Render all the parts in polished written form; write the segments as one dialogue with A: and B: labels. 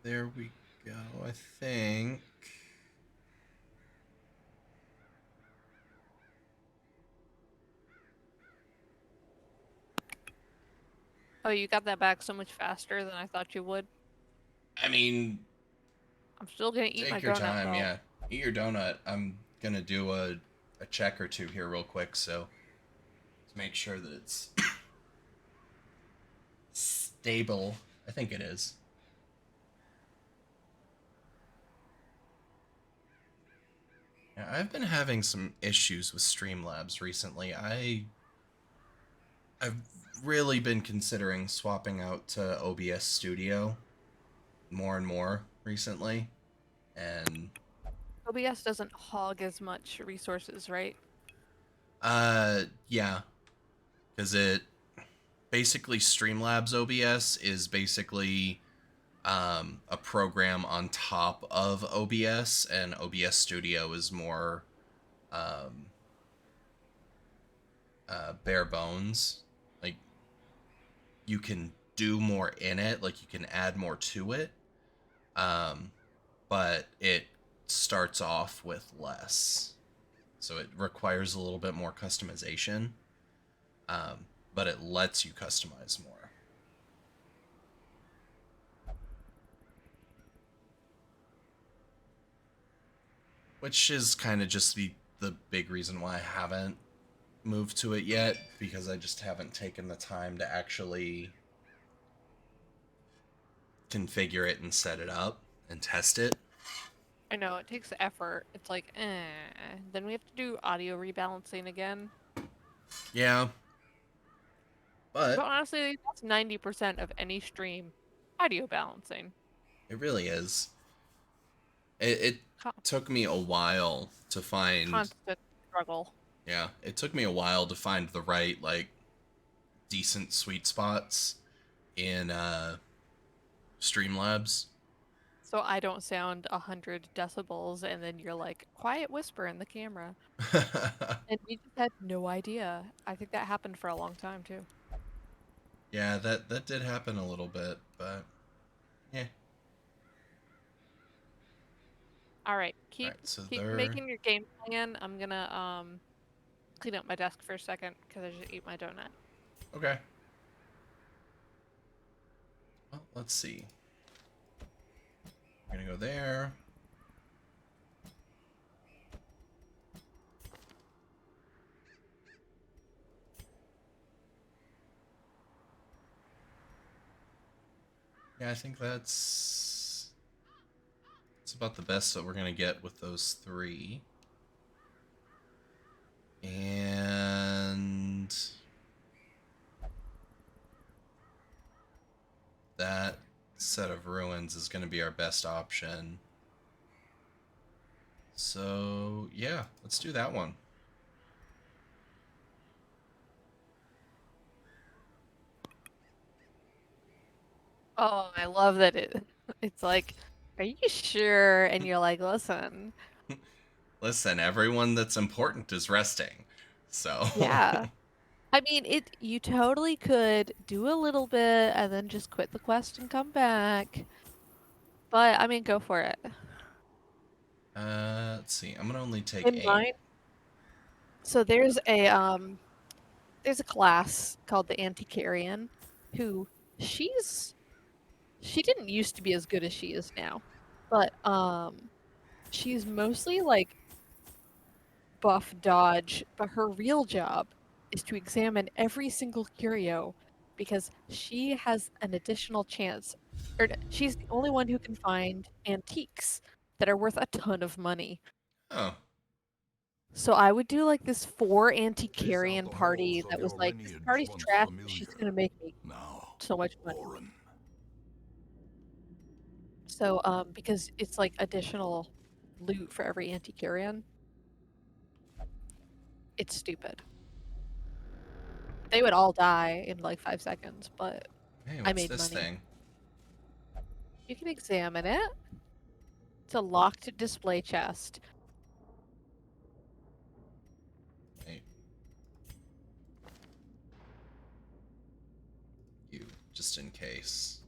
A: There we go, I think.
B: Oh, you got that back so much faster than I thought you would.
A: I mean,
B: I'm still gonna eat my
A: take your
B: donut
A: time,
B: though.
A: yeah. Eat your donut. I'm gonna do a check or two here real quick, so to make sure that it's stable. I think it is. Yeah, I've been having some issues with Streamlabs recently. I've really been considering swapping out to OBS Studio more and more recently, and
B: OBS doesn't hog as much resources, right?
A: yeah, because it basically Streamlabs OBS is basically a program on top of OBS, and OBS Studio is more um, bare bones. Like you can do more in it, like you can add more to it, um, but it starts off with less, so it requires a little bit more customization, um, but it lets you customize more. Which is kind of just the big reason why I haven't moved to it yet, because I just haven't taken the time to actually configure it and set it up and test it.
B: I know it takes effort. It's like, Then we have to do audio rebalancing again.
A: Yeah,
B: But
A: but
B: honestly, that's 90% of any stream audio balancing.
A: it really is. It
B: Co-
A: took me a while to find.
B: Constant struggle.
A: Yeah, it took me a while to find the right, like, decent sweet spots in Streamlabs.
B: So I don't sound 100 decibels, and then you're like, quiet whisper in the camera. And we just had no idea. I think that happened for a long time too.
A: Yeah, that did happen a little bit, but yeah.
B: All right,
A: All
B: keep
A: right, so
B: keep
A: they're
B: making your game plan. I'm gonna clean up my desk for a second because I just ate my donut.
A: okay. Well, let's see. We're gonna go there. Yeah, I think that's about the best that we're gonna get with those three. And that set of ruins is gonna be our best option. So yeah, let's do that one.
B: Oh, I love that it's like, are you sure? And you're like, listen,
A: Listen, everyone that's important is resting. So
B: yeah. I mean, you totally could do a little bit and then just quit the quest and come back. But I mean, go for it.
A: let's see. I'm gonna only take
B: In
A: 8.
B: mine, so there's a class called the Antiquarian who she's she didn't used to be as good as she is now. But she's mostly like buff dodge, but her real job is to examine every single curio because she has an additional chance, she's the only one who can find antiques that are worth a ton of money.
A: Oh,
B: So I would do like this four
C: Trace out
B: antiquarian
C: the
B: party
C: halls of
B: that was
C: your
B: like, this
C: lineage
B: party's
C: once
B: trash, but she's
C: familiar,
B: gonna make me
C: now
B: so much money.
C: foreign.
B: So because it's like additional loot for every antiquarian, it's stupid. They would all die in like 5 seconds, but
A: hey,
B: I
A: what's
B: made
A: this
B: money.
A: thing?
B: You can examine it. It's a locked display chest.
A: Hey, you, just in case.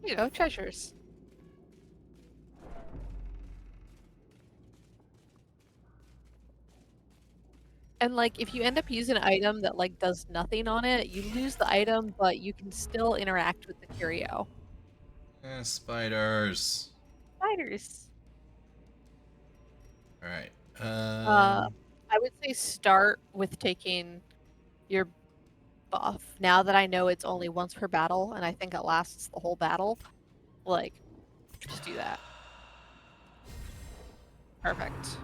B: You know, treasures. And like, if you end up using an item that like does nothing on it, you lose the item, but you can still interact with the curio.
A: Spiders.
B: Spiders.
A: All right.
B: Uh, I would say start with taking your buff. Now that I know it's only once per battle, and I think it lasts the whole battle, like, just do that. Perfect.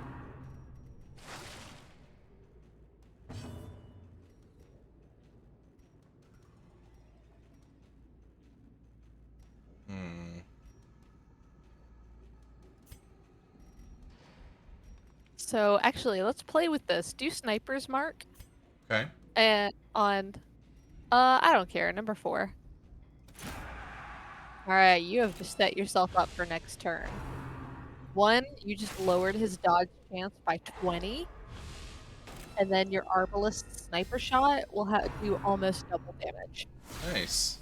A: Hmm.
B: So actually, let's play with this. Do snipers mark
A: Okay.
B: and on I don't care, number 4. Alright, you have just set yourself up for next turn. 1, you just lowered his dodge chance by 20, and then your Arbalest sniper shot will do almost double damage.
A: Nice.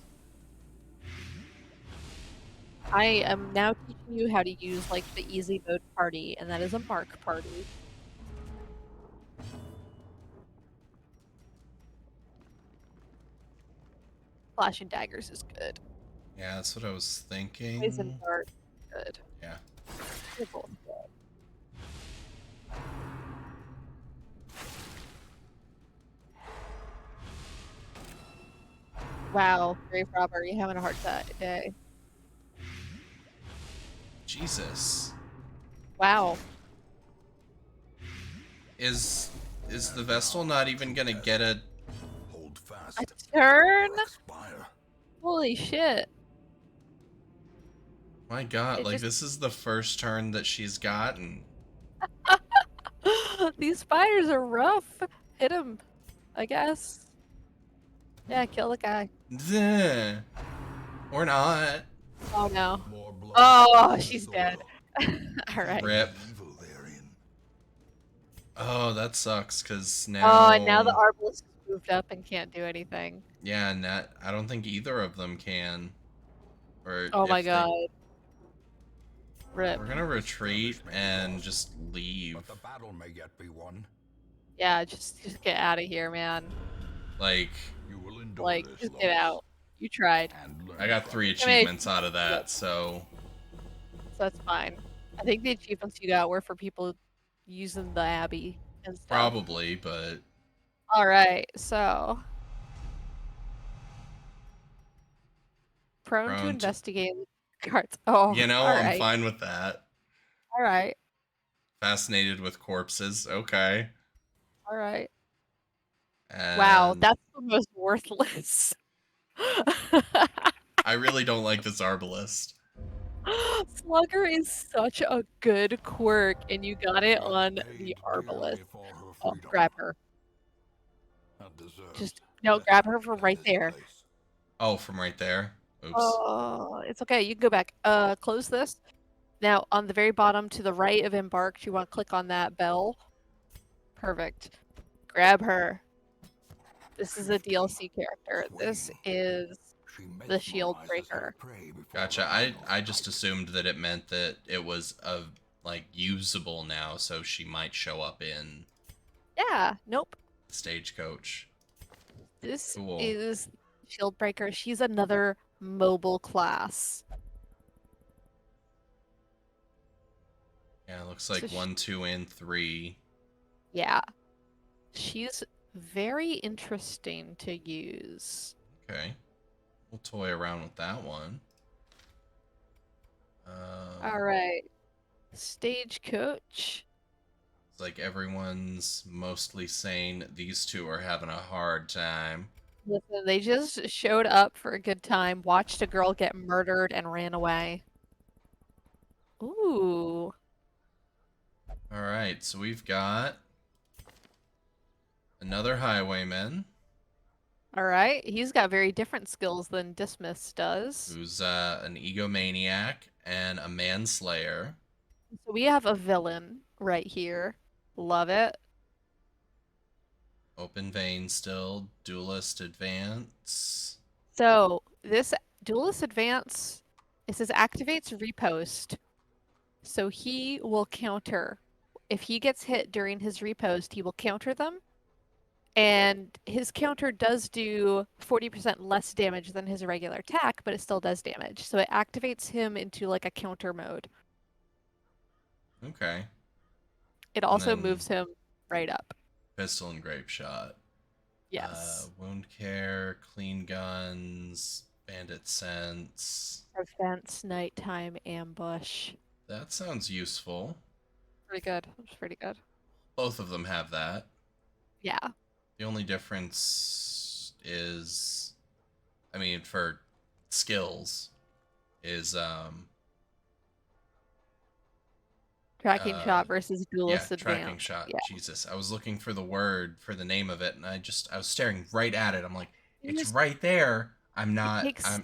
B: I am now teaching you how to use like the easy mode party, and that is a mark party. Flashing daggers is good.
A: Yeah, that's what I was
B: Poison
A: thinking.
B: dart, good.
A: Yeah.
B: They're both good. Wow, Grave Robber, you having a hard day.
A: Jesus.
B: Wow.
A: Is the Vestal not even gonna get a?
C: Hold
B: A
C: fast.
B: turn?
C: Or expire.
B: Holy shit.
A: My God!
B: It
A: Like
B: just
A: this is the first turn that she's gotten.
B: these spiders are rough. Hit him, I guess. Yeah, kill the guy.
A: Duh. Or not.
B: Oh no.
C: More blood
B: Oh,
C: in the
B: she's
C: soil.
B: dead. Alright.
A: Rip.
C: Evil therein.
A: Oh, that sucks. Cause
B: Oh, and now the
A: now.
B: Arbalest has moved up and can't do anything.
A: Yeah, net. I don't think either of them can. Or
B: Oh my
A: if they.
B: god. Rip.
A: We're gonna retreat and just leave.
C: But the battle may yet be won.
B: Yeah, just get out of here, man.
A: Like,
C: You will endure
B: Like,
C: this
B: just
C: loss
B: get out. You tried.
C: and learn
A: I got
C: from
A: 3
C: it.
A: achievements out of that, so.
B: So that's fine. I think the achievements you got were for people using the Abbey and stuff.
A: Probably, but.
B: Alright, so. Prone to
A: Prone to.
B: investigate cards. Oh,
A: You know, I'm
B: alright.
A: fine with that.
B: Alright.
A: Fascinated with corpses. Okay.
B: Alright.
A: And
B: Wow, that's the most worthless.
A: I really don't like this Arbalest.
B: Slugger is such a good quirk, and you got it
C: She
B: on
C: paid
B: the Arbalest.
C: dearly for her
B: Oh,
C: freedom.
B: grab her.
C: And deserved
B: Just, no, grab her from
C: at
B: right
C: his
B: there.
C: place.
A: Oh, from right there. Oops.
B: Oh, it's okay. You can go back. Close this. Now, on the very bottom to the right of Embarked, you want to click on that bell. Perfect. Grab her. This is a DLC character. This is
C: She
B: the Shield
C: mesmerizes
B: Breaker.
C: her prey before
A: Gotcha.
C: the
A: I
C: battle.
A: just assumed that it meant that it was like usable now, so she might show up in
B: Yeah, nope.
A: Stagecoach.
B: This
A: Cool.
B: is Shield Breaker. She's another mobile class.
A: Yeah, it looks like
B: So she-
A: 1, 2, and 3.
B: Yeah. She's very interesting to use.
A: Okay. We'll toy around with that one.
B: Alright. Stagecoach.
A: It's like everyone's mostly saying these two are having a hard time.
B: Listen, they just showed up for a good time, watched a girl get murdered, and ran away. Ooh.
A: Alright, so we've got another highwayman
B: Alright, he's got very different skills than Dismas does.
A: who's an egomaniac and a manslayer.
B: So we have a villain right here. Love it.
A: Open vein still. Duelist advance.
B: So this Duelist Advance It says activates repost. So he will counter. If he gets hit during his repost, he will counter them. And his counter does do 40% less damage than his regular attack, but it still does damage. So it activates him into like a counter mode.
A: Okay.
B: It
A: And
B: also
A: then
B: moves him right up.
A: pistol and grape shot.
B: Yes.
A: Wound care, clean guns, bandit sense.
B: Prevents nighttime ambush.
A: That sounds useful.
B: Pretty good. It's pretty good.
A: Both of them have that.
B: Yeah.
A: The only difference is, I mean, for skills, is
B: Tracking
A: uh,
B: shot versus
A: yeah,
B: duelist
A: tracking
B: advance.
A: shot.
B: Yeah.
A: Jesus, I was looking for the word for the name of it, and I was staring right at it. I'm like, it's
B: There's-
A: right there.
B: It takes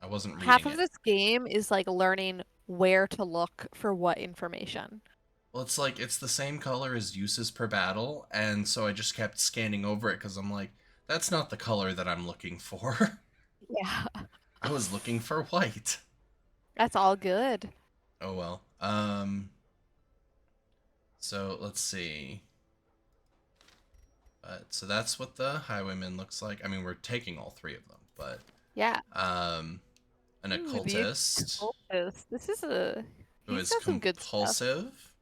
A: I wasn't
B: half
A: reading
B: of
A: it.
B: this game is like learning where to look for what information.
A: Well, it's like it's the same color as uses per battle, and so I just kept scanning over it because I'm like, that's not the color that I'm looking for.
B: Yeah.
A: I was looking for white.
B: That's all good.
A: Oh well. So let's see. So that's what the highwayman looks like. I mean, we're taking all three of them, but
B: Yeah.
A: an
B: Ooh, the
A: occultist
B: occultist. This is a
A: who
B: he's
A: is
B: got some good stuff.
A: compulsive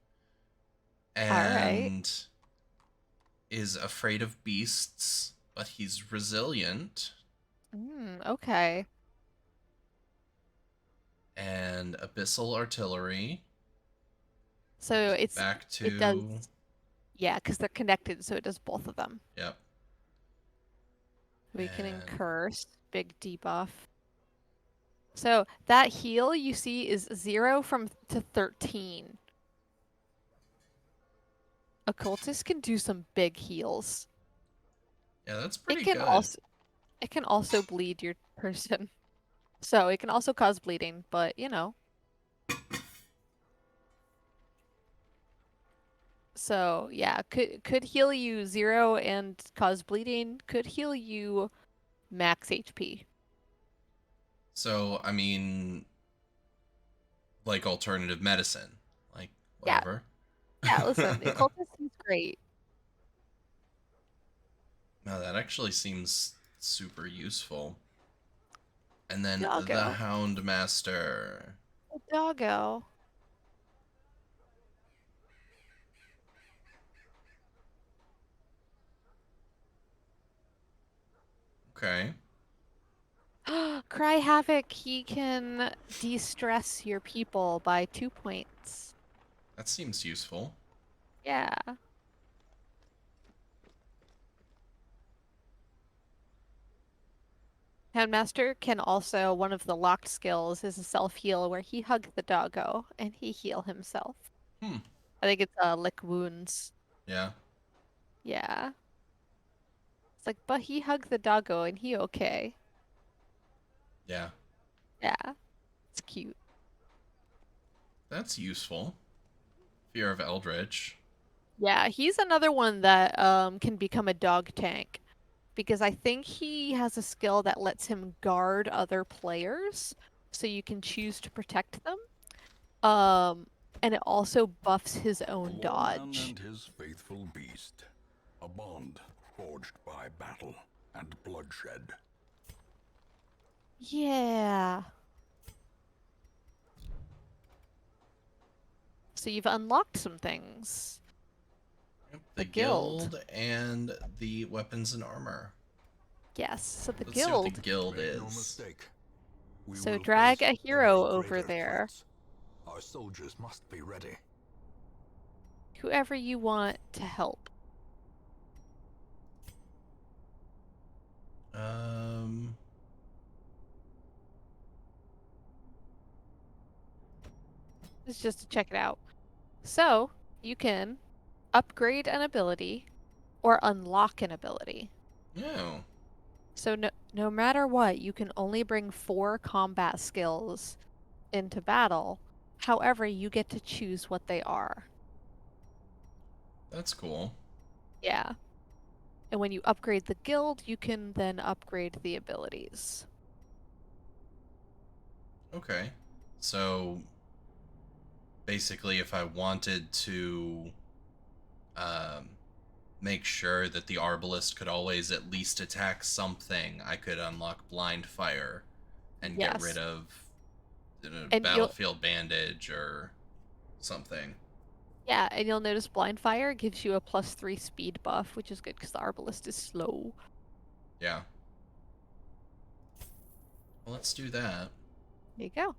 B: Alright.
A: and is afraid of beasts, but he's resilient.
B: Okay.
A: And abyssal artillery.
B: So it's
A: Back
B: it does
A: to
B: yeah, because they're connected, so it does both of them.
A: yep.
B: Weakening
A: And-
B: curse, big debuff. So that heal you see is 0 to 13. Occultist can do some big heals.
A: Yeah, that's pretty
B: It can
A: good.
B: also bleed your person. So it can also cause bleeding, but you know. So yeah, could heal you 0 and cause bleeding, could heal you max HP.
A: So, I mean, like alternative medicine. Like,
B: Yeah.
A: whatever.
B: Yeah, listen, the occultist is great.
A: No, that actually seems super useful. And then
B: Doggo.
A: the Hound Master.
B: A doggo.
A: Okay.
B: Cry Havoc, he can de-stress your people by 2 points.
A: That seems useful.
B: Yeah. Handmaster can also, one of the locked skills is a self-heal where he hug the doggo and he heal himself.
A: Hmm.
B: I think it's lick wounds.
A: Yeah.
B: Yeah. It's like, but he hugged the doggo and he okay.
A: Yeah.
B: Yeah. It's cute.
A: That's useful. Fear of Eldritch.
B: Yeah, he's another one that can become a dog tank. Because I think he has a skill that lets him guard other players, so you can choose to protect them. And it also buffs his
C: A
B: own
C: man
B: dodge.
C: and his faithful beast. A bond forged by battle and bloodshed.
B: Yeah. So you've unlocked some things.
A: Yep,
B: The
A: the
B: guild.
A: guild and the weapons and armor.
B: Yes, so the
A: Let's see what
B: guild.
A: the guild
C: Make no
A: is.
C: mistake. We
B: So
C: will
B: drag
C: face
B: a hero
C: ever
B: over
C: greater
B: there.
C: threats. Our soldiers must be ready.
B: Whoever you want to help. It's just to check it out. So you can upgrade an ability or unlock an ability.
A: No.
B: So no matter what, you can only bring 4 combat skills into battle. However, you get to choose what they are.
A: That's cool.
B: Yeah. And when you upgrade the guild, you can then upgrade the abilities.
A: Okay. So basically, if I wanted to um, make sure that the Arbalist could always at least attack something, I could unlock Blind Fire and get rid
B: Yes.
A: of
B: And you'll
A: Battlefield Bandage or something.
B: Yeah, and you'll notice Blind Fire gives you a +3 speed buff, which is good because the Arbalist is slow.
A: Yeah. Well, let's do that.
B: There you go.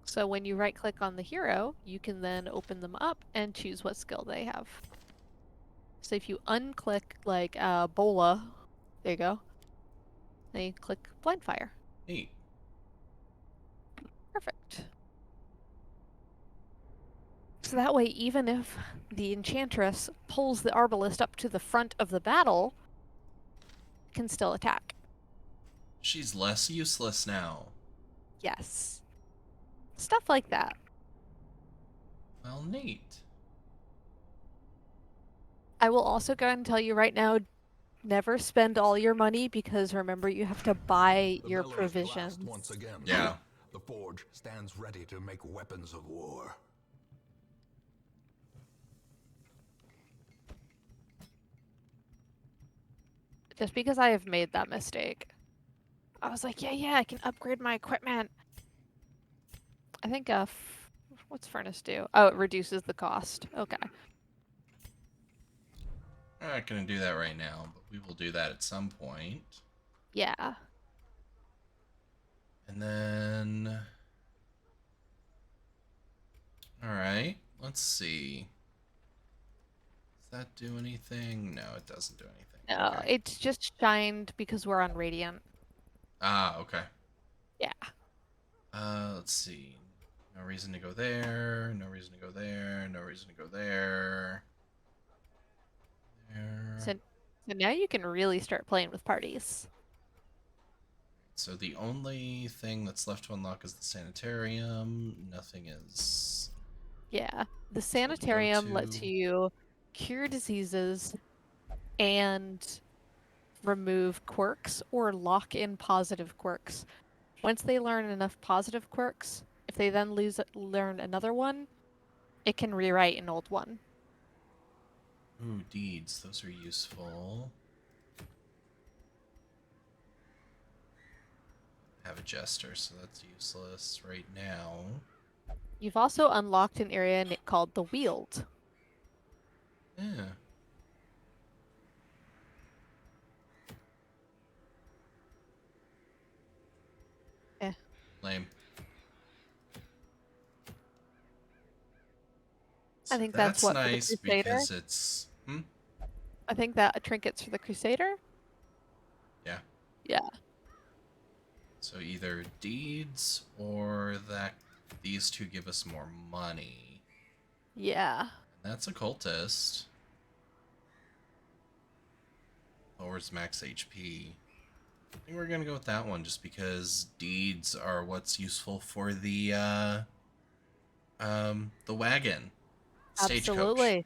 B: So when you right click on the hero, you can then open them up and choose what skill they have. So if you unclick like Bola, there you go. Then you click Blind Fire.
A: Neat.
B: Perfect. So that way, even if the Enchantress pulls the Arbalist up to the front of the battle, it can still attack.
A: She's less useless now.
B: Yes. Stuff like that.
A: Well, neat.
B: I will also go ahead and tell you right now, never spend all your money because remember you have to buy
C: The
B: your
C: bellows
B: provisions.
C: blast once again.
A: Yeah.
C: The forge stands ready to make weapons of war.
B: Just because I have made that mistake. I was like, yeah, I can upgrade my equipment. I think what's furnace do? Oh, it reduces the cost. Okay.
A: I'm not gonna do that right now, but we will do that at some point.
B: Yeah.
A: And then... Alright, let's see. Does that do anything? No, it doesn't do anything.
B: No,
A: Okay.
B: it's just shined because we're on Radiant.
A: Ah, okay.
B: Yeah.
A: Let's see. No reason to go there, no reason to go there, no reason to go there. There.
B: So now you can really start playing with parties.
A: So the only thing that's left to unlock is the sanitarium. Nothing is...
B: Yeah. The
A: go
B: sanitarium lets
A: to-
B: you cure diseases and remove quirks or lock in positive quirks. Once they learn enough positive quirks, if they then learn another one, it can rewrite an old one.
A: Ooh, deeds. Those are useful. Have a jester, so that's useless right now.
B: You've also unlocked an area called the Weald.
A: Yeah.
B: Eh.
A: Lame.
B: I think that's what, for the
A: nice
B: Crusader?
A: because it's...
B: I think that trinket's for the Crusader?
A: Yeah.
B: Yeah.
A: So either deeds or that these two give us more money.
B: Yeah.
A: And that's a cultist. Lowers max HP. I think we're gonna go with that one just because deeds are what's useful for the wagon.
B: Absolutely.
A: Stagecoach.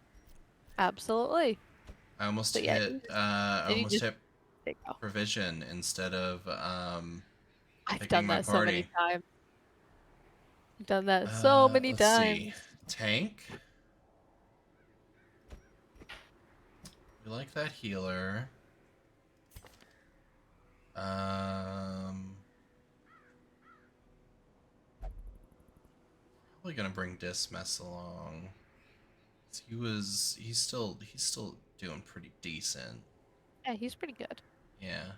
B: Absolutely.
A: I almost
B: So yeah,
A: hit I
B: then you
A: almost
B: just
A: hit
B: there you go.
A: provision instead of
B: I've
A: picking
B: done
A: my
B: that so many
A: party.
B: times. I've done that so many
A: Let's
B: times.
A: see. Tank. We like that healer. Probably gonna bring Dismas along. He's still doing pretty decent.
B: Yeah, he's pretty good.
A: Yeah.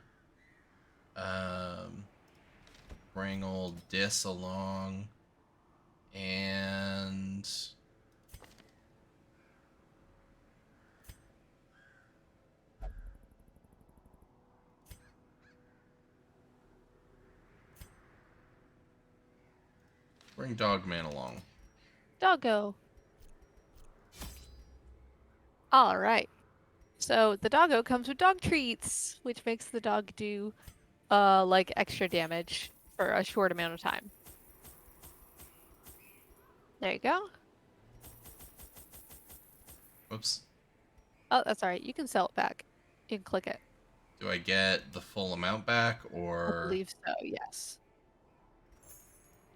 A: Bring old Dis along. And bring Dogman along.
B: Doggo. All right. So the doggo comes with dog treats, which makes the dog do like extra damage for a short amount of time. There you go.
A: Whoops.
B: Oh, that's all right. You can sell it back. You can click it.
A: Do I get the full amount back
B: I
A: or...
B: believe so, yes.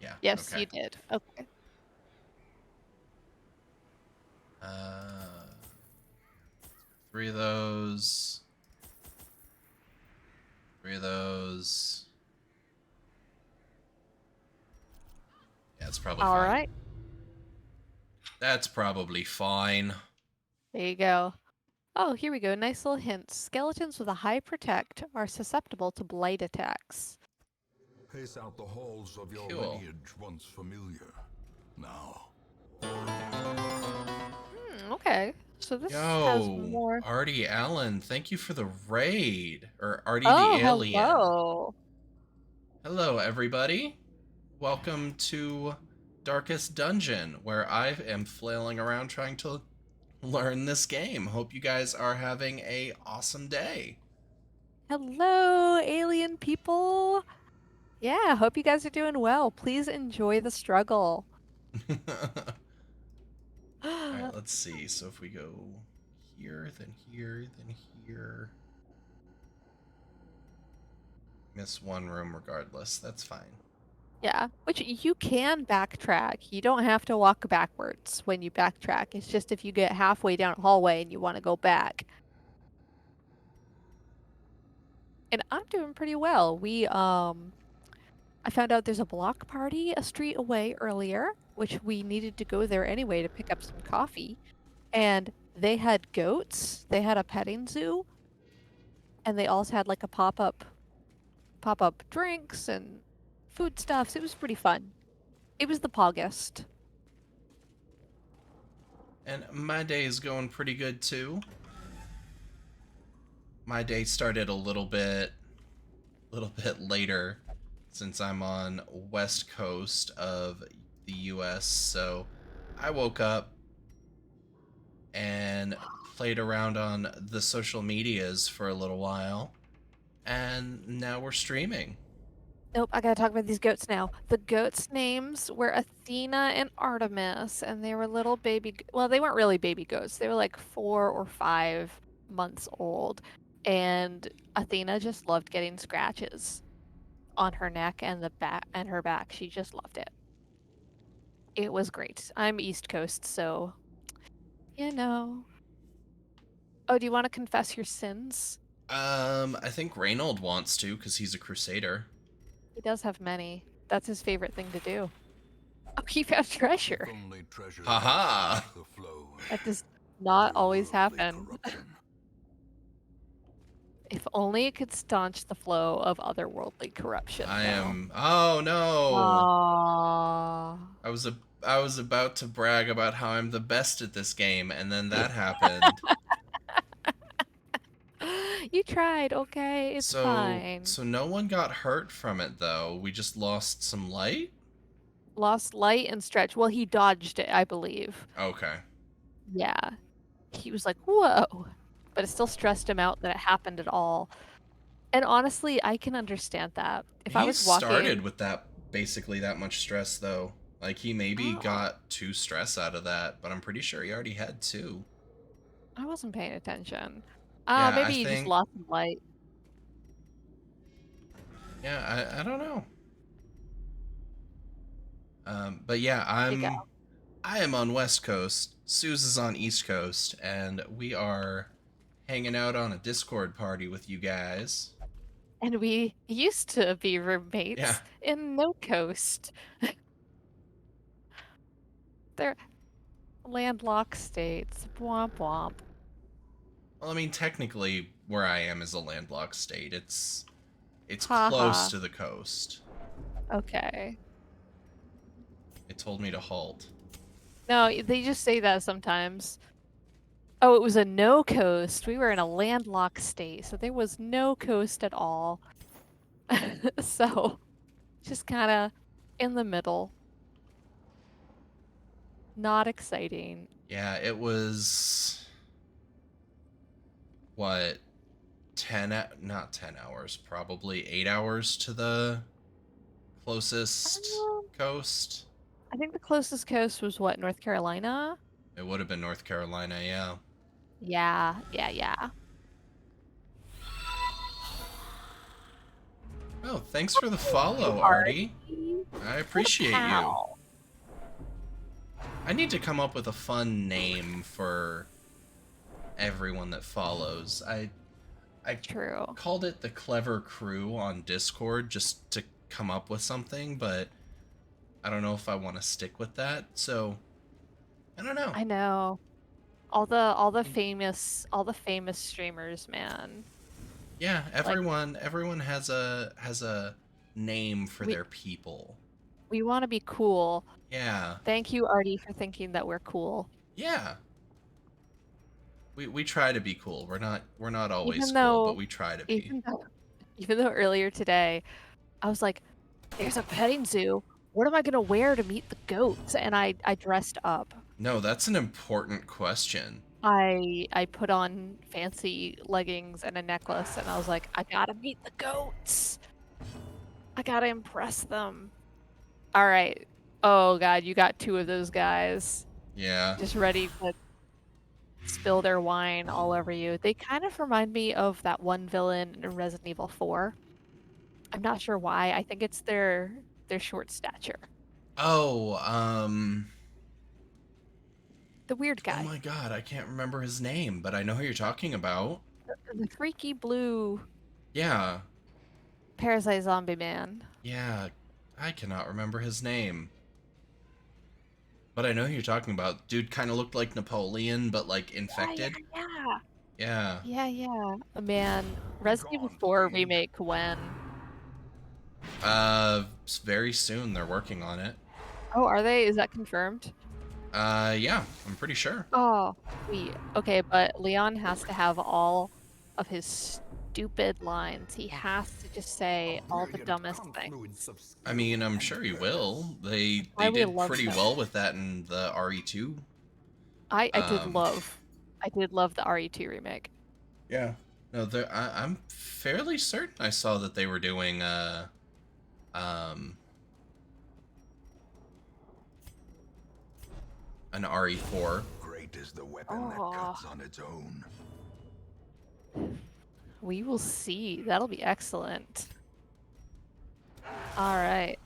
A: Yeah.
B: Yes,
A: Okay.
B: you did. Okay.
A: Uh, 3 of those. 3 of those. Yeah, it's probably
B: All
A: fine.
B: right.
A: That's probably fine.
B: There you go. Oh, here we go. Nice little hint. Skeletons with a high protect are susceptible to blight attacks.
C: Pace out the halls of your
A: Cool.
C: lineage once familiar. Now,
B: Okay. So this has
A: Yo,
B: more.
A: Artie Allen, thank you for the raid. Or Artie the
B: Oh,
A: Alien.
B: hello.
A: Hello, everybody. Welcome to Darkest Dungeon, where I am flailing around trying to learn this game. Hope you guys are having a awesome day.
B: Hello, alien people. Yeah, hope you guys are doing well. Please enjoy the struggle.
A: Alright, let's see. So if we go here, then here, then here. Miss one room regardless. That's fine.
B: Yeah, which you can backtrack. You don't have to walk backwards when you backtrack. It's just if you get halfway down a hallway and you want to go back. And I'm doing pretty well. I found out there's a block party a street away earlier, which we needed to go there anyway to pick up some coffee. And they had goats, they had a petting zoo, and they also had like a pop-up drinks and foodstuffs. It was pretty fun. It was the Poggest.
A: And my day is going pretty good too. My day started a little bit later since I'm on west coast of the US, so I woke up and played around on the social medias for a little while, and now we're streaming.
B: Nope, I gotta talk about these goats now. The goats' names were Athena and Artemis, and they were little baby. Well, they weren't really baby goats. They were like 4 or 5 months old, and Athena just loved getting scratches on her neck and the back and her back. She just loved it. It was great. I'm East Coast, so you know. Oh, do you want to confess your sins?
A: I think Reynold wants to because he's a crusader.
B: He does have many. That's his favorite thing to do. Oh, he found treasure.
C: if only treasure
A: Haha.
C: could stop the flow
B: That does
C: of
B: not
C: your
B: always
C: worldly
B: happen.
C: corruption.
B: If only it could staunch the flow of otherworldly corruption.
A: I
B: though.
A: am. Oh no!
B: Aww.
A: I was about to brag about how I'm the best at this game, and then that happened.
B: You tried, okay? It's fine.
A: So no one got hurt from it though. We just lost some light.
B: Lost light and stretch. Well, he dodged it, I believe.
A: Okay.
B: Yeah. He was like, whoa. But it still stressed him out that it happened at all. And honestly, I can understand that. If I
A: He
B: was walking.
A: started with that basically that much stress though. Like he maybe
B: Oh.
A: got 2 stress out of that, but I'm pretty sure he already had 2.
B: I wasn't paying attention.
A: Yeah,
B: Maybe
A: I
B: you just
A: think-
B: lost some light.
A: Yeah, I don't know. But yeah,
B: go.
A: I am on West Coast. Suze is on East Coast, and we are hanging out on a Discord party with you guys.
B: And we used to be roommates
A: Yeah.
B: in No Coast. They're landlocked states. Womp womp.
A: Well, I mean, technically, where I am is a landlocked state. It's
B: Ha
A: close
B: ha.
A: to the coast.
B: Okay.
A: It told me to halt.
B: No, they just say that sometimes. Oh, it was a no coast. We were in a landlocked state, so there was no coast at all. So, just kind of in the middle. Not exciting.
A: Yeah, it was what not 10 hours, probably 8 hours to the closest coast.
B: I think the closest coast was what, North Carolina?
A: It would have been North Carolina, yeah.
B: Yeah.
A: Oh, thanks for the follow,
B: Artie.
A: Artie. I appreciate you.
B: Pal.
A: I need to come up with a fun name for everyone that follows. I
B: True.
A: called it the Clever Crew on Discord just to come up with something, but I don't know if I want to stick with that. So I don't know.
B: I know. All the famous streamers, man.
A: Yeah,
B: Like
A: everyone has a name for
B: we
A: their people.
B: we want to be cool.
A: Yeah.
B: Thank you, Artie, for thinking that we're cool.
A: Yeah. We try to be cool. We're not always
B: Even
A: cool, but
B: though
A: we try to be.
B: even though even though earlier today I was like, there's a petting zoo. What am I gonna wear to meet the goats? And I dressed up.
A: No, that's an important question.
B: I put on fancy leggings and a necklace, and I was like, I gotta meet the goats. I gotta impress them. All right. Oh God, you got two of those guys
A: Yeah.
B: just ready to spill their wine all over you. They kind of remind me of that one villain in Resident Evil 4. I'm not sure why. I think it's their short stature.
A: Oh,
B: The weird
A: oh
B: guy.
A: my god, I can't remember his name, but I know who you're talking about.
B: The freaky blue
A: Yeah.
B: parasite zombie man.
A: Yeah. I cannot remember his name. But I know who you're talking about. Dude kind of looked like Napoleon, but like infected.
B: Yeah.
A: Yeah.
B: Yeah. Man, Resident Evil 4 remake when?
A: Very soon they're working on it.
B: Oh, are they? Is that confirmed?
A: Yeah, I'm pretty sure.
B: Oh, sweet. Okay, but Leon has to have all of his stupid lines. He has to just say all the dumbest things.
A: I mean, I'm sure he will. They
B: Why we
A: did
B: love
A: pretty
B: him.
A: well with that in the RE2.
B: I
A: Um,
B: did love the RE2 remake.
A: Yeah. No, I'm fairly certain I saw that they were doing um an RE4.
C: Great is the weapon that
B: Oh,
C: cuts on its own.
B: we will see. That'll be excellent. All right.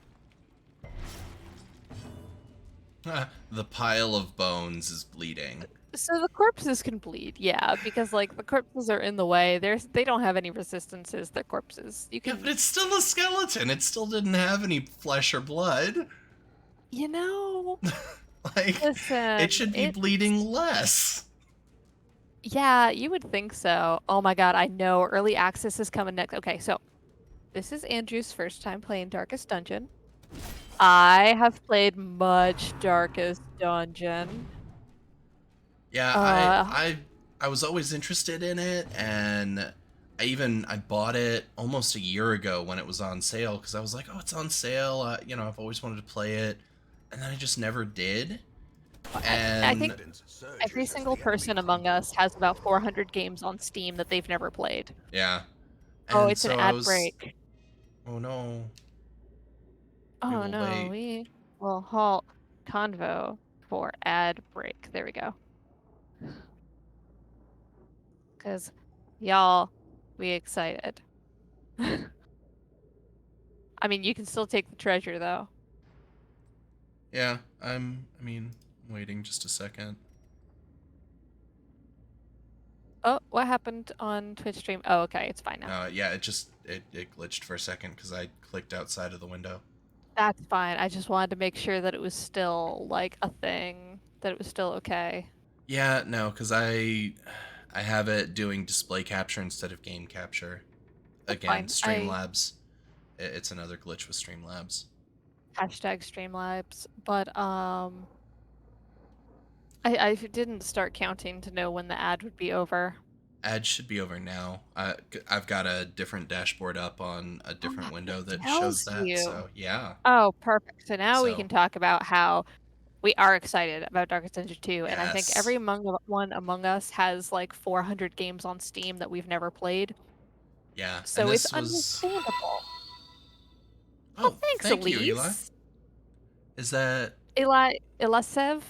A: The pile of bones is bleeding.
B: So the corpses can bleed, yeah, because like the corpses are in the way. They don't have any resistances. They're corpses. You
A: Yeah,
B: can,
A: but it's still a skeleton. It still didn't have any flesh or blood.
B: you know,
A: Like,
B: listen.
A: it should be bleeding less.
B: Yeah, you would think so. Oh my God, I know. Early access is coming next. Okay, so this is Andrew's first time playing Darkest Dungeon. I have played much Darkest Dungeon.
A: Yeah,
B: Uh,
A: I was always interested in it, and I bought it almost a year ago when it was on sale because I was like, oh, it's on sale. I've always wanted to play it, and then I just never did.
B: I think
A: And
B: every single person among us has about 400 games on Steam that they've never played.
A: yeah,
B: Oh,
A: and
B: it's an
A: so I
B: ad
A: was,
B: break.
A: oh no, we
B: Oh
A: will
B: no,
A: wait.
B: we will halt convo for ad break. There we go. Because y'all, we excited. I mean, you can still take the treasure though.
A: Yeah, I'm waiting just a second.
B: Oh, what happened on Twitch stream? Oh, okay, it's fine now.
A: Yeah, it glitched for a second because I clicked outside of the window.
B: That's fine. I just wanted to make sure that it was still like a thing, that it was still okay.
A: Yeah, no, because I have it doing display capture instead of game capture.
B: That's
A: Again,
B: fine.
A: Streamlabs. It's another glitch with Streamlabs.
B: Hashtag Streamlabs, but I didn't start counting to know when the ad would be over.
A: Ad should be over now. I've got a different dashboard up on a different window that
B: tells
A: shows that.
B: you.
A: So yeah.
B: Oh, perfect. So now we
A: So-
B: can talk about how we are excited about Darkest Dungeon 2, and I think
A: Yes.
B: every one among us has like 400 games on Steam that we've never played.
A: Yeah.
B: So
A: and
B: it's
A: this was.
B: understandable.
A: Oh,
B: thanks,
A: thank
B: Elise.
A: you, Eli. Is that
B: Elisev?
A: Elisev?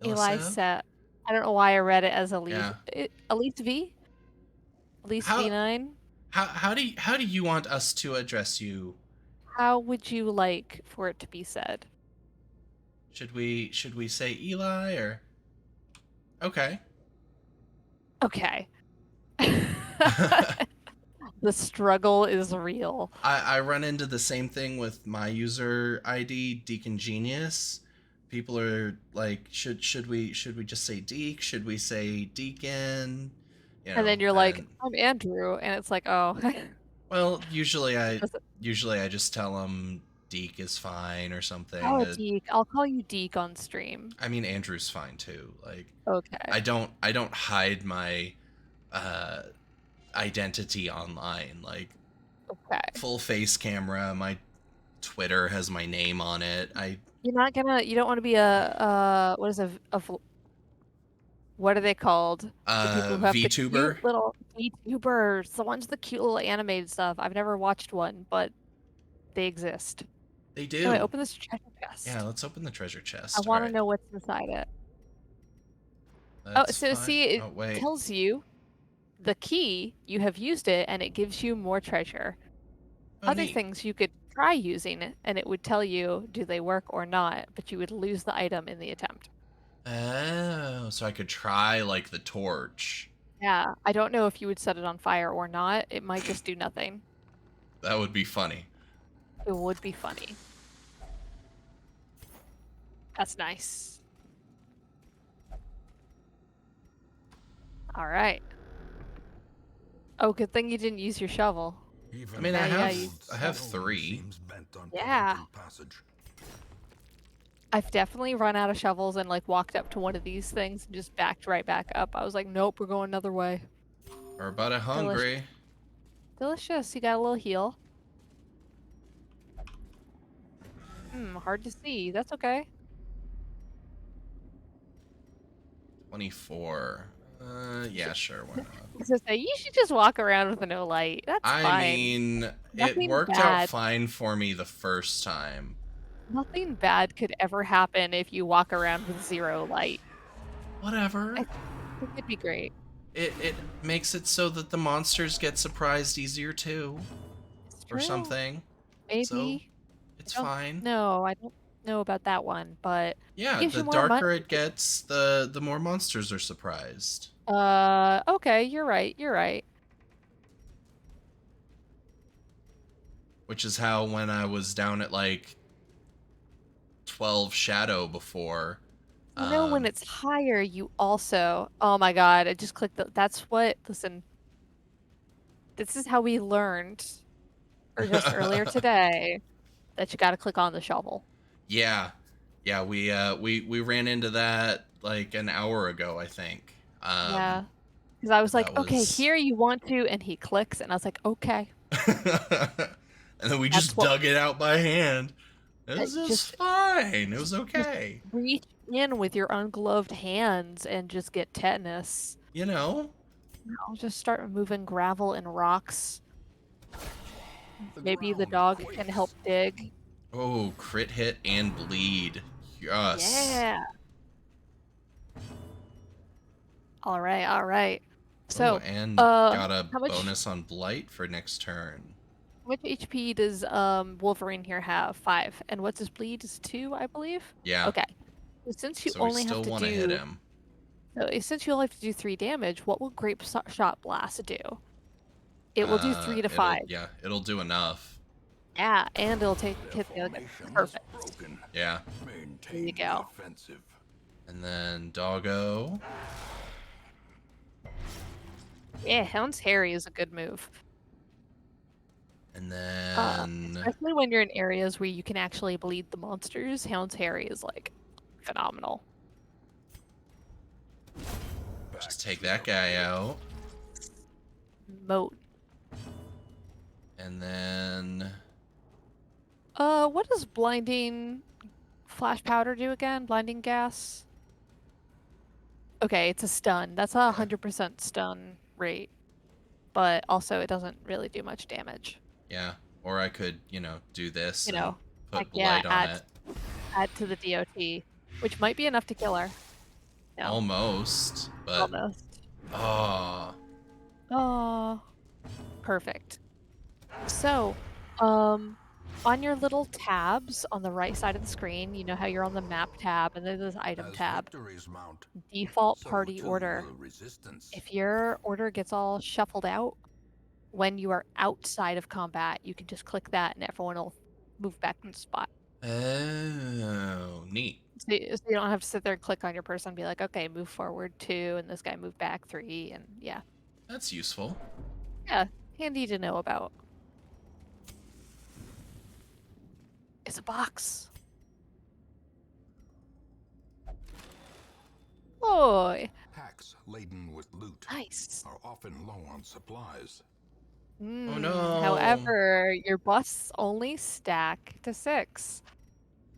B: Elise. I don't know why I read it as Elise.
A: Yeah.
B: Elise V? Elise
A: How-
B: V9?
A: How do you want us to address you?
B: How would you like for it to be said?
A: Should we say Eli or okay?
B: Okay. The struggle is real.
A: I run into the same thing with my user ID, Deacon Genius. People are like, should we just say Deek? Should we say Deacon? You
B: And
A: know,
B: then you're like,
A: and
B: I'm Andrew, and it's like, oh,
A: well, usually
B: Does it-
A: I just tell them Deek is fine or something.
B: oh, Deke. I'll call you Deke on stream.
A: I mean, Andrew's fine too. Like,
B: Okay.
A: I don't hide my uh identity online. Like,
B: Okay.
A: full face camera. My Twitter has my name on it.
B: You're not gonna. You don't want to be a what is what are they called? The people who have the
A: VTuber.
B: cute little VTubers, the ones with the cute little animated stuff. I've never watched one, but they exist.
A: They
B: Anyway,
A: do.
B: open this treasure chest.
A: Yeah, let's open the treasure chest.
B: I want to
A: Alright,
B: know what's inside it.
A: that's
B: So
A: fine.
B: see, it
A: Oh, wait.
B: tells you the key, you have used it, and it gives you more treasure.
A: Oh,
B: Other
A: neat.
B: things you could try using it, and it would tell you do they work or not, but you would lose the item in the attempt.
A: Oh, so I could try like the torch.
B: Yeah, I don't know if you would set it on fire or not. It might just do nothing.
A: That would be funny.
B: It would be funny. That's nice. All right. Oh, good thing you didn't use your shovel.
C: Even
A: I mean,
B: Yeah,
A: I have
C: stone
A: 3.
C: seems bent on
B: Yeah.
C: preventing passage.
B: I've definitely run out of shovels and like walked up to one of these things and just backed right back up. I was like, nope, we're going another way.
A: We're about to hungry.
B: Delicious. You got a little heal. Hard to see. That's okay.
A: 24. Yeah, sure, why not?
B: I was gonna say, you should just walk around with no light. That's
A: I
B: fine.
A: mean, it
B: Nothing
A: worked out
B: bad.
A: fine for me the first time.
B: Nothing bad could ever happen if you walk around with 0 light.
A: Whatever.
B: I think it'd be great.
A: It makes it so that the monsters get surprised easier too,
B: It's
A: or
B: true.
A: something.
B: Maybe.
A: So it's
B: don't
A: fine.
B: No, I don't know about that one, but
A: Yeah,
B: gives
A: the
B: you more
A: darker it gets, the more monsters are surprised.
B: okay, you're right. You're right.
A: Which is how when I was down at like 12 shadow before.
B: You know, when it's higher, you also. Oh my god! I just clicked. That's what. Listen. This is how we learned, or just earlier today, that you got to click on the shovel.
A: Yeah, we ran into that like an hour ago, I think.
B: Yeah. Because I was like,
A: that
B: okay,
A: was-
B: here you want to, and he clicks, and I was like, okay.
A: And then we
B: That's
A: just
B: what-
A: dug it out by hand. It was
B: Just-
A: just fine. It was okay.
B: Reach in with your ungloved hands and just get tetanus.
A: You know?
B: I'll just start moving gravel and rocks. Maybe the
C: ground
B: dog
C: quakes.
B: can help dig.
A: Oh, crit hit and bleed. Yes.
B: Yeah. All right, all right. So,
A: Oh, and
B: uh,
A: got a
B: how much-
A: bonus on blight for next turn.
B: how much HP does Wolverine here have? 5. And what's his bleed? Is 2, I believe?
A: Yeah.
B: Okay. So since you
A: So we
B: only
A: still
B: have to
A: want to
B: do
A: hit him.
B: since you only have to do 3 damage, what will Grape Shot Blast do? It will do 3 to 5.
A: Yeah, it'll do enough.
B: Yeah, and it'll hit the other.
C: Formation is
B: Perfect.
C: broken.
A: Yeah.
C: Maintain
B: you
C: the
B: go.
C: offensive.
A: And then Doggo.
B: Yeah, Hound's Harry is a good move.
A: And then
B: Especially when you're in areas where you can actually bleed the monsters, Hound's Harry is like phenomenal.
A: just take that guy out.
B: Moat.
A: And then
B: What does blinding flash powder do again? Blinding gas? Okay, it's a stun. That's a 100% stun rate. But also it doesn't really do much damage.
A: yeah, or I could, do this
B: You
A: and
B: know,
A: put
B: like, yeah,
A: blight on it.
B: add to the DOT, which might be enough to kill her. No,
A: Almost, but
B: almost.
A: oh,
B: Oh, perfect. So, On your little tabs on the right side of the screen, you know how you're on the map tab and then there's item
C: As
B: tab.
C: victories mount,
B: Default
C: so
B: party
C: too
B: order.
C: will resistance.
B: If your order gets all shuffled out when you are outside of combat, you can just click that and everyone will move back in the spot.
A: Oh, neat.
B: So you don't have to sit there and click on your person and be like, okay, move forward 2, and this guy move back 3, and yeah.
A: That's useful.
B: Yeah, handy to know about. It's a box. Boy,
C: Packs laden with loot
B: nice.
C: are often low on supplies.
A: Oh no.
B: However, your busts only stack to 6.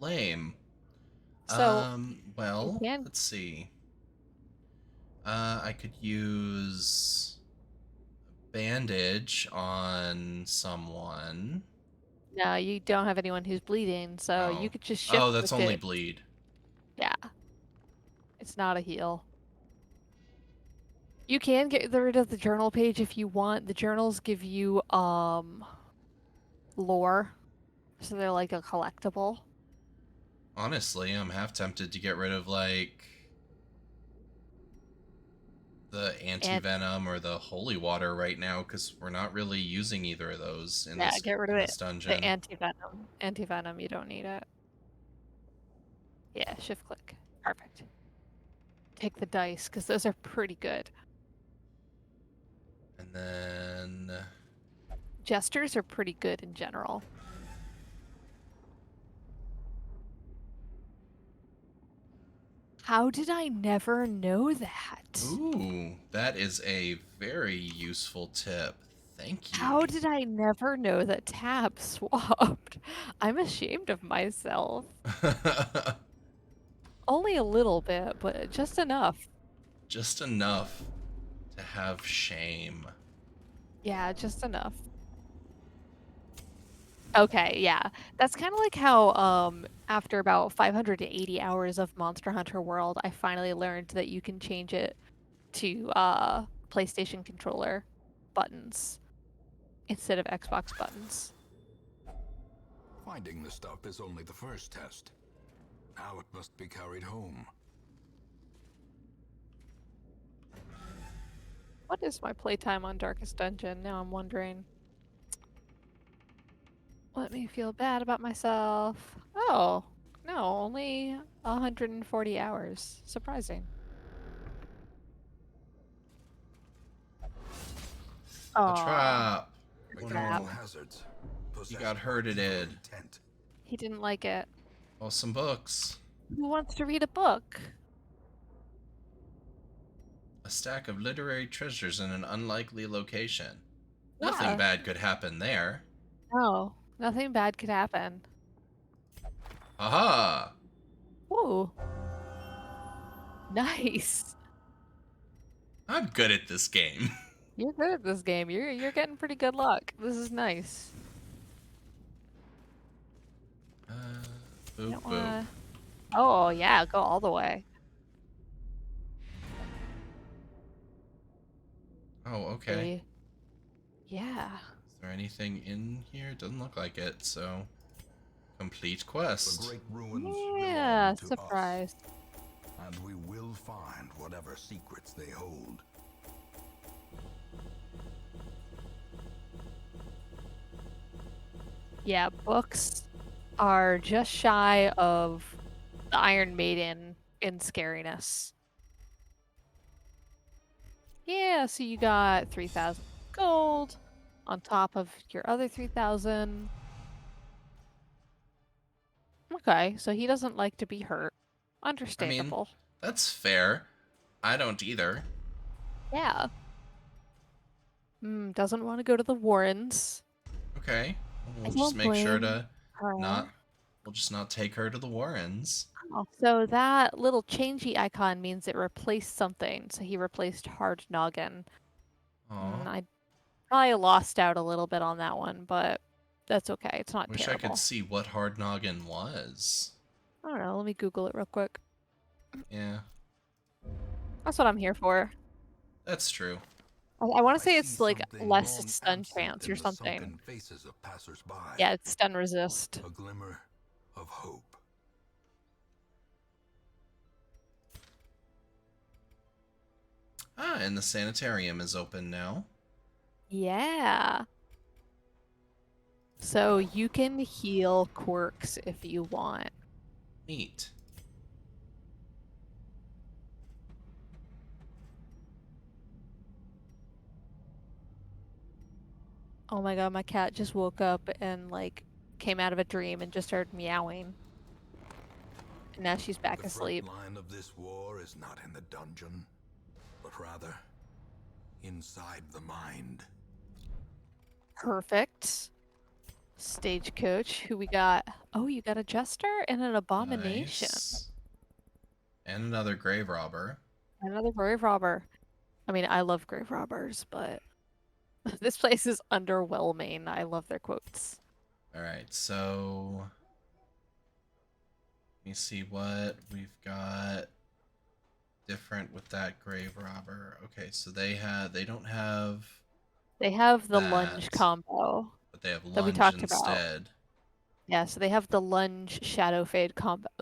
A: Lame.
B: So you
A: Well,
B: can.
A: let's see. I could use bandage on someone.
B: No, you don't have anyone who's bleeding, so you
A: Oh.
B: could just shift
A: Oh, that's
B: with
A: only
B: it.
A: bleed.
B: Yeah. It's not a heal. You can get rid of the journal page if you want. The journals give you lore. So they're like a collectible.
A: Honestly, I'm half tempted to get rid of like the
B: And
A: anti-venom or the holy water right now because we're not really using either of those in
B: yeah,
A: this
B: get rid of
A: in
B: it.
A: this
B: The
A: dungeon.
B: anti-venom. Anti-venom, you don't need it. Yeah, shift click. Perfect. Take the dice, because those are pretty good.
A: And then
B: Jesters are pretty good in general. How did I never know that?
A: ooh, that is a very useful tip. Thank you.
B: How did I never know that tab swapped? I'm ashamed of myself. Only a little bit, but just enough.
A: Just enough to have shame.
B: Yeah, just enough. Okay, yeah. That's kind of like how after about 580 hours of Monster Hunter World, I finally learned that you can change it to PlayStation controller buttons instead of Xbox buttons.
C: Finding the stuff is only the first test. Now it must be carried home.
B: What is my playtime on Darkest Dungeon? Now I'm wondering. Let me feel bad about myself. Oh, no, only 140 hours. Surprising.
A: A
B: Oh,
A: trap.
C: Mechanical
A: No.
C: hazards.
A: You got hurted.
C: Intent.
B: he didn't like it.
A: Well, some books.
B: Who wants to read a book?
A: A stack of literary treasures in an unlikely location.
B: Yeah.
A: Nothing bad could happen there.
B: No, nothing bad could happen.
A: Aha!
B: Whoa. Nice.
A: I'm good at this game.
B: You're good at this game. You're getting pretty good luck. This is nice.
A: Boop,
B: Don't
A: boop.
B: wanna... Oh, yeah, go all the way.
A: Oh, okay.
B: Yeah.
A: Is there anything in here? Doesn't look like it, so... Complete
C: The
A: great
C: great ruins
B: Yeah,
C: belong to
B: surprise.
C: us, and we will find whatever secrets they hold.
B: Yeah, books are just shy of the Iron Maiden in scariness. Yeah, so you got 3,000 gold on top of your other 3,000. Okay, so he doesn't like to be hurt.
A: I mean,
B: Understandable.
A: that's fair. I don't either.
B: Yeah. Doesn't want to go to the Warrens.
A: Okay.
B: I
A: We'll just
B: don't
A: make sure
B: blame
A: to
B: her.
A: not... We'll just not take her to the Warrens.
B: Oh, so that little changey icon means it replaced something. So he replaced Hard Noggin.
A: Aw.
B: I probably lost out a little bit on that one, but that's okay. It's not
A: Wish
B: terrible.
A: I could see what Hard Noggin was.
B: I don't know. Let me Google it real quick.
A: Yeah,
B: That's what I'm here for.
A: that's true.
B: I want to say
C: see
B: it's like
C: something
B: less
C: long
B: stun
C: absent
B: chance
C: in
B: or
C: the
B: something.
C: sunken faces of passers-by.
B: Yeah, it's stun resist.
C: A glimmer of hope.
A: Ah, and the sanitarium is open now.
B: Yeah. So you can heal quirks if you want.
A: Neat.
B: Oh my god, my cat just woke up and like came out of a dream and just started meowing. And now she's back
C: The front
B: asleep.
C: line of this war is not in the dungeon, but rather inside the mind.
B: Perfect. Stagecoach, who we got? Oh, you got a jester and an abomination.
A: Nice. And another grave robber.
B: Another grave robber. I mean, I love grave robbers, but this place is underwhelming. I love their quotes.
A: All right, so let me see what we've got different with that grave robber. Okay, so they don't have
B: They have the lunge
A: that,
B: combo
A: but they have
B: that we
A: lunge
B: talked about.
A: instead.
B: Yeah, so they have the lunge shadow fade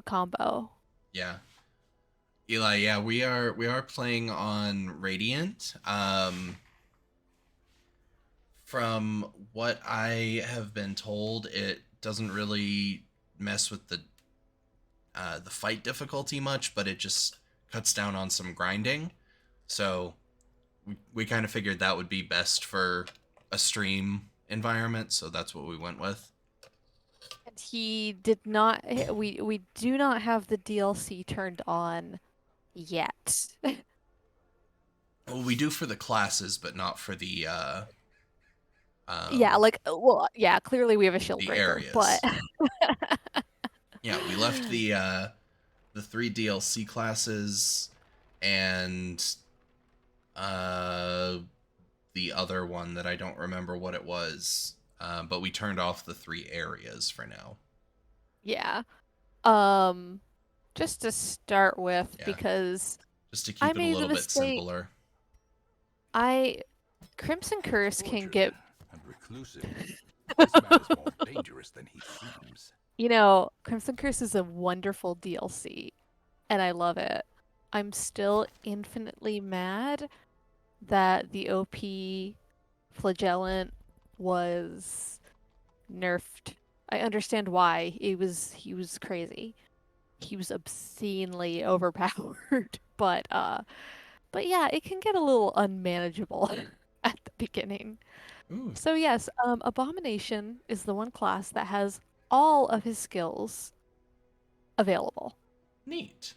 B: combo.
A: Yeah. Eli, yeah, we are playing on Radiant. From what I have been told, it doesn't really mess with the fight difficulty much, but it just cuts down on some grinding. So we kind of figured that would be best for a stream environment, so that's what we went with.
B: And he did not. We do not have the DLC turned on yet.
A: Well, we do for the classes, but not for the
B: Yeah, like well, yeah. Clearly, we have a shield
A: the
B: breaker,
A: areas.
B: but
A: Yeah, we left the 3 DLC classes and the other one that I don't remember what it was. But we turned off the 3 areas for now.
B: yeah. Just to start with,
A: Yeah.
B: because
A: Just to
B: I
A: keep it a
B: made the
A: little bit
B: mistake.
A: simpler.
B: Crimson Curse can
C: Tortured
B: get,
C: and reclusive. This man is more dangerous than he seems.
B: Crimson Curse is a wonderful DLC, and I love it. I'm still infinitely mad that the OP Flagellant was nerfed. I understand why. He was crazy. He was obscenely overpowered, but yeah, it can get a little unmanageable at the beginning.
A: Ooh,
B: So yes, Abomination is the one class that has all of his skills available.
A: neat.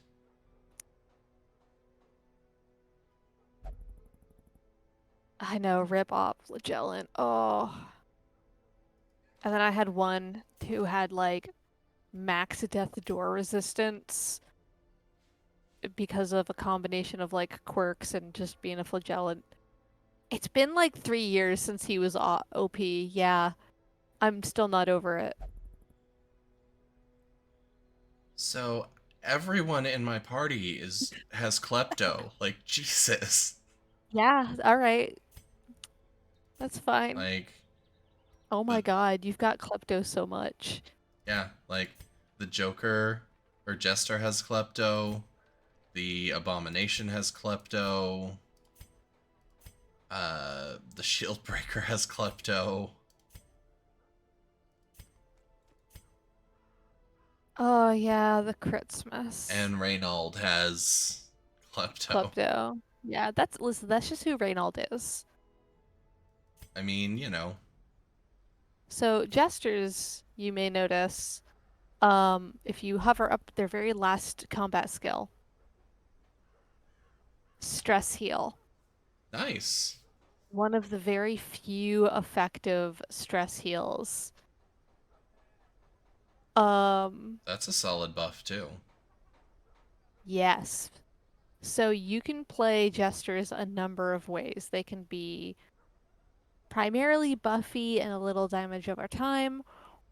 B: I know, rip op Flagellant. Oh. And then I had one who had like max death door resistance because of a combination of like quirks and just being a Flagellant. It's been like 3 years since he was OP. Yeah, I'm still not over it.
A: So everyone in my party has klepto. Like Jesus.
B: Yeah, all right. That's fine.
A: Like
B: Oh my
A: the
B: god, you've got Klepto so much.
A: yeah, like the Joker or Jester has klepto. The Abomination has klepto. The Shield Breaker has klepto.
B: Oh yeah, the Critsmas.
A: And Reynold has klepto.
B: Klepto. Yeah, listen, that's just who Reynold is.
A: I mean, you know.
B: So Jesters, you may notice, if you hover up their very last combat skill, Stress Heal.
A: Nice.
B: One of the very few effective stress heals.
A: That's a solid buff too.
B: Yes. So you can play Jesters a number of ways. They can be primarily buffy and a little damage over time,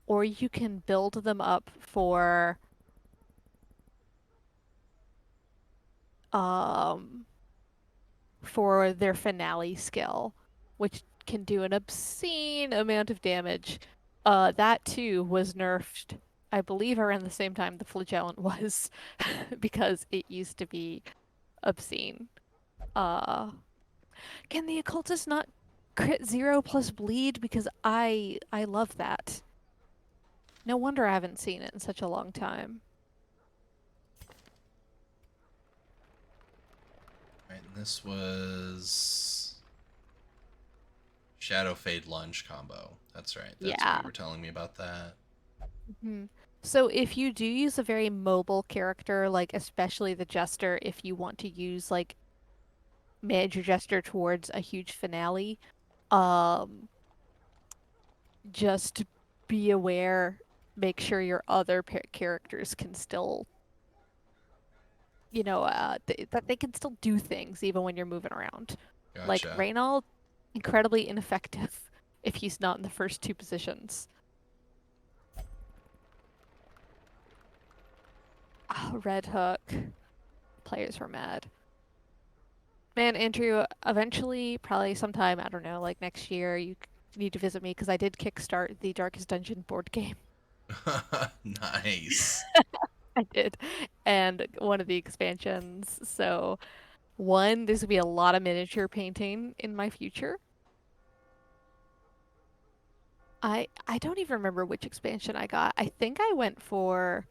B: or you can build them up for for their finale skill, which can do an obscene amount of damage. That too was nerfed, I believe, around the same time the Flagellant was, because it used to be obscene. Uh, can the occultist not crit 0 plus bleed? Because I love that. No wonder I haven't seen it in such a long time.
A: Right, and this was Shadow Fade Lunge combo. That's right. That's what
B: Yeah.
A: you were telling me about that.
B: Mhm. So if you do use a very mobile character, like especially the Jester, if you want to use like manage your Jester towards a huge finale, um, just be aware, make sure your other characters can still, that they can still do things even when you're moving around. Like
A: Gotcha.
B: Reynold, incredibly ineffective if he's not in the first two positions. Oh, Red Hook. Players were mad. Man, Andrew, eventually, probably sometime, I don't know, like next year, you need to visit me because I did kickstart the Darkest Dungeon board game.
A: Nice.
B: I did. And one of the expansions. So, one, there's gonna be a lot of miniature painting in my future. I don't even remember which expansion I got. I think I went for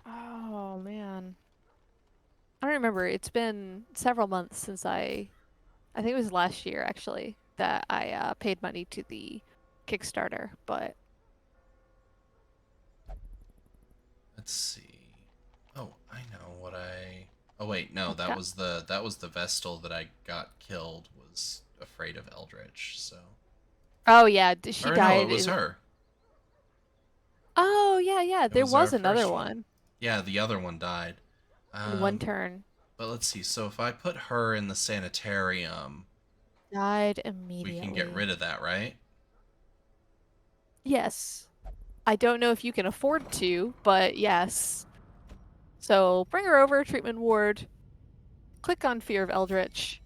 B: Oh man. I don't remember. It's been several months since I think it was last year actually that I paid money to the Kickstarter, but
A: Let's see. Oh, I know what I. Oh wait, no,
B: I've got
A: that was the Vestal that I got killed. Was afraid of Eldritch. So.
B: Oh yeah, she
A: Or no, it
B: died
A: was
B: in
A: her.
B: Oh yeah, yeah,
A: It
B: there
A: was our
B: was another
A: first one.
B: one
A: Yeah, the other one died.
B: in one
A: Um,
B: turn.
A: but let's see. So if I put her in the sanitarium,
B: Died
A: we can get
B: immediately.
A: rid of that, right?
B: Yes. I don't know if you can afford to, but yes. So bring her over, treatment ward, click on Fear of Eldritch.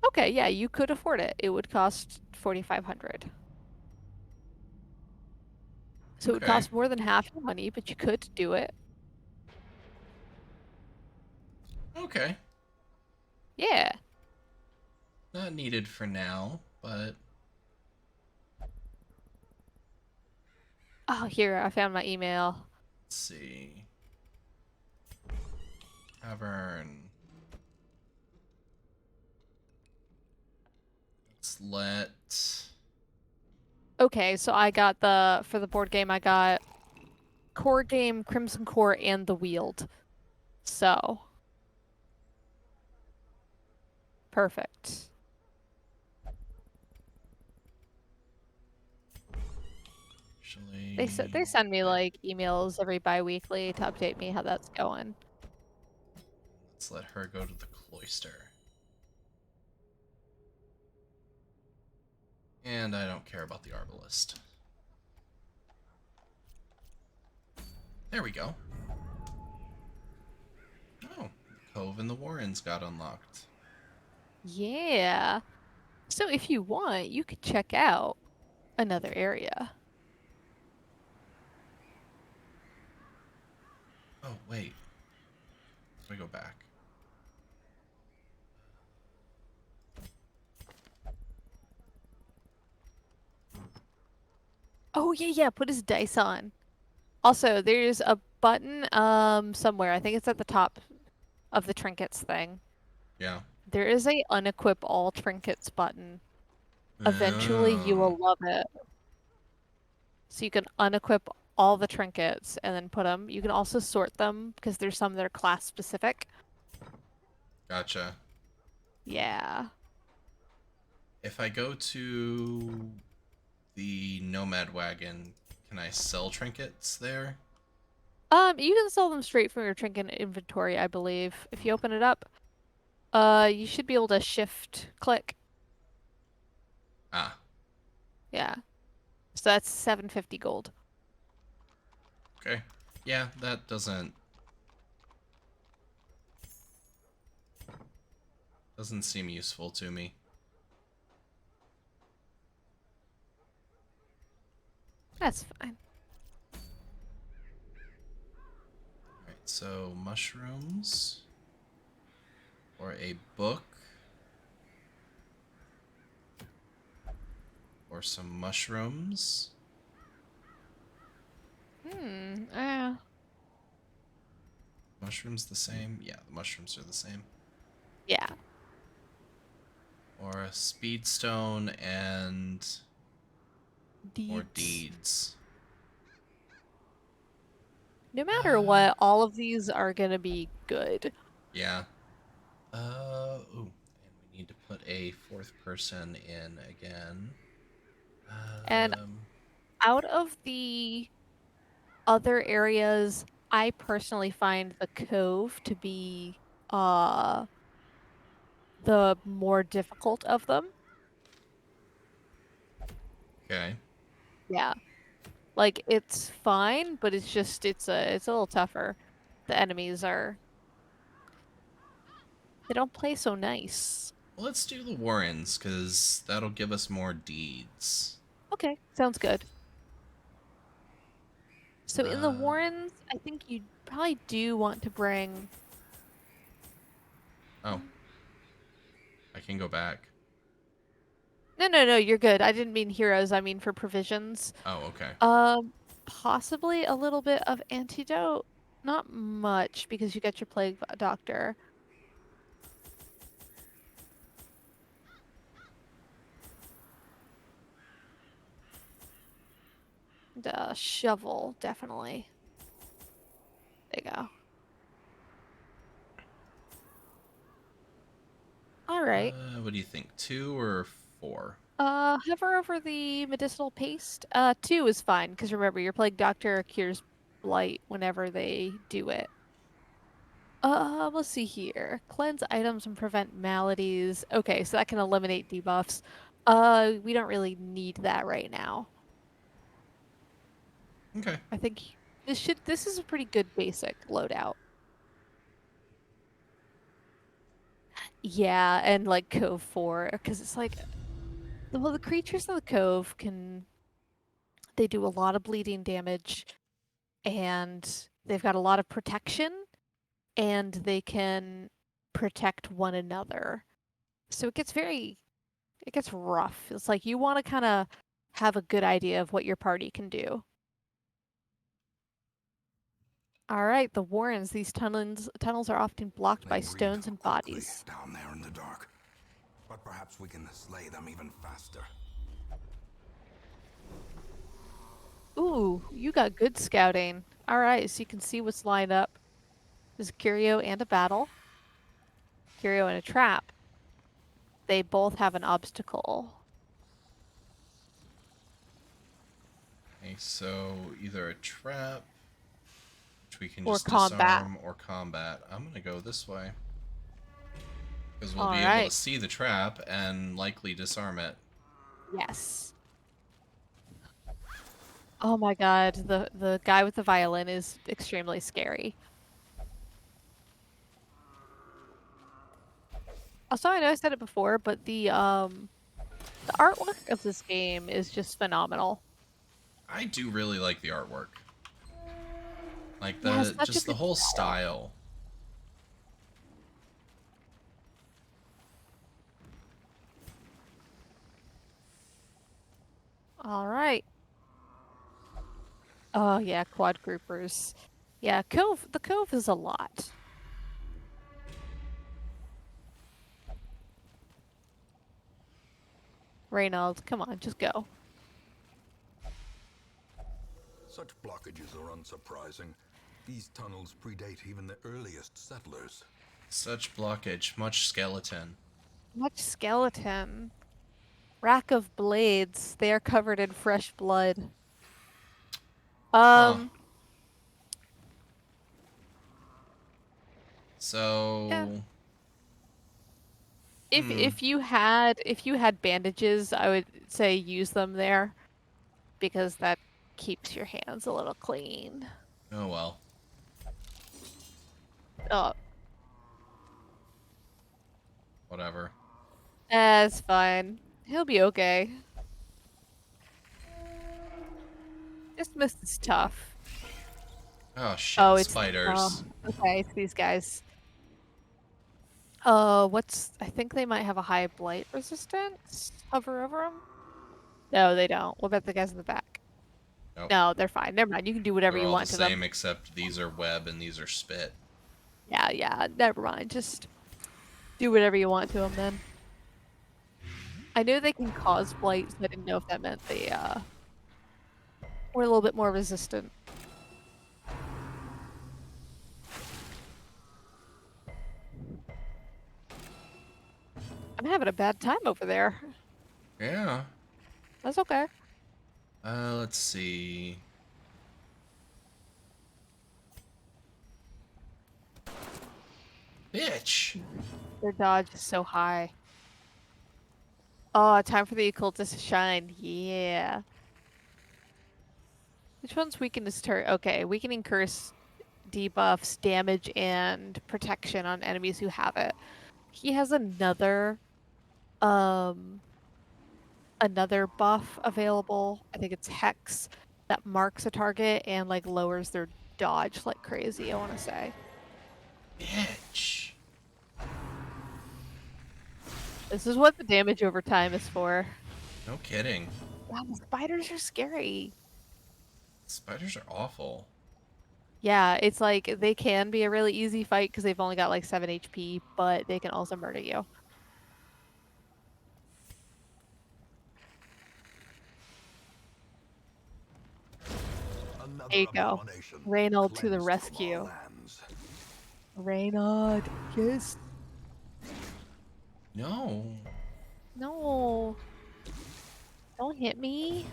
B: Okay, yeah, you could afford it. It would cost 4,500. So it would
A: Okay.
B: cost more than half your money, but you could do it.
A: Okay.
B: Yeah.
A: Not needed for now, but
B: Oh, here, I found my email.
A: let's see. Tavern. Let's let.
B: Okay, so for the board game, I got core game, Crimson Core, and the Wield. So, perfect. They
A: Actually.
B: send me like emails every bi-weekly to update me how that's going.
A: Let's let her go to the cloister. And I don't care about the arbalist. There we go. Oh, Cove and the Warrens got unlocked.
B: Yeah. So if you want, you could check out another area.
A: Oh, wait. Let me go back.
B: Oh yeah, yeah, put his dice on. Also, there's a button somewhere. I think it's at the top of the trinkets thing.
A: Yeah.
B: There is a unequip all trinkets button. Eventually you
A: Oh,
B: will love it. So you can unequip all the trinkets and then put them. You can also sort them because there's some that are class specific.
A: gotcha.
B: Yeah.
A: If I go to the Nomad Wagon, can I sell trinkets there?
B: You can sell them straight from your trinket inventory, I believe. If you open it up, you should be able to shift click.
A: Ah,
B: Yeah. So that's 750 gold.
A: okay. Yeah, that doesn't Doesn't seem useful to me.
B: That's fine.
A: Alright, so mushrooms. Or a book. Or some mushrooms. Mushrooms the same? Yeah, the mushrooms are the same.
B: Yeah.
A: Or a speedstone and more
B: Deeds.
A: deeds.
B: No matter what, all of these are gonna be good.
A: Yeah. Ooh. And we need to put a fourth person in again.
B: And out of the other areas, I personally find the cove to be the more difficult of them.
A: Okay.
B: Yeah. Like it's fine, but it's a little tougher. The enemies are they don't play so nice.
A: Well, let's do the Warrens, because that'll give us more deeds.
B: Okay, sounds good. So in the
A: Uh,
B: Warrens, I think you probably do want to bring
A: Oh. I can go back.
B: No, you're good. I didn't mean heroes, I mean for provisions.
A: Oh, okay.
B: Possibly a little bit of antidote. Not much because you got your plague doctor. The shovel, definitely. There you go. All right.
A: What do you think? 2 or 4?
B: Hover over the medicinal paste. 2 is fine because remember your plague doctor cures blight whenever they do it. Let's see here. Cleanse items and prevent maladies. Okay, so that can eliminate debuffs. We don't really need that right now.
A: Okay.
B: I think this is a pretty good basic loadout. Yeah, and like Cove 4, because it's like, well, the creatures in the Cove they do a lot of bleeding damage, and they've got a lot of protection, and they can protect one another. So it gets rough. It's like you want to kind of have a good idea of what your party can do. All right, the Warrens. These tunnels are often blocked by
C: They breed
B: stones and
C: quickly
B: bodies.
C: down there in the dark. But perhaps we can slay them even faster.
B: Ooh, you got good scouting. All right, so you can see what's lined up. There's a curio and a battle. Curio and a trap. They both have an obstacle.
A: Okay, so either a trap, which we can
B: Or
A: just
B: combat.
A: disarm, or combat. I'm gonna go this way. Because we'll
B: All
A: be able
B: right.
A: to see the trap and likely disarm it.
B: Yes. Oh my god, the guy with the violin is extremely scary. Also, I know I said it before, but the artwork of this game is just phenomenal.
A: I do really like the artwork. Like
B: Yeah,
A: the
B: such a
A: just the
B: good
A: whole
B: style.
A: style.
B: All right. Oh yeah, quad groupers. Yeah, the cove is a lot. Reynald, come on, just go.
C: Such blockages are unsurprising. These tunnels predate even the earliest settlers.
A: Such blockage, much skeleton.
B: Much skeleton. Rack of blades. They are covered in fresh blood.
A: Huh.
B: Um,
A: So
B: yeah.
A: hmm.
B: If you had bandages, I would say use them there because that keeps your hands a little clean.
A: Oh well.
B: Oh,
A: Whatever.
B: That's fine. He'll be okay. This mist is tough.
A: Oh shit,
B: Oh, it's
A: spiders.
B: okay. It's these guys. I think they might have a high blight resistance. Hover over them. No, they don't. What about the guys in the back?
A: Nope.
B: No, they're fine. Never mind. You can do whatever
A: They're
B: you
A: all the
B: want to
A: same
B: them.
A: except these are web and these are spit.
B: Yeah. Never mind. Just do whatever you want to them then. I know they can cause blight, so I didn't know if that meant they were a little bit more resistant. I'm having a bad time over there.
A: Yeah.
B: That's okay.
A: Let's see. Bitch.
B: Their dodge is so high. Oh, time for the occultist to shine. Yeah. Which one's weakness turret? Okay, weakening curse debuffs damage and protection on enemies who have it. He has another buff available. I think it's Hex that marks a target and like lowers their dodge like crazy, I want to say.
A: Bitch.
B: This is what the damage over time is for.
A: No kidding.
B: Wow, the spiders are scary.
A: Spiders are awful.
B: Yeah, it's like they can be a really easy fight because they've only got like 7 HP, but they can also murder you.
C: Another
B: There you go.
C: abomination
B: Reynold to the
C: cleansed from
B: rescue.
C: our lands.
B: Reynold, yes.
A: No.
B: No. Don't hit me.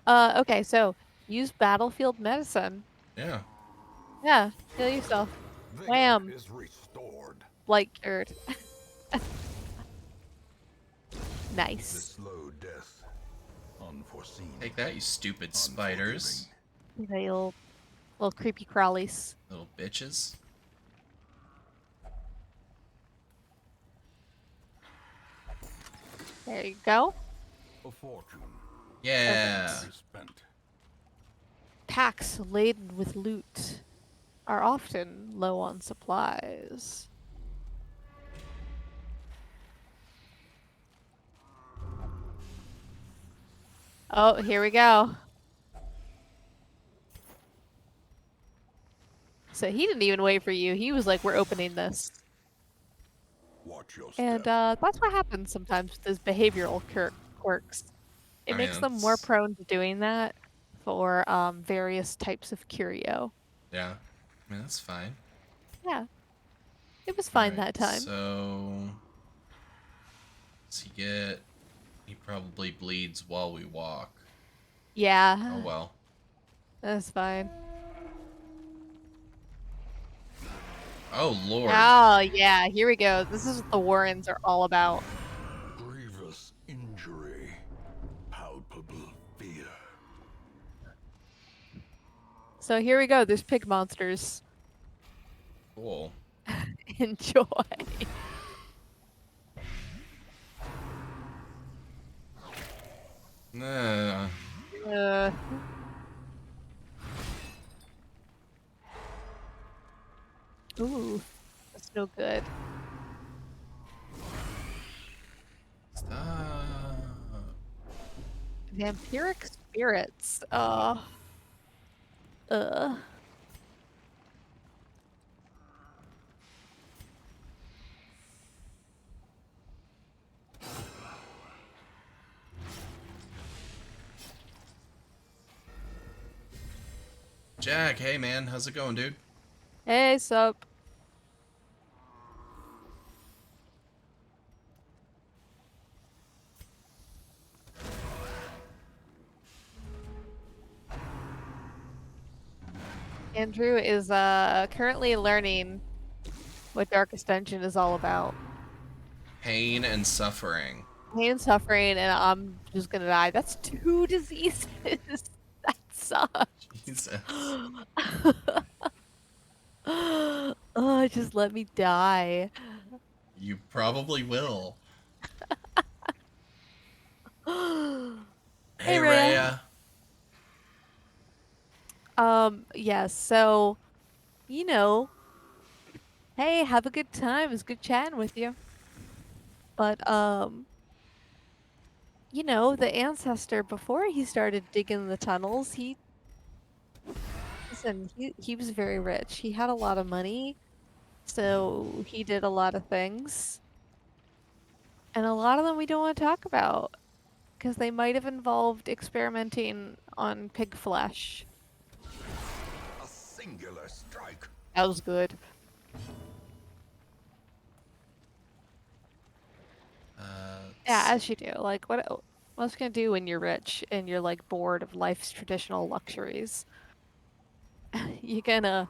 B: Okay, so use battlefield medicine.
A: Yeah.
B: Yeah, heal yourself.
C: Vigor
B: Wham.
C: is restored.
B: Blight cured.
C: The
B: Nice.
C: slow death, unforeseen.
A: Take that, you stupid spiders.
B: You know, you little creepy crawlies.
A: Little bitches.
B: There you go.
C: A fortune
A: Yeah.
C: spent.
B: Packs laden with loot are often low on supplies. Oh, here we go. So he didn't even wait for you. He was like, we're opening this.
C: Watch your
B: And
C: step.
B: that's what happens sometimes with those behavioral quirks. It
A: I
B: makes
A: mean,
B: them more
A: it's-
B: prone to doing that for various types of curio.
A: Yeah. I mean, that's fine.
B: Yeah. It was fine
A: Alright,
B: that time.
A: So. What's he get? He probably bleeds while we walk.
B: Yeah.
A: Oh well.
B: That's fine.
A: Oh lord.
B: Oh, yeah. Here we go. This is what the Warrens are all about.
C: Grievous injury. Palpable fear.
B: So here we go. There's pig monsters.
A: Cool.
B: Enjoy.
A: Nah.
B: Uh, ooh, that's no good.
A: Stop.
B: Vampiric spirits.
A: Jack, hey man, how's it going, dude?
B: Hey, sup? Andrew is currently learning what Darkest Dungeon is all about.
A: Pain and suffering.
B: Pain and suffering, and I'm just gonna die. That's 2 diseases. That sucks.
A: Jesus.
B: Oh, just let me die.
A: You probably will.
B: Hey,
A: Hey,
B: Rhea.
A: Rhea.
B: Yes, so, you know, hey, have a good time. It was good chatting with you. But, the ancestor, before he started digging the tunnels, listen, he was very rich. He had a lot of money, so he did a lot of things. And a lot of them we don't want to talk about, because they might have involved experimenting on pig flesh.
C: A singular strike.
B: That was good. Yeah,
A: Let's
B: as you do. Like, what's gonna do when you're rich and you're like bored of life's traditional luxuries? You're gonna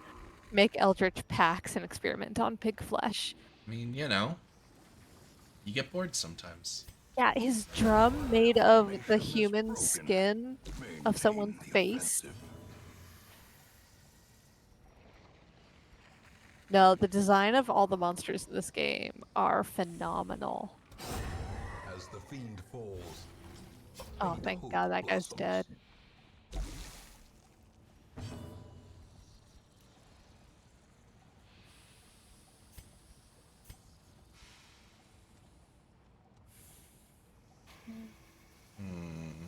B: make eldritch packs and experiment on pig flesh.
A: I mean, you get bored sometimes.
B: Yeah, his drum made of the
C: Formation is
B: human
C: broken.
B: skin of someone's
C: Maintain the
B: face.
C: offensive.
B: No, the design of all the monsters in this game are phenomenal.
C: As the fiend falls, a
B: Oh,
C: faint
B: thank
C: hope
B: God that guy's
C: blossoms.
B: dead.
A: Hmm.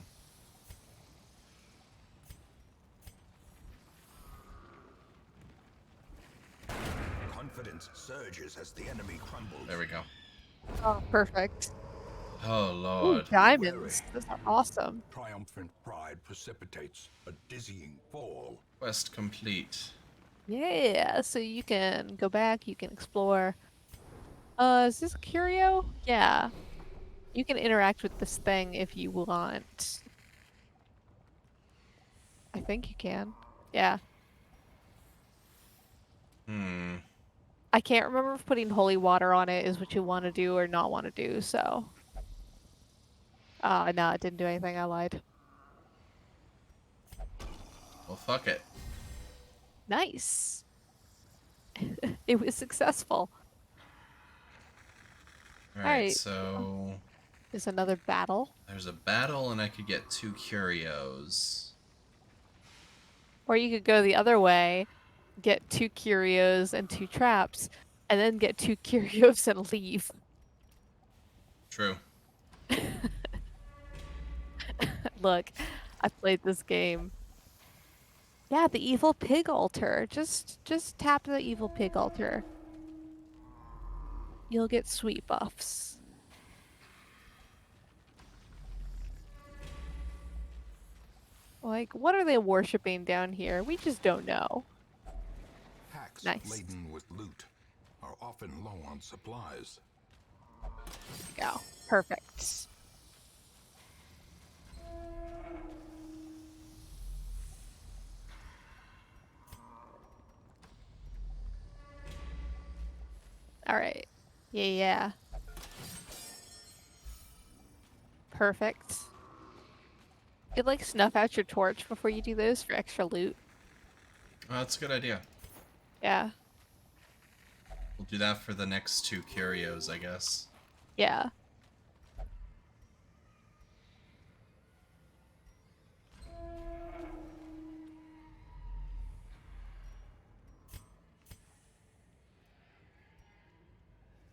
C: Confidence surges as the enemy crumbles.
A: There we go.
B: Oh, perfect.
A: Oh,
B: Ooh,
A: Lord.
C: Be wary.
B: diamonds. Those are awesome.
C: Triumphant pride precipitates a dizzying fall.
A: Quest complete.
B: Yeah, so you can go back, you can explore. Is this Curio? Yeah. You can interact with this thing if you want. I think you can. Yeah.
A: Hmm.
B: I can't remember if putting holy water on it is what you want to do or not want to do, so. No, it didn't do anything. I lied.
A: Well, fuck it.
B: Nice. It was successful. All
A: Alright,
B: right.
A: so
B: There's another battle.
A: there's a battle, and I could get 2 curios.
B: Or you could go the other way, get 2 curios and 2 traps, and then get 2 curios and leave.
A: True.
B: Look, I played this game. Yeah, the evil pig altar. Just tap the evil pig altar. You'll get sweet buffs. Like, what are they worshipping down here? We just don't know.
C: Packs
B: Nice.
C: laden with loot are often low on supplies.
B: Go. Perfect. All right. Yeah. Perfect. You'd like snuff out your torch before you do those for extra loot.
A: Oh, that's a good idea.
B: Yeah.
A: We'll do that for the next 2 curios, I guess.
B: Yeah.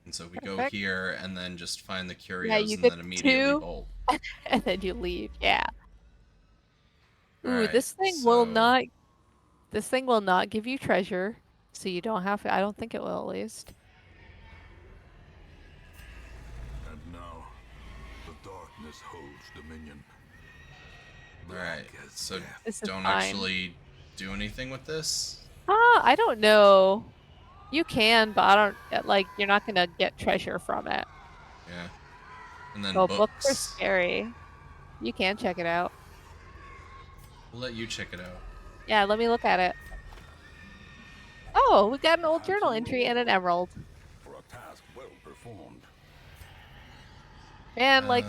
A: And so we go
B: Perfect.
A: here and then just find the
B: Yeah,
A: curios
B: you
A: and
B: get
A: then immediately
B: 2
A: bolt.
B: and then you leave. Yeah. Ooh,
A: Alright, so
B: this thing will not give you treasure, so you don't have to. I don't think it will, at least.
C: And now, the darkness holds dominion.
A: Alright,
C: Black as
A: so
C: death.
B: This is
A: don't
B: fine.
A: actually do anything with this?
B: I don't know. You can, but I don't you're not gonna get treasure from it.
A: Yeah. And then
B: Oh, books are
A: books.
B: scary. You can check it out.
A: We'll let you check it out.
B: Yeah, let me look at it. Oh, we got an old
C: Handsome
B: journal entry and an
C: reward
B: emerald.
C: for a task well performed.
B: And I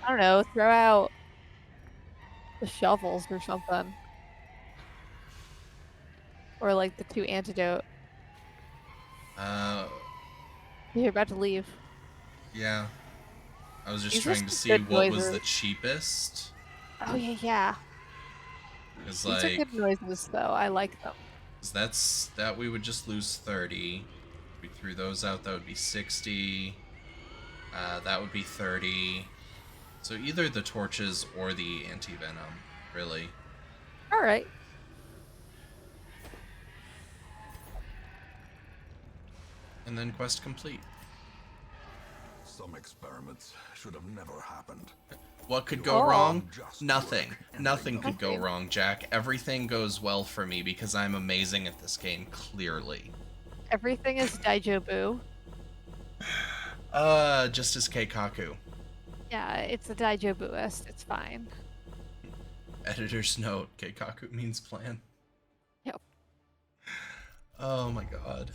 B: don't know, throw out the shovels or something. Or like the 2 antidote.
A: Uh,
B: You're about to leave.
A: yeah. I was just
B: These are
A: trying to
B: some
A: see
B: good
A: what was the
B: noises.
A: cheapest.
B: Oh yeah, yeah.
A: Because,
B: These are
A: like,
B: good noises though. I like them.
A: 'cause that we would just lose 30. We threw those out, that would be 60. That would be 30. So either the torches or the anti-venom, really.
B: All right.
A: And then quest complete.
C: Some experiments should have never happened.
A: What could
C: You
A: go
B: Oh.
A: wrong?
C: just
A: Nothing.
C: work and
A: Nothing
C: they
A: could go
B: Nothing.
A: wrong, Jack. Everything goes well for me because I'm amazing at this game, clearly.
B: Everything is Daijobu.
A: Just as Keikaku.
B: Yeah, it's a Daijobuist. It's fine.
A: Editor's note, Keikaku means plan.
B: Yep.
A: Oh my god.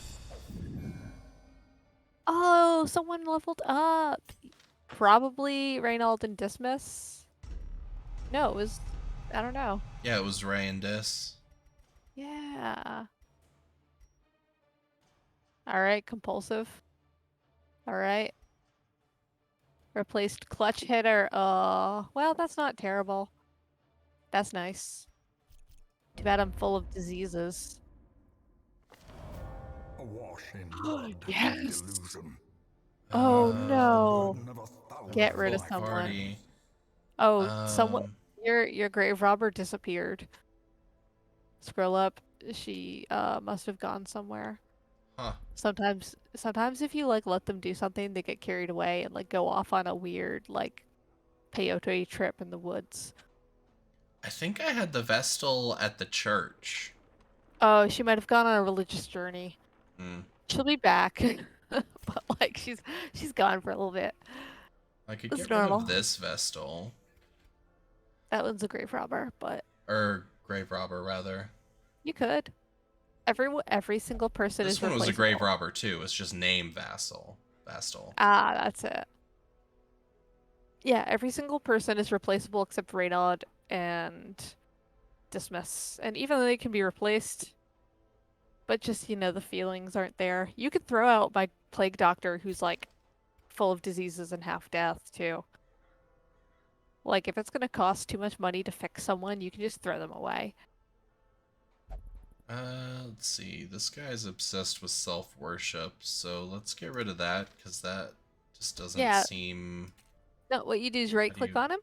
B: Oh, someone leveled up. Probably Reynald and Dismas. No, it was. I don't know.
A: Yeah, it was Ray and Dis.
B: Yeah. All right, compulsive. All right. Replaced clutch hitter. Well, that's not terrible. That's nice. Too bad I'm full of diseases.
C: Awash in blood
B: Yes!
C: and delusion.
B: Oh
A: Uh,
B: no!
C: Burden of 1,000
B: Get rid of
A: full
B: someone.
A: party.
B: Oh, someone.
A: Um,
B: Your grave robber disappeared. Scroll up. She must have gone somewhere.
A: huh.
B: Sometimes if you like let them do something, they get carried away and like go off on a weird like peyote trip in the woods.
A: I think I had the Vestal at the church.
B: Oh, she might have gone on a religious journey.
A: Hmm.
B: She'll be back. But like she's gone for a little bit.
A: I could
B: It's
A: get rid
B: normal.
A: of this Vestal.
B: That one's a grave robber, but
A: Or Grave Robber, rather.
B: you could. Every single person
A: This
B: is
A: one was a
B: replaceable.
A: Grave Robber, too. It's just name Vassal. Vestal.
B: Ah, that's it. Yeah, every single person is replaceable except Reynald and Dismiss. And even though they can be replaced, but just, the feelings aren't there. You could throw out my Plague Doctor who's like full of diseases and half death too. Like if it's gonna cost too much money to fix someone, you can just throw them away.
A: Let's see. This guy's obsessed with self-worship, so let's get rid of that, because that just doesn't
B: Yeah.
A: seem...
B: No, what you do is right
A: How do
B: click
A: you-
B: on him.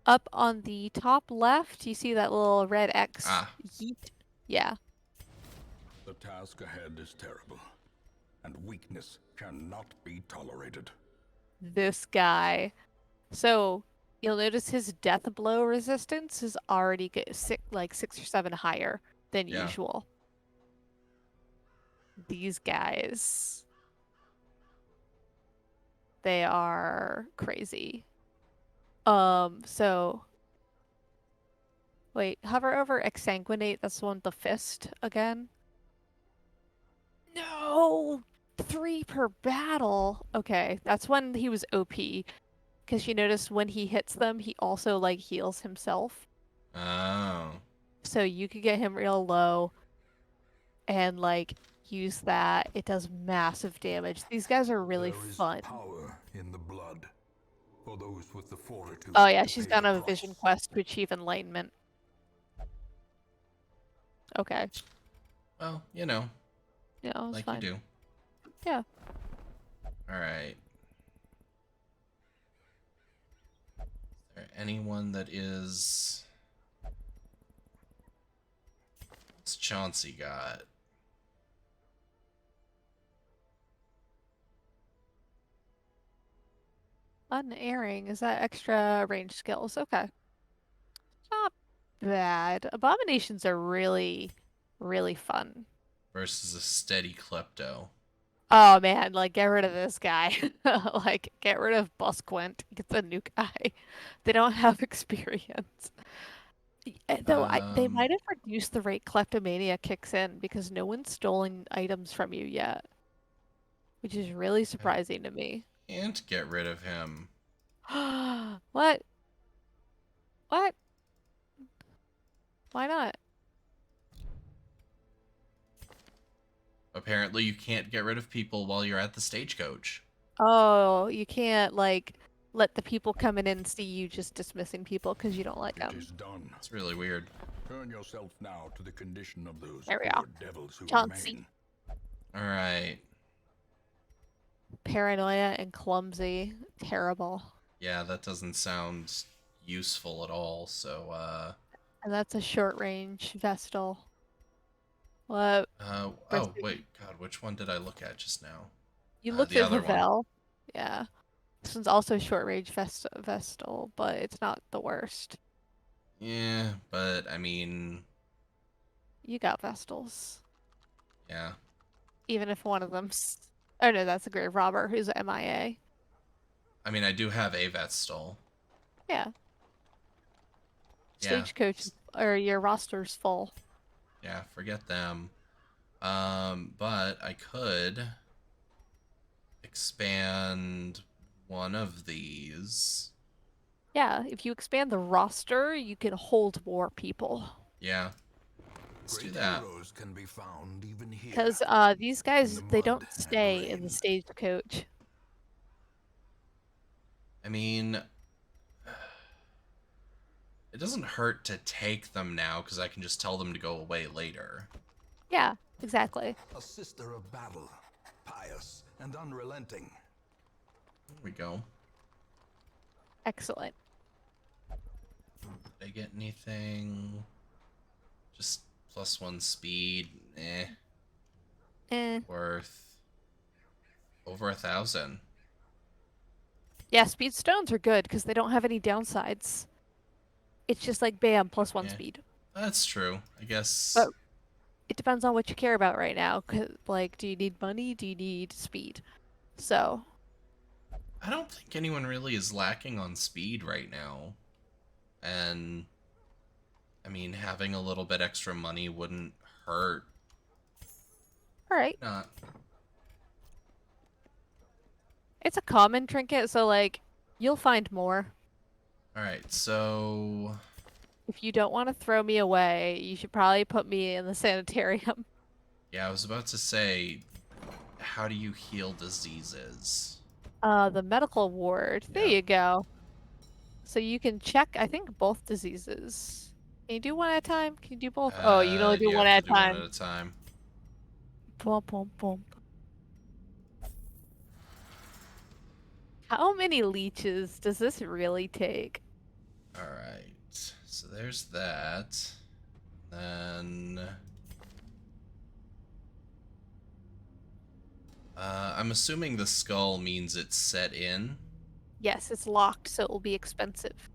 B: Up on the top left, you see that little red X.
A: Ah.
B: Yeet. Yeah.
C: The task ahead is terrible, and weakness cannot be tolerated.
B: This guy. So you'll notice his death blow resistance is already like 6 or 7 higher than
A: Yeah.
B: usual. These guys, they are crazy. So wait, hover over exsanguinate. That's the one with the fist again. No, 3 per battle. Okay, that's when he was OP. Because you notice when he hits them, he also like heals himself.
A: Oh.
B: So you could get him real low and like use that. It does massive damage. These guys are really
C: There is
B: fun.
C: power in the blood for those with the fortitude.
B: Oh yeah,
C: to
B: she's
C: pay
B: done
C: the
B: a vision
C: price.
B: quest to achieve enlightenment. Okay.
A: Well,
B: It's
A: like
B: fine.
A: you do.
B: Yeah.
A: Alright. Is there anyone that is... What's Chauncey got?
B: Unerring. Is that extra range skills? Okay. Not bad. Abominations are really, really fun.
A: Versus a steady klepto.
B: Oh man, like get rid of this guy. Like get rid of Busquint. Get the new guy. They don't have experience. Though they might have reduced the rate kleptomania kicks in because no one's stolen items from you yet, which is really surprising to me.
A: Can't get rid of him.
B: What? What? Why not?
A: apparently you can't get rid of people while you're at the stagecoach.
B: Oh, you can't like let the people coming in see you just dismissing people because you don't like
C: It
B: them.
C: is done.
A: It's really weird.
C: Turn yourself now to the condition of those
B: There we
C: poor
B: are.
C: devils who
B: Chauncey.
C: remain.
A: All right.
B: Paranoia and clumsy. Terrible.
A: Yeah, that doesn't sound useful at all. So,
B: And that's a short range Vestal. What?
A: oh wait, God, which one did I look at just now?
B: You looked
A: The
B: at
A: other one.
B: Vivel. Yeah. This one's also short range Vestal, but it's not the worst.
A: Yeah, but I mean,
B: You got Vestals.
A: yeah.
B: Even if one of them's. Oh no, that's a grave robber who's a MIA.
A: I mean, I do have a Vestal.
B: Yeah.
A: Yeah.
B: Stagecoach or your roster's full.
A: Yeah, forget them. But I could expand one of these.
B: Yeah, if you expand the roster, you can hold more people.
A: Yeah. Let's do
C: Great
A: that.
C: heroes can be found even here.
B: Because these guys,
C: the
B: they
C: mud
B: don't
C: and
B: stay in the
C: rain.
B: stagecoach.
A: I mean, it doesn't hurt to take them now because I can just tell them to go away later.
B: Yeah, exactly.
C: A sister of battle, pious and unrelenting.
A: There we go.
B: Excellent.
A: Did I get anything? Just +1 speed.
B: Eh.
A: Worth over 1,000.
B: Yeah, speed stones are good because they don't have any downsides. It's just like bam, +1
A: Yeah.
B: speed.
A: That's true. I guess.
B: But it depends on what you care about right now. 'Cause, like, do you need money? Do you need speed? So,
A: I don't think anyone really is lacking on speed right now. And I mean, having a little bit extra money wouldn't hurt.
B: all right.
A: Not.
B: It's a common trinket, so like, you'll find more.
A: All right. So
B: If you don't want to throw me away, you should probably put me in the sanitarium.
A: yeah, I was about to say, how do you heal diseases?
B: The medical ward. There
A: Yeah.
B: you go. So you can check, I think, both diseases. Can you do one at a time? Can you do both? Oh, you can only do
A: You
B: one
A: have
B: at
A: to
B: a
A: do one
B: time.
A: at a time.
B: Boom, boom, boom. How many leeches does this really take?
A: All right. So there's that. Then I'm assuming the skull means it's set in.
B: Yes, it's locked, so it will be expensive.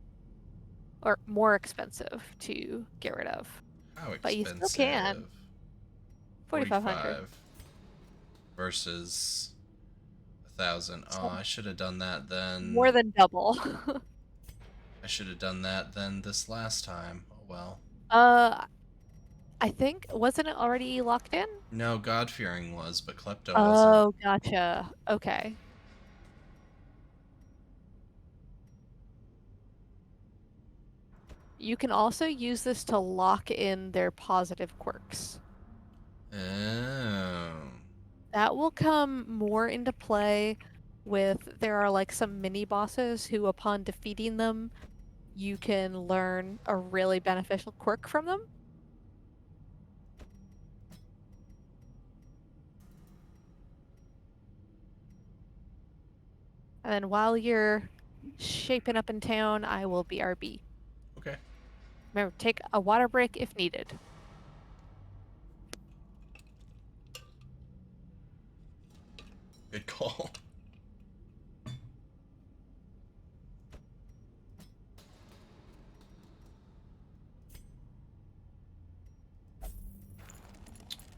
B: Or more expensive to get rid of.
A: How
B: But you
A: expensive?
B: still can. 4,500.
A: 45 versus 1,000. Oh, I should have done that then.
B: More than double.
A: I should have done that then this last time. Oh well.
B: I think, wasn't it already locked in?
A: No, God-fearing was, but Klepto wasn't.
B: Oh, gotcha. Okay. You can also use this to lock in their positive quirks.
A: Oh.
B: That will come more into play with there are like some mini bosses who upon defeating them you can learn a really beneficial quirk from them. And then while you're shaping up in town, I will BRB.
A: Okay.
B: Remember, take a water break if needed.
A: Good call.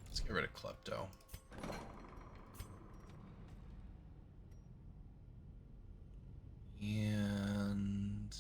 A: Let's get rid of Klepto. And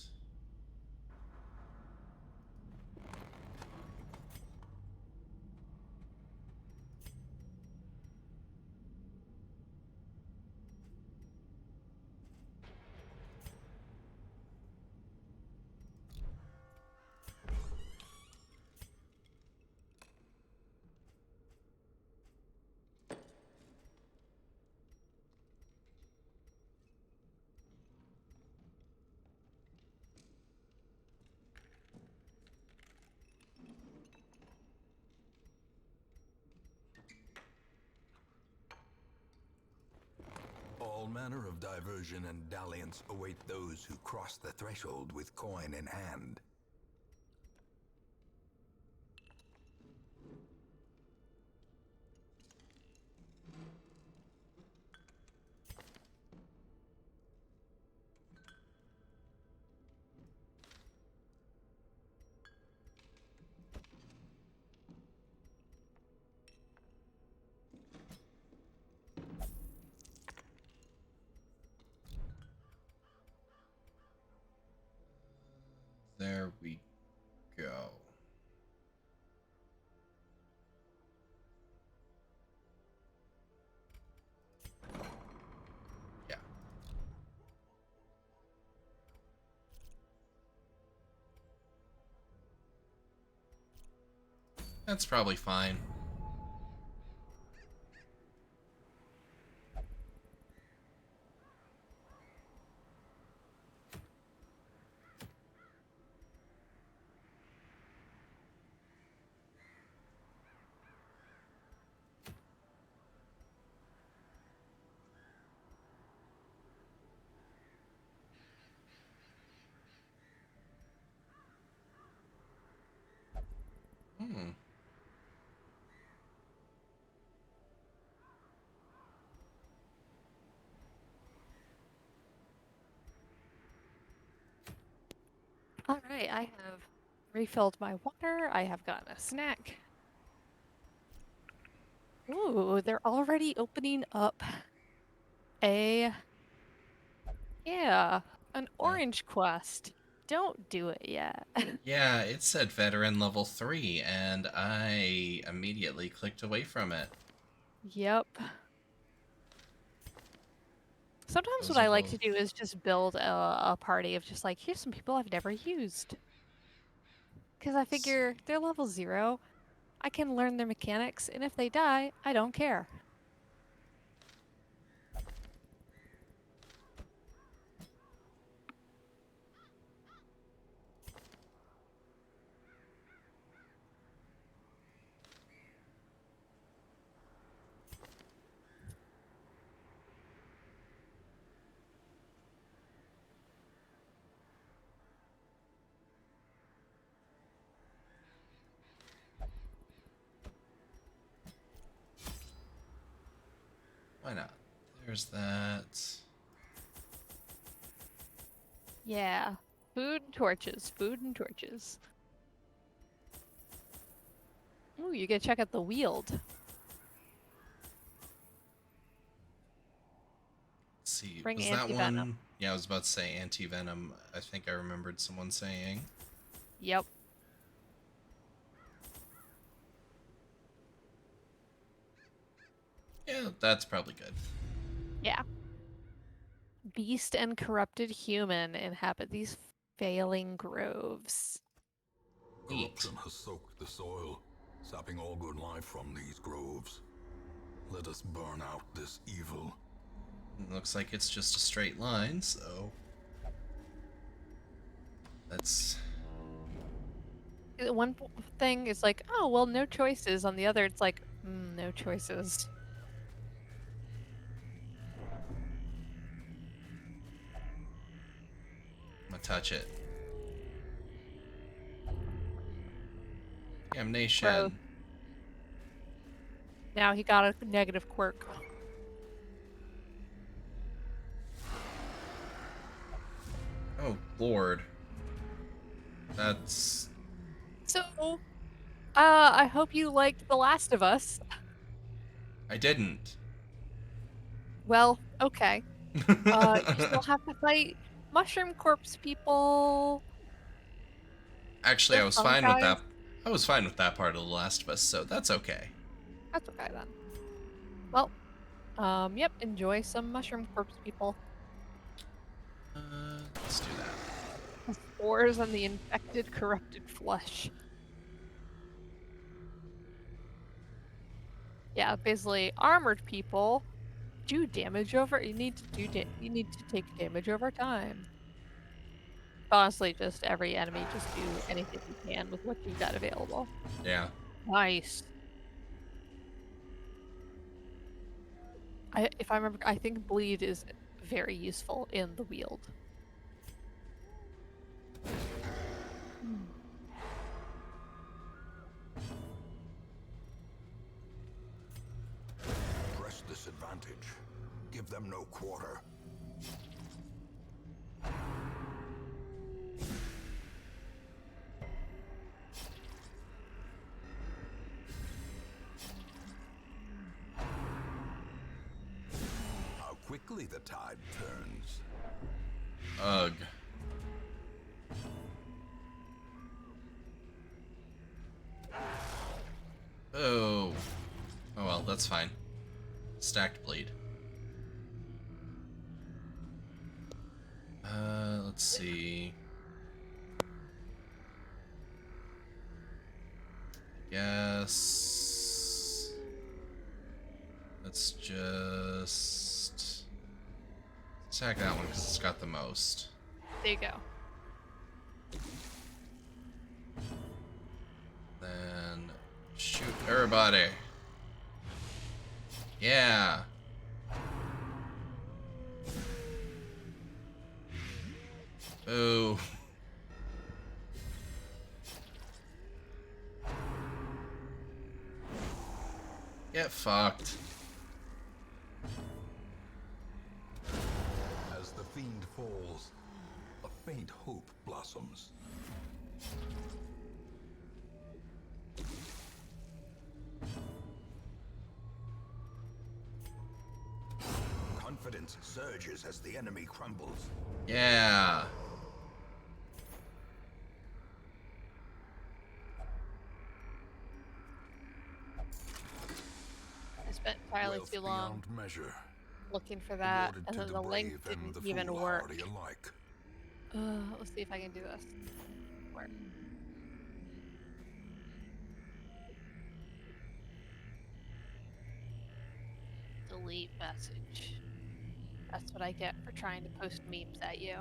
C: All manner of diversion and dalliance await those who cross the threshold with coin in hand.
A: There we go. Yeah. That's probably fine. Hmm.
B: All right, I have refilled my water. I have gotten a snack. Ooh, they're already opening up a, yeah, an orange quest. Don't do it yet.
A: Yeah, it said veteran level 3, and I immediately clicked away from it.
B: Yep. Sometimes
A: Those
B: what
A: are
B: I like to
A: both.
B: do is just build a party of just like, here's some people I've never used. Because I
A: Let's
B: figure they're level 0. I can learn their mechanics, and if they die, I don't care.
A: Why not? There's that.
B: Yeah. Food and torches. Food and torches. Ooh, you get to check out the Weald.
A: Let's see,
B: Bring
A: was that
B: anti-venom.
A: one? Yeah, I was about to say anti-venom. I think I remembered someone saying.
B: Yep.
A: Yeah, that's probably good.
B: Yeah. Beast and corrupted human inhabit these failing groves.
A: Neat.
C: Corruption has soaked the soil, sapping all good life from these groves. Let us burn out this evil.
A: Looks like it's just a straight line, so that's
B: One thing is like, oh, well, no choices. On the other, it's like, no choices.
A: I'm gonna touch it. Damnation.
B: Now he got a negative quirk.
A: Oh Lord. That's
B: So, I hope you liked The Last of Us.
A: I didn't.
B: Well, okay. You still have to fight mushroom corpse people.
A: Actually, I
B: The
A: was fine with
B: fungi.
A: that. I was fine with that part of The Last of Us, so that's okay.
B: That's okay then. Well, yep, enjoy some mushroom corpse people.
A: Let's do that.
B: The spores and the infected, corrupted flesh. Yeah, basically, armored people do damage over. You need to you need to take damage over time. Honestly, just every enemy, just do anything you can with what you've got available.
A: Yeah.
B: Nice. if I remember, I think bleed is very useful in the wield.
C: Press this advantage. Give them no quarter. How quickly the tide turns.
A: Ugh. Oh. Oh well, that's fine. Stacked bleed. Let's see. Guess. Let's just attack that one because it's got the most.
B: There you go.
A: Then shoot everybody. Yeah. Oh. Get fucked.
C: As the fiend falls, a faint hope blossoms. Confidence surges as the enemy crumbles.
A: Yeah.
B: I spent entirely
C: Wealth
B: too long
C: beyond measure,
B: looking for that,
C: awarded
B: and
C: to
B: then
C: the
B: the
C: brave
B: link
C: and
B: didn't
C: the
B: even work.
C: foolhardy alike.
B: Let's see if I can do this. Work. Delete message. That's what I get for trying to post memes at you.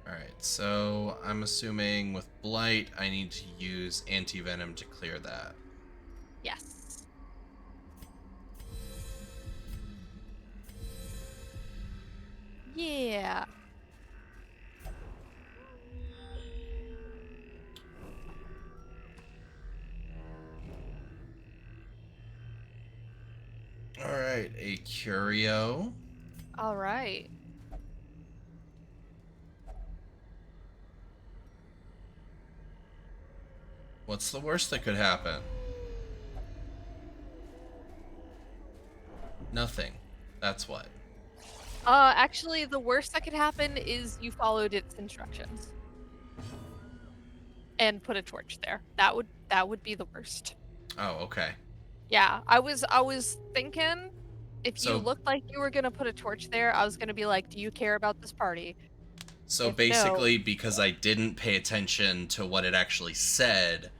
A: Alright, so I'm assuming with Blight, I need to use Anti-Venom to clear that.
B: Yes. Yeah.
A: Alright, a Curio.
B: All right.
A: What's the worst that could happen? Nothing. That's what.
B: Actually, the worst that could happen is you followed its instructions and put a torch there. That would be the worst.
A: Oh, okay.
B: Yeah, I was thinking if you
A: So,
B: looked like you were gonna put a torch there, I was gonna be like, "Do you care about this party?"
A: so
B: If
A: basically, because I didn't pay attention to what it actually said,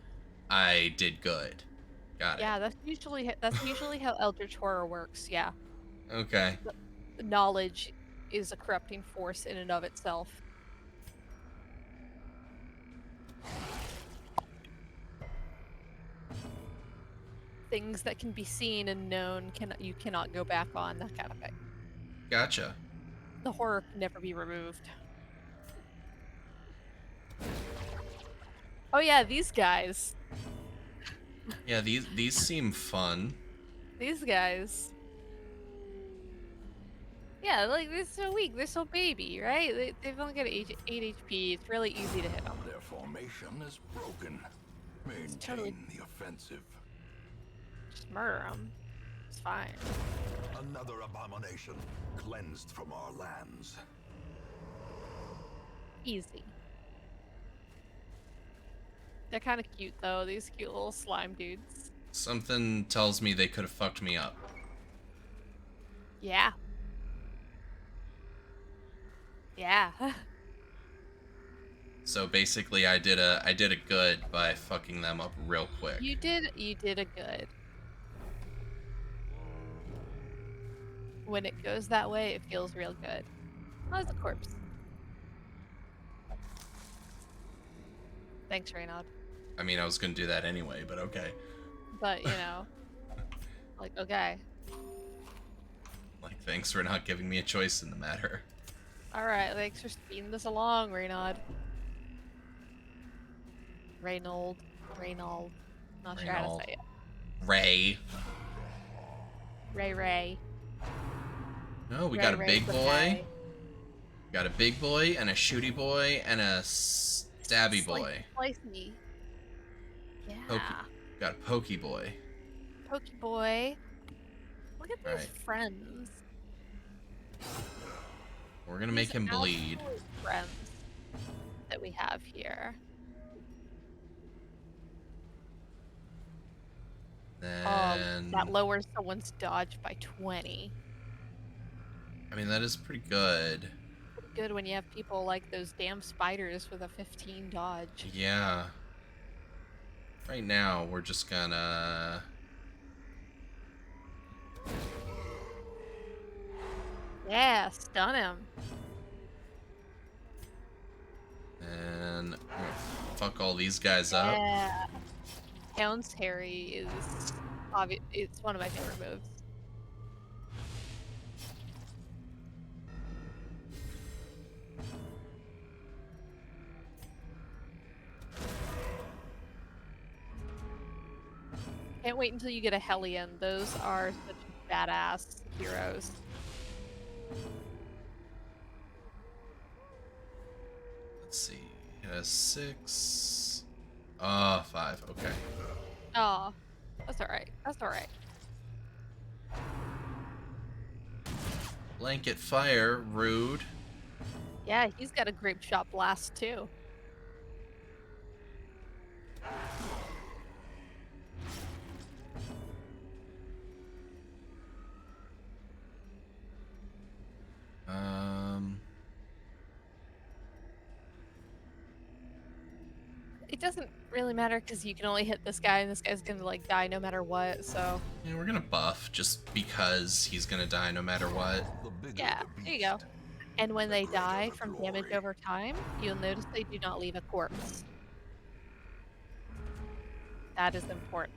A: I did good. Got
B: Yeah, that's usually how Eldritch Horror works. Yeah,
A: it. Okay.
B: knowledge is a corrupting force in and of itself. Things that can be seen and known you cannot go back on, that kind of thing.
A: Gotcha.
B: The horror can never be removed. Oh yeah, these guys.
A: Yeah, these seem fun.
B: These guys. Yeah, like they're so weak. They're so baby, right? They've only got 8 HP. It's really easy to hit them.
C: Their formation is broken. Maintain
B: totally-
C: the offensive.
B: Just murder them. It's fine.
C: Another abomination cleansed from our lands.
B: Easy. They're kind of cute though. These cute little slime dudes.
A: Something tells me they could have fucked me up.
B: Yeah. Yeah.
A: So basically, I did a good by fucking them up real quick.
B: You did a good. When it goes that way, it feels real good. Oh, it's a corpse. Thanks, Reynaud.
A: I mean, I was gonna do that anyway, but okay.
B: But, like, okay.
A: Thanks for not giving me a choice in the matter.
B: Alright, thanks for speeding this along, Reynaud. Reynold. Not sure how to
A: Reynold.
B: say it.
A: Ray.
B: Ray.
A: No, we
B: Ray,
A: got a
B: Ray,
A: big
B: good
A: boy.
B: guy.
A: Got a big boy and a shooty boy and a stabby boy.
B: Slicey. Yeah.
A: Got a pokey boy.
B: Pokey boy. Look at these
A: Alright.
B: friends.
A: We're gonna make
B: These
A: him bleed.
B: absolute friends that we have here.
A: Then
B: That lowers someone's dodge by 20.
A: I mean that is pretty good.
B: Pretty good when you have people like those damn spiders with a 15 dodge.
A: Yeah. Right now we're just gonna
B: Yeah, stun him.
A: and we're gonna fuck all these guys up.
B: Yeah. Hound's Harry is it's one of my favorite moves. Can't wait until you get a Hellion. Those are such badass heroes.
A: Let's see. It has 6. 5. Okay.
B: Oh, that's alright. That's alright.
A: Blanket fire, rude.
B: Yeah, he's got a grape shot blast too. It doesn't really matter because you can only hit this guy and this guy's gonna like die no matter what, so
A: Yeah, we're gonna buff just because he's gonna die no matter what.
C: The bigger
B: yeah,
C: the
B: there you go.
C: beast,
B: And when they
C: the
B: die
C: greater
B: from
C: the
B: damage
C: glory.
B: over time, you'll notice they do not leave a corpse. That is important.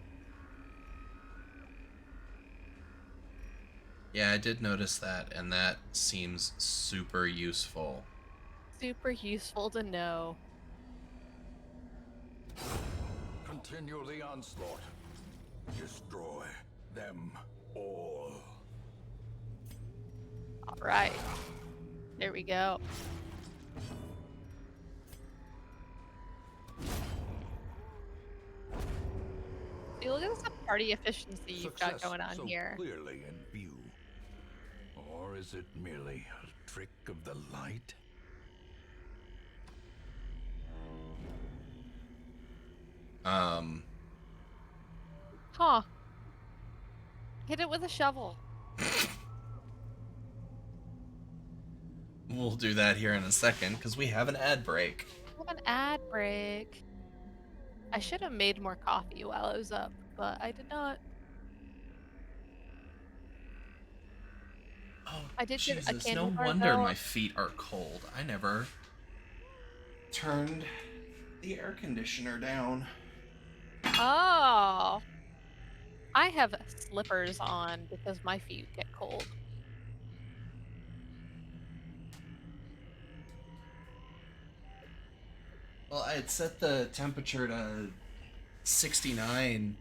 A: Yeah, I did notice that, and that seems super useful.
B: Super useful to know.
C: Continue the onslaught. Destroy them all.
B: Alright. There we go. See, look at this party efficiency you've got
C: Success
B: going on
C: so
B: here.
C: clearly in view. Or is it merely a trick of the light?
B: Huh. Hit it with a shovel.
A: We'll do that here in a second, because we have an ad break.
B: We have an ad break. I should have made more coffee while I was up, but I did not.
A: Oh,
B: I did get a
A: Jesus,
B: candy
A: no
B: bar,
A: wonder
B: though.
A: my feet are cold. I never turned the air conditioner down.
B: Oh. I have slippers on because my feet get cold.
A: Well, I had set the temperature to 69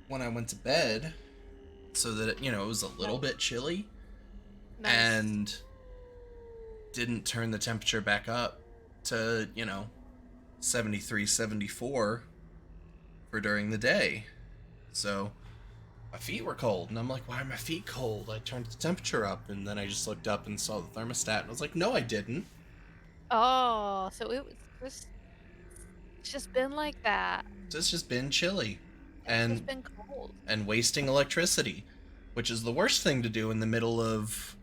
A: when I went to bed, so that it, it was a little bit chilly,
B: Nice.
A: and didn't turn the temperature back up to 73, 74 for during the day. So my feet were cold, and I'm like, why are my feet cold? I turned the temperature up, and then I just looked up and saw the thermostat, and I was like, no, I didn't.
B: Oh, so it was it's just been like that.
A: It's just been chilly
B: It's
A: and
B: just been cold.
A: wasting electricity, which is the worst thing to do in the middle of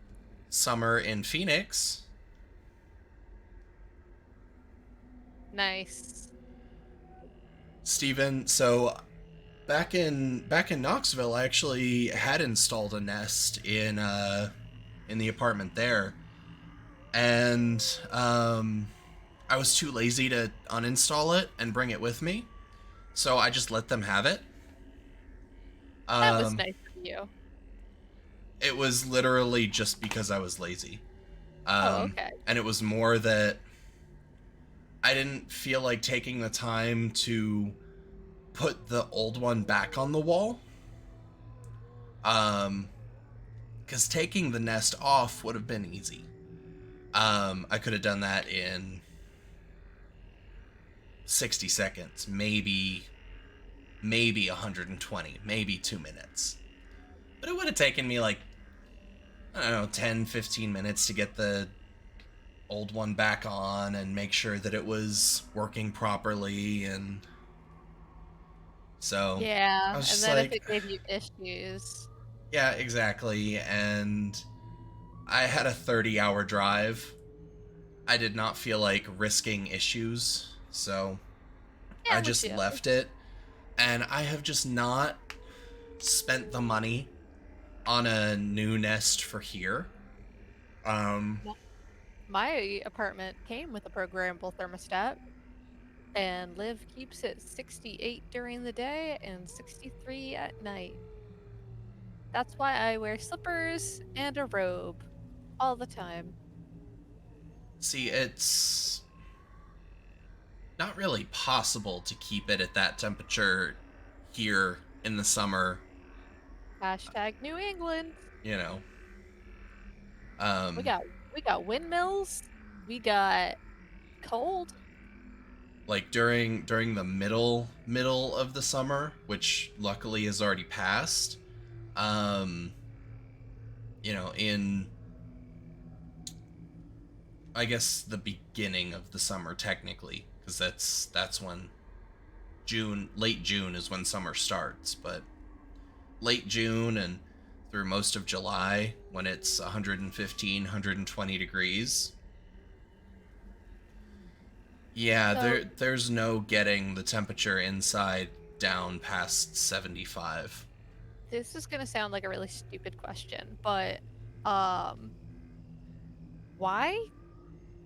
A: summer in Phoenix.
B: Nice.
A: Steven, so back in Knoxville, I actually had installed a Nest in the apartment there, and I was too lazy to uninstall it and bring it with me, so I just let them have it.
B: That was nice of you.
A: It was literally just because I was lazy.
B: Okay.
A: And it was more that I didn't feel like taking the time to put the old one back on the wall. Because taking the nest off would have been easy. I could have done that in 60 seconds, maybe 120, maybe 2 minutes. But it would have taken me like, I don't know, 10, 15 minutes to get the old one back on and make sure that it was working properly. And so
B: Yeah,
A: I was
B: and
A: just
B: then if
A: like,
B: it gave you issues.
A: yeah, exactly. And I had a 30-hour drive. I did not feel like risking issues, so
B: Yeah,
A: I
B: me
A: just
B: too.
A: left it. And I have just not spent the money on a new nest for here.
B: Well, my apartment came with a programmable thermostat, and Liv keeps it 68 during the day and 63 at night. That's why I wear slippers and a robe all the time.
A: See, it's not really possible to keep it at that temperature here in the summer,
B: Hashtag New England.
A: you know.
B: We
A: Um,
B: got we got windmills. We got cold.
A: like during the middle of the summer, which luckily has already passed. Um, in I guess the beginning of the summer technically, because that's when late June is when summer starts, but late June and through most of July when it's 115, 120 degrees. Yeah,
B: So
A: there's no getting the temperature inside down past 75.
B: this is gonna sound like a really stupid question, but um, why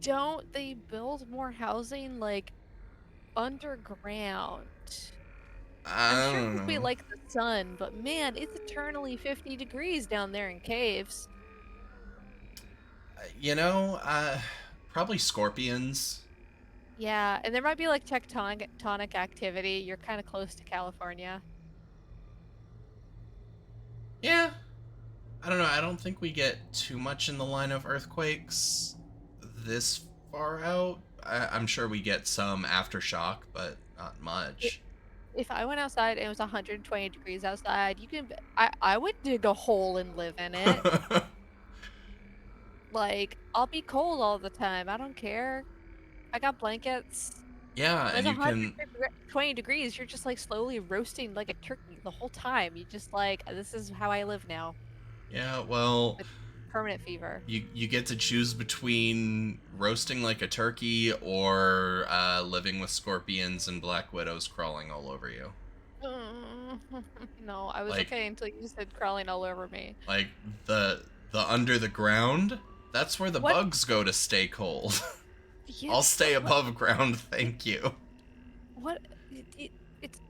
B: don't they build more housing like underground? I'm
A: I
B: sure
A: don't
B: because we
A: know.
B: like the sun, but man, it's eternally 50 degrees down there in caves.
A: You know, probably scorpions.
B: Yeah, and there might be like tectonic activity. You're kind of close to California.
A: Yeah, I don't know. I don't think we get too much in the line of earthquakes this far out. I'm sure we get some aftershock, but not
B: I-
A: much.
B: If I went outside and it was 120 degrees outside, I would dig a hole and live in it. Like, I'll be cold all the time. I don't care. I got blankets.
A: Yeah,
B: When
A: and
B: it's
A: you can.
B: 120 degrees, you're just like slowly roasting like a turkey the whole time. You just like, this is how I live now
A: Yeah, well,
B: with permanent fever.
A: you get to choose between roasting like a turkey or living with scorpions and black widows crawling all over you.
B: No, I was
A: Like
B: okay until you said crawling all over me.
A: like the under the ground. That's where the
B: What?
A: bugs go to stay cold.
B: Yeah,
A: I'll stay
B: but
A: above ground, thank you.
B: what? It's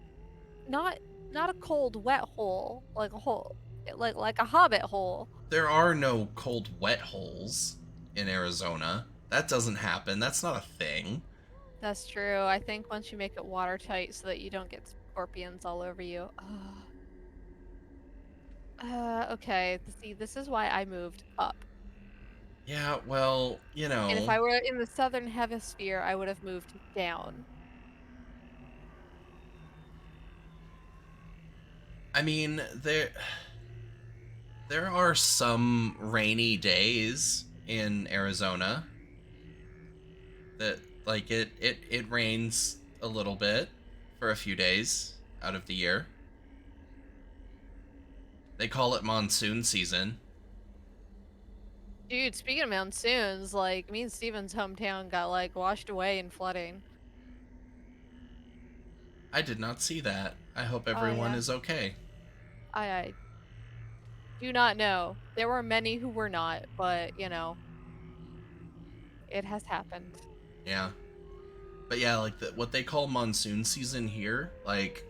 B: not a cold, wet hole like a hole, like a hobbit hole.
A: There are no cold, wet holes in Arizona. That doesn't happen. That's not a thing.
B: That's true. I think once you make it watertight so that you don't get scorpions all over you. Okay. See, this is why I moved up.
A: Yeah, well,
B: And if I were in the southern hemisphere, I would have moved down.
A: I mean, there are some rainy days in Arizona that like it rains a little bit for a few days out of the year. They call it monsoon season.
B: Dude, speaking of monsoons, like me and Steven's hometown got like washed away in flooding.
A: I did not see that. I hope
B: Oh
A: everyone
B: yeah.
A: is okay.
B: I do not know. There were many who were not, but it has happened.
A: Yeah. But yeah, like what they call monsoon season here, like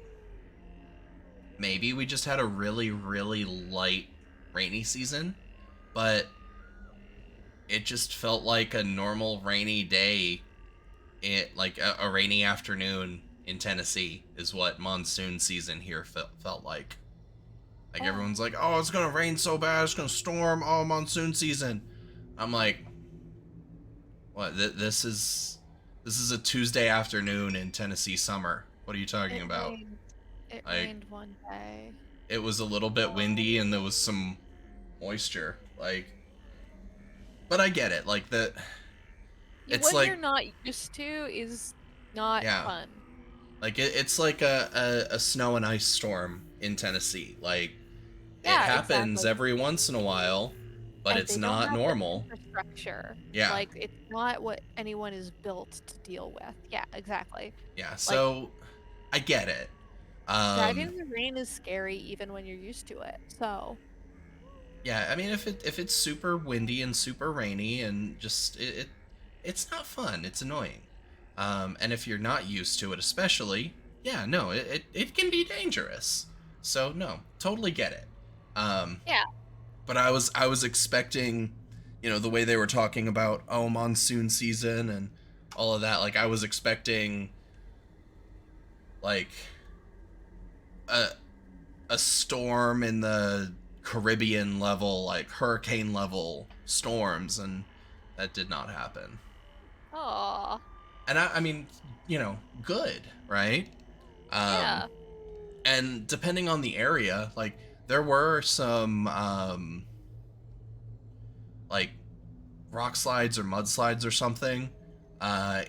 A: maybe we just had a really, really light rainy season, but it just felt like a normal rainy day. Like a rainy afternoon in Tennessee is what monsoon season here felt like. Like
B: Oh.
A: everyone's like, "Oh, it's gonna rain so bad, it's gonna storm. Oh, monsoon season." I'm like, "What? This is a Tuesday afternoon in Tennessee summer. What are you talking
B: It
A: about?"
B: rained. It
A: Like,
B: rained one day.
A: it was a little bit windy and there was some moisture. Like, but I get it. Like it's
B: What you're
A: like,
B: not used to is not
A: yeah,
B: fun.
A: like it's like a snow and ice storm in Tennessee. Like, it
B: Yeah,
A: happens
B: exactly.
A: every once in a while, but
B: And
A: it's
B: they don't
A: not
B: have the
A: normal.
B: infrastructure.
A: Yeah,
B: Like, it's not what anyone is built to deal with. Yeah, exactly.
A: yeah.
B: Like,
A: So I get it.
B: driving
A: Um,
B: in the rain is scary even when you're used to it. So,
A: yeah. I mean, if it's super windy and super rainy and just it's not fun. It's annoying. And if you're not used to it, especially, yeah, no, it can be dangerous. So no, totally get it. Um,
B: yeah.
A: but I was expecting, the way they were talking about, oh, monsoon season and all of that. Like, I was expecting like a a storm in the Caribbean level, like hurricane level storms, and that did not happen.
B: Aw.
A: And I mean, good, right? Um,
B: Yeah.
A: and depending on the area, like, there were some like rock slides or mudslides or something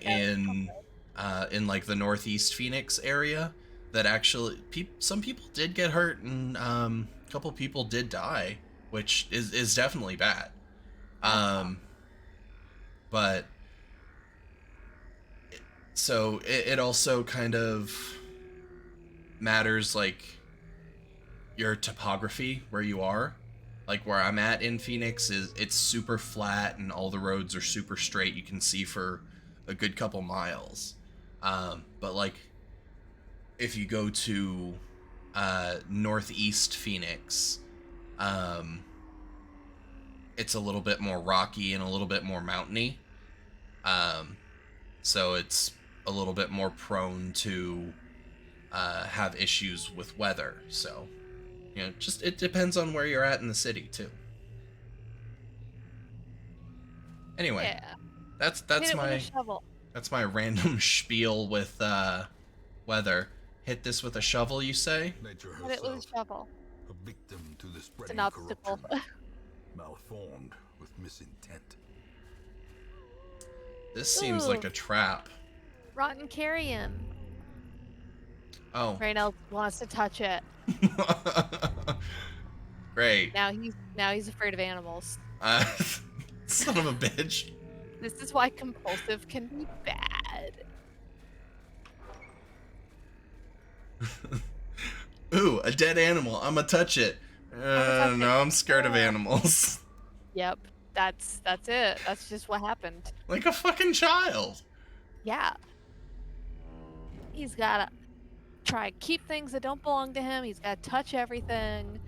B: Yeah.
A: in like the northeast Phoenix area that actually some people did get hurt, and a couple people did die, which is definitely bad.
B: That sucks.
A: um but so it also kind of matters, like, your topography where you are. Like, where I'm at in Phoenix is it's super flat and all the roads are super straight. You can see for a good couple miles. But like, if you go to northeast Phoenix, um, it's a little bit more rocky and a little bit more mountainy. Um, so it's a little bit more prone to have issues with weather. So, just it depends on where you're at in the city too. Anyway,
B: Yeah.
A: that's
B: Hit
A: that's
B: it with a
A: my
B: shovel.
A: that's my random spiel with weather. Hit this with a shovel, you say?
C: Nature
B: Hit it with a
C: herself,
B: shovel.
C: a victim to the
B: It's
C: spreading
B: an obstacle.
C: corruption, malformed with misintent.
A: This seems like
B: Ooh,
A: a trap.
B: rotten carrion.
A: Oh.
B: Reynolds wants to touch it.
A: Great.
B: Now he's afraid of animals.
A: Uh, son of a bitch.
B: This is why compulsive can be bad.
A: Ooh, a dead animal. I'ma touch it.
B: touch it.
A: No, I'm scared of
B: Oh.
A: animals.
B: Yep, that's it. That's just what happened.
A: Like a fucking child.
B: Yeah, he's gotta try and keep things that don't belong to him. He's gotta touch everything.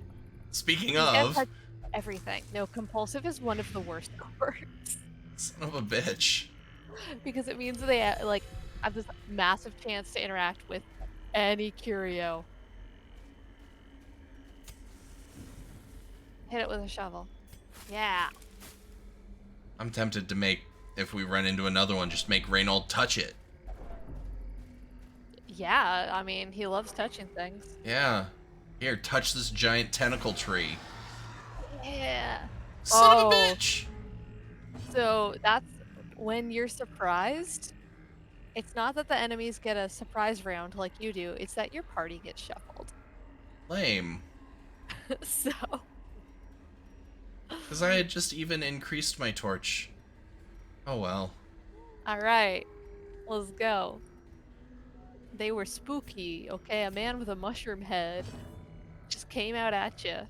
A: Speaking
B: He's gotta
A: of,
B: touch everything. No, compulsive is one of the worst words
A: son of a bitch.
B: because it means they like have this massive chance to interact with any curio. Hit it with a shovel. Yeah.
A: I'm tempted to make, if we run into another one, just make Reynold touch it.
B: Yeah, I mean, he loves touching things.
A: Yeah. Here, touch this giant tentacle tree.
B: Yeah.
A: Son of a
B: Oh.
A: bitch!
B: So that's when you're surprised. It's not that the enemies get a surprise round like you do, it's that your party gets shuffled.
A: Lame.
B: So,
A: Because I had just even increased my torch. Oh well.
B: alright, let's go. They were spooky, okay? A man with a mushroom head just came out at you.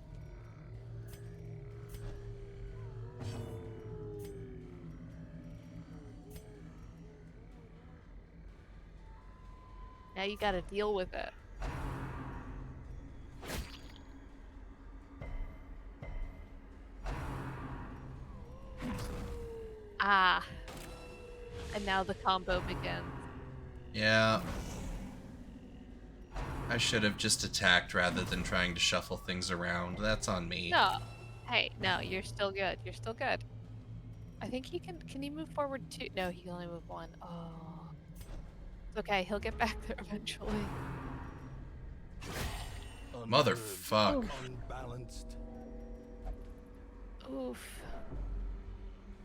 B: Now you gotta deal with it. Ah, and now the combo begins.
A: Yeah. I should have just attacked rather than trying to shuffle things around. That's on me.
B: No, hey, no, you're still good. You're still good. I think he can. Can he move forward too? No, he can only move one. Oh, it's okay. He'll get back there eventually.
A: Motherfuck.
C: Unbalanced.
B: Oof.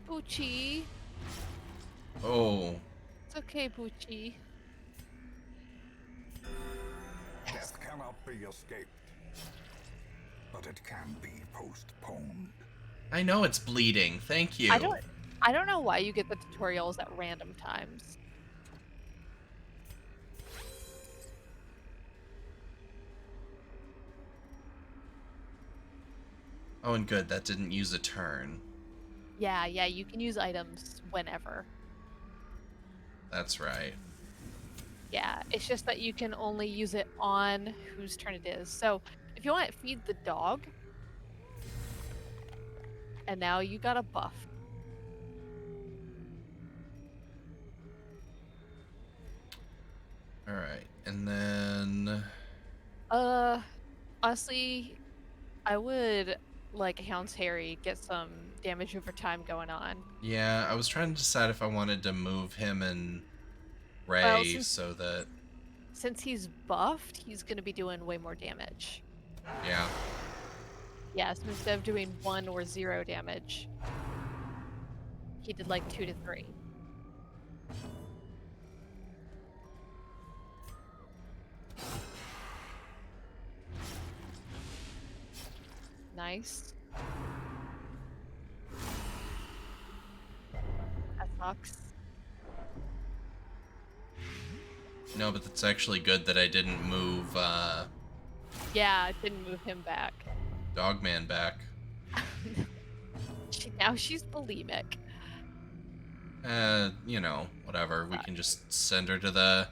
B: Poochie.
A: Oh.
B: It's okay, Poochie.
C: Death cannot be escaped, but it can be postponed.
A: I know it's bleeding. Thank you.
B: I don't know why you get the tutorials at random times.
A: Oh, and good. That didn't use a turn.
B: Yeah, you can use items whenever.
A: That's right.
B: Yeah, it's just that you can only use it on whose turn it is. So if you want to feed the dog, and now you got a buff.
A: All right. And then
B: Honestly, I would like Hound's Harry get some damage over time going on.
A: yeah, I was trying to decide if I wanted to move him and Ray
B: Well, since-
A: so that
B: Since he's buffed, he's gonna be doing way more damage.
A: yeah.
B: Yeah, so instead of doing 1 or 0 damage, he did like 2 to 3. Nice. That sucks.
A: No, but it's actually good that I didn't move
B: Yeah, it didn't move him back.
A: Dogman back.
B: Now she's bulimic.
A: You know, whatever. We can just send her to the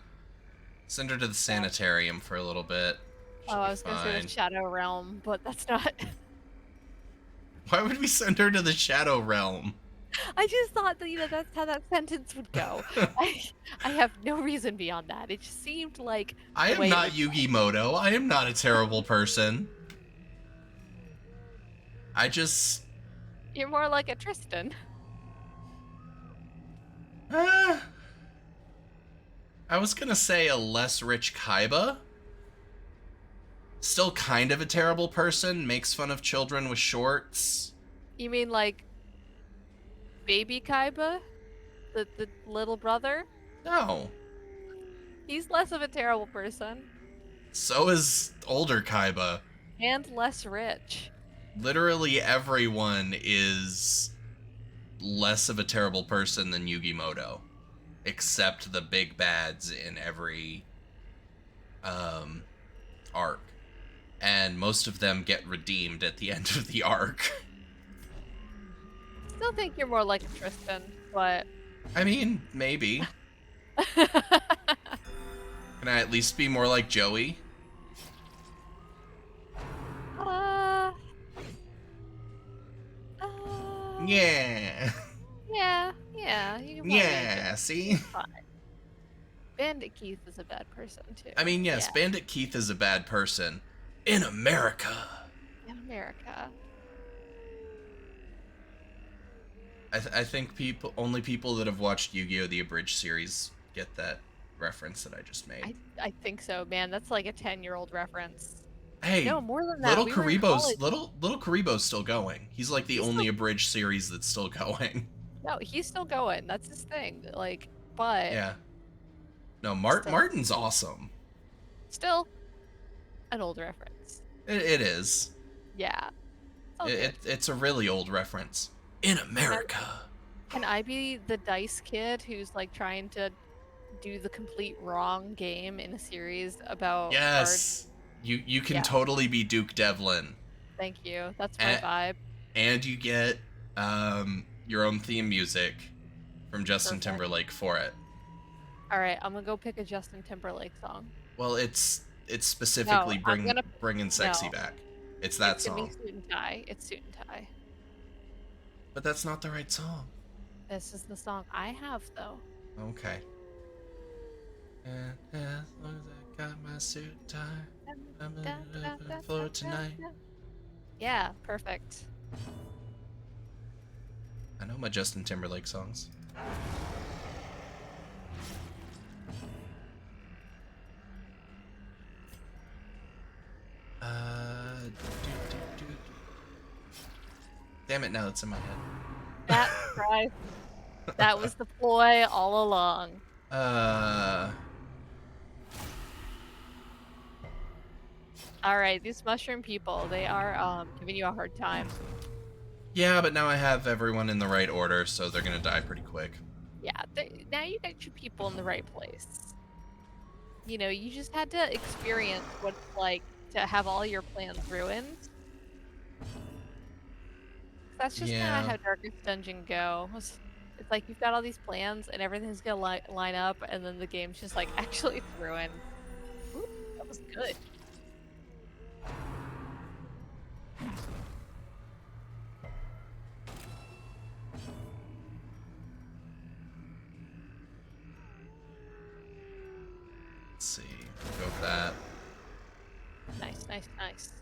A: sanitarium for a little bit.
B: Oh,
A: She'll
B: I
A: be
B: was gonna say
A: fine.
B: the Shadow Realm, but that's not.
A: Why would we send her to the Shadow Realm?
B: I just thought that that's how that sentence would go. I have no reason beyond that. It just seemed like
A: I
B: the
A: am
B: way
A: not
B: it-
A: Yugi Moto. I am not a terrible person. I just
B: You're more like a Tristan.
A: I was gonna say a less rich Kaiba. Still kind of a terrible person, makes fun of children with shorts.
B: You mean like baby Kaiba? The little brother?
A: No.
B: He's less of a terrible person.
A: So is older Kaiba.
B: And less rich.
A: Literally everyone is less of a terrible person than Yugi Moto. Except the big bads in every arc. And most of them get redeemed at the end of the arc.
B: Still think you're more like a Tristan, but
A: I mean, maybe. Can I at least be more like Joey?
B: uh,
A: Yeah.
B: yeah, you can probably
A: Yeah, see?
B: fine. Bandit Keith is a bad person too.
A: I mean, yes,
B: Yeah,
A: Bandit Keith is a bad person. In America.
B: in America.
A: I think only people that have watched Yu-Gi-Oh! The Abridged series get that reference that I just made.
B: I think so, man. That's like a 10-year-old reference.
A: Hey,
B: No, more than that.
A: little
B: we were in
A: Karibo's
B: college.
A: little Karibo's still going. He's like the
B: He's
A: only
B: still-
A: Abridged series that's still going.
B: No, he's still going. That's his thing. Like, but
A: Yeah. No,
B: Still.
A: Martin's awesome.
B: still an old reference.
A: It is.
B: Yeah. It's all good.
A: It's a really old reference. In America.
B: Can I be the dice kid who's like trying to do the complete wrong game in a series about
A: Yes. You can
B: Yeah.
A: totally be Duke Devlin.
B: Thank you. That's my
A: Eh.
B: vibe.
A: And you get your own theme music from Justin
B: Perfect.
A: Timberlake for it.
B: All right, I'm gonna go pick a Justin Timberlake song.
A: Well, it's specifically
B: No, I'm gonna-
A: bringing sexy
B: no.
A: back. It's that
B: It's gonna
A: song.
B: be Suit and Tie. It's Suit and Tie.
A: But that's not the right song.
B: This is the song I have, though.
A: Okay. And as long as I got my suit tied, I'm
B: Da,
A: gonna
B: da,
A: open
B: da,
A: the floor
B: da, da,
A: tonight.
B: da. Yeah, perfect.
A: I know my Justin Timberlake songs. Damn it, now it's in my head.
B: That cry. That was the ploy all along. All right, these mushroom people, they are giving you a hard time.
A: Yeah, but now I have everyone in the right order, so they're gonna die pretty quick.
B: Yeah, now you got your people in the right place. You know, you just had to experience what it's like to have all your plans ruined. That's just kind of
A: Yeah.
B: how Darkest Dungeon go. It's like you've got all these plans and everything's gonna line up, and then the game's just like, actually, it's ruined. Ooh, that was good.
A: Let's see. Go with that.
B: Nice, nice, nice.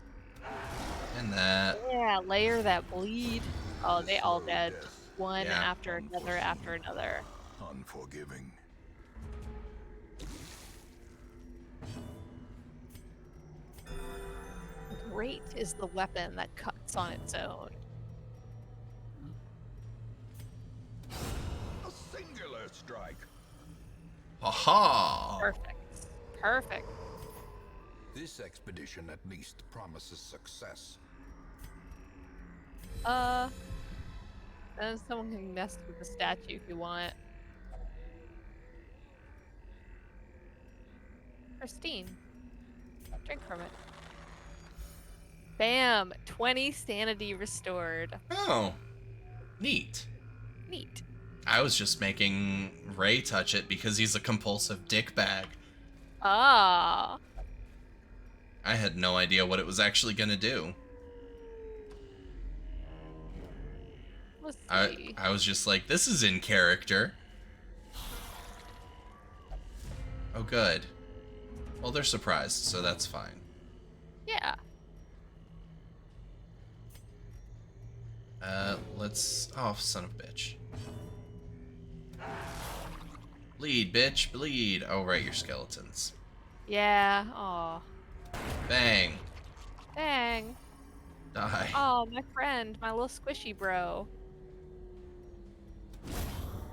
A: And that.
B: Yeah, layer that bleed. Oh, they all
C: Slow
B: dead.
C: death,
B: One
A: Yeah.
B: after another after another.
C: unforgiving.
B: Great is the weapon that cuts on its own.
C: A singular strike.
A: Haha!
B: Perfect. Perfect.
C: This expedition at least promises success.
B: Then someone can mess with the statue if you want. Christine. Drink from it. Bam! 20 sanity restored.
A: Oh. Neat.
B: Neat.
A: I was just making Ray touch it because he's a compulsive dickbag.
B: Ah.
A: I had no idea what it was actually gonna do.
B: Let's
A: I
B: see.
A: I was just like, this is in character. Oh, good. Well, they're surprised, so that's fine.
B: Yeah.
A: Let's... Oh, son of a bitch. Bleed, bitch, bleed. Oh, right, you're skeletons.
B: Yeah. Aw.
A: Bang.
B: Dang.
A: Die.
B: Oh, my friend. My little squishy bro.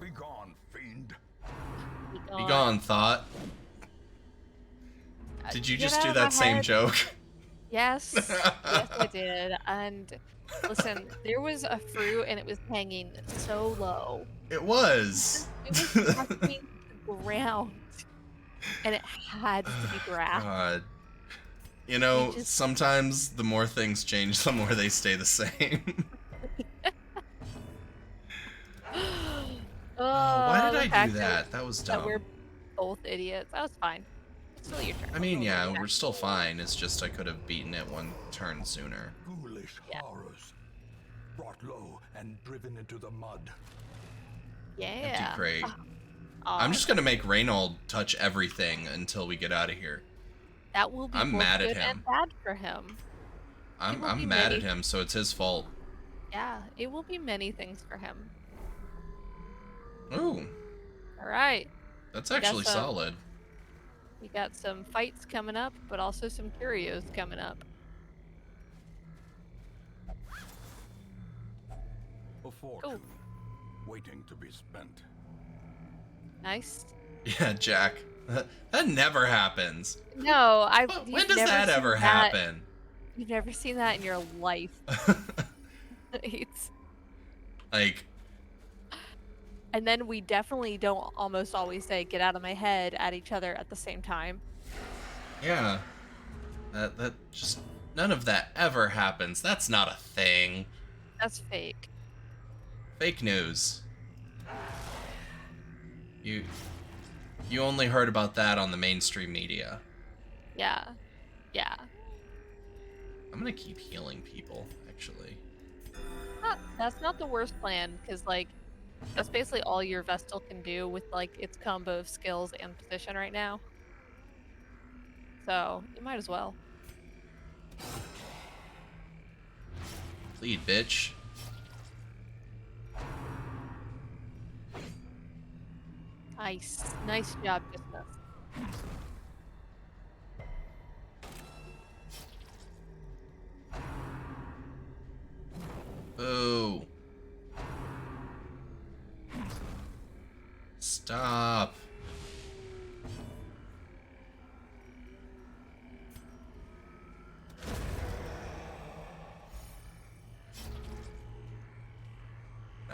C: Be gone, fiend.
A: Be gone, thought. Did you
B: Get
A: just
B: out
A: do
B: of my
A: that same
B: head.
A: joke?
B: Yes. Yes, I did. And listen, there was a fruit and it was hanging so low.
A: It was.
B: It was touching the ground. And it had to be grass.
A: God. You know,
B: You just-
A: sometimes the more things change, the more they stay the same. Why did
B: the
A: I
B: fact
A: do that? That was
B: That
A: dumb.
B: we're both idiots. That was fine. It's still your turn.
A: I mean, yeah,
B: Yeah.
A: we're still fine. It's just I could have beaten it one turn sooner.
C: Foolish horrors. Brought low and driven into the mud.
B: Yeah.
A: Empty crate.
B: Aw,
A: I'm just gonna make Reynold touch everything until we get out of here.
B: that will be
A: I'm
B: both
A: mad at
B: good and
A: him.
B: bad for him. will be
A: I'm mad
B: many-
A: at him, so it's his fault.
B: Yeah, it will be many things for him.
A: Ooh,
B: All right.
A: that's actually
B: some-
A: solid.
B: We got some fights coming up, but also some curios coming up.
C: A fortune waiting to be spent.
B: Nice.
A: Yeah, Jack. That never happens.
B: No,
A: When does that ever happen?
B: You've never seen that in your life. It's,
A: Like,
B: and then we definitely don't almost always say "get out of my head" at each other at the same time.
A: yeah. That just none of that ever happens. That's not a thing.
B: That's fake.
A: Fake news. You only heard about that on the mainstream media.
B: Yeah. Yeah.
A: I'm gonna keep healing people, actually.
B: That's not the worst plan, because, like, That's basically all your Vestal can do with like its combo of skills and position right now. So you might as well.
A: Lead, bitch.
B: Nice job, Dismiss.
A: Boo. Stop.